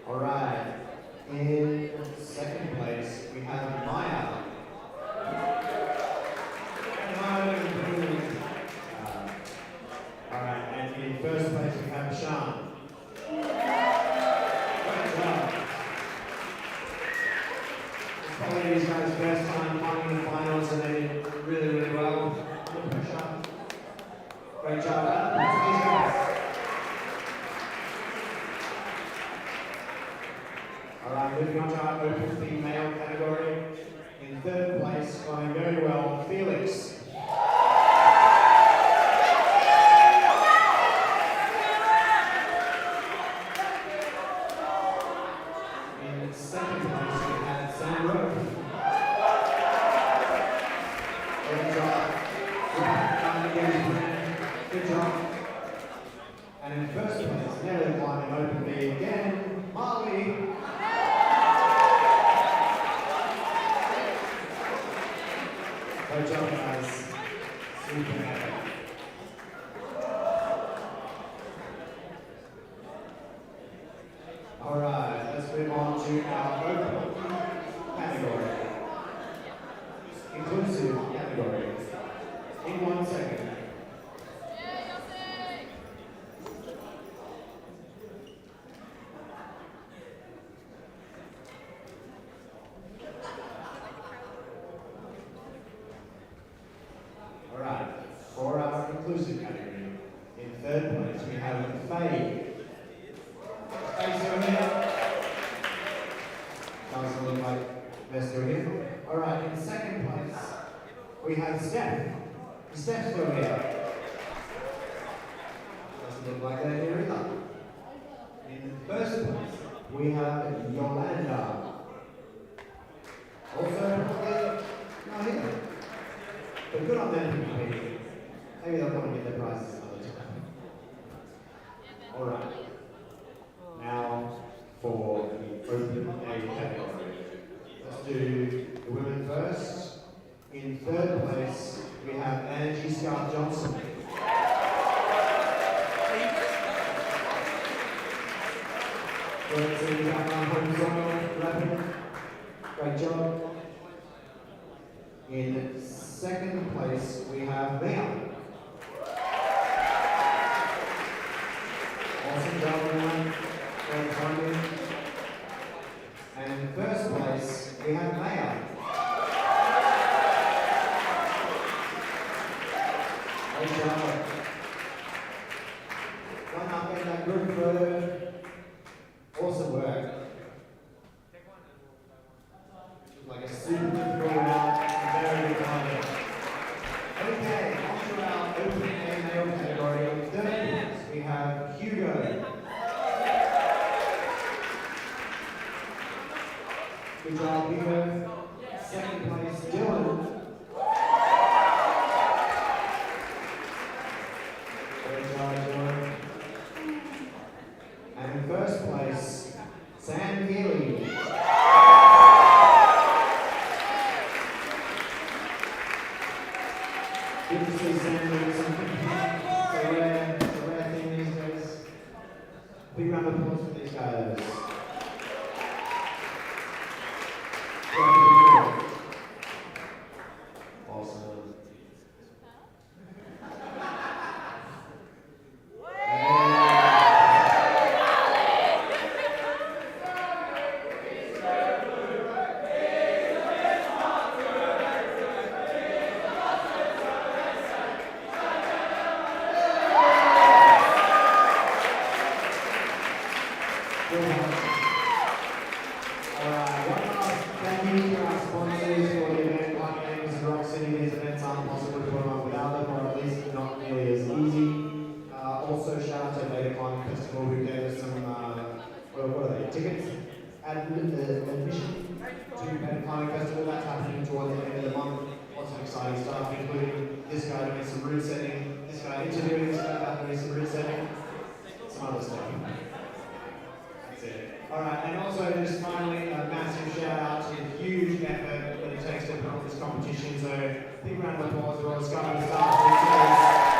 Alright, in second place we have Maya. Alright, and in first place we have Sean. Great job. It's probably these guys' first time climbing the finals and they did really, really well. Great job. And in first place, nearly climbing open B again, Marley. Great job, guys. Super. Alright, let's move on to our open category. Inclusive category. In 1 second. Alright, for our inclusive category, in third place we have Faye. Faye's over here. Doesn't look like they're still here. Alright, in second place we have Steph. Steph's still here. Doesn't look like they're here either. In first place we have Yolanda. Also, not here. But good on them for competing. Maybe they'll come and get their prizes another time. Alright. Now for the open A category. Let's do the women first. In third place, we have Angie Scott Johnson. Great seeing you back on home soil, rapping. Great job. In second place, we have Mia. Awesome job, everyone. Great timing. And in first place, we have Maya. Great job. One up in that group further. Awesome work. Like a super difficult round. Very good timing. Okay, on to our open A male category. In third place, we have Hugo. Good job, Hugo. Second place, Dylan. Great job, Dylan. And in first place, Sam Healy. Good to see Sam doing something. It's a rare thing these days. Big round of applause for these guys. Awesome. Tickets and admission to Better Climbing Festival. That's happening towards the end of the month. Lots of exciting stuff, including this guy doing some route setting, this guy interviewing this guy about doing some route setting, some other stuff. That's it. Alright, and also just finally a massive shout out to the huge effort that it takes to put on this competition. So big round of applause for all the Skywood staff.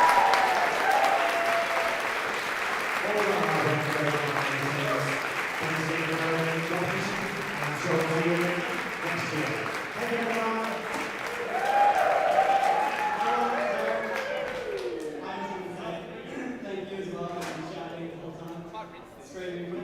Thank you as well for shouting the whole time. It's great.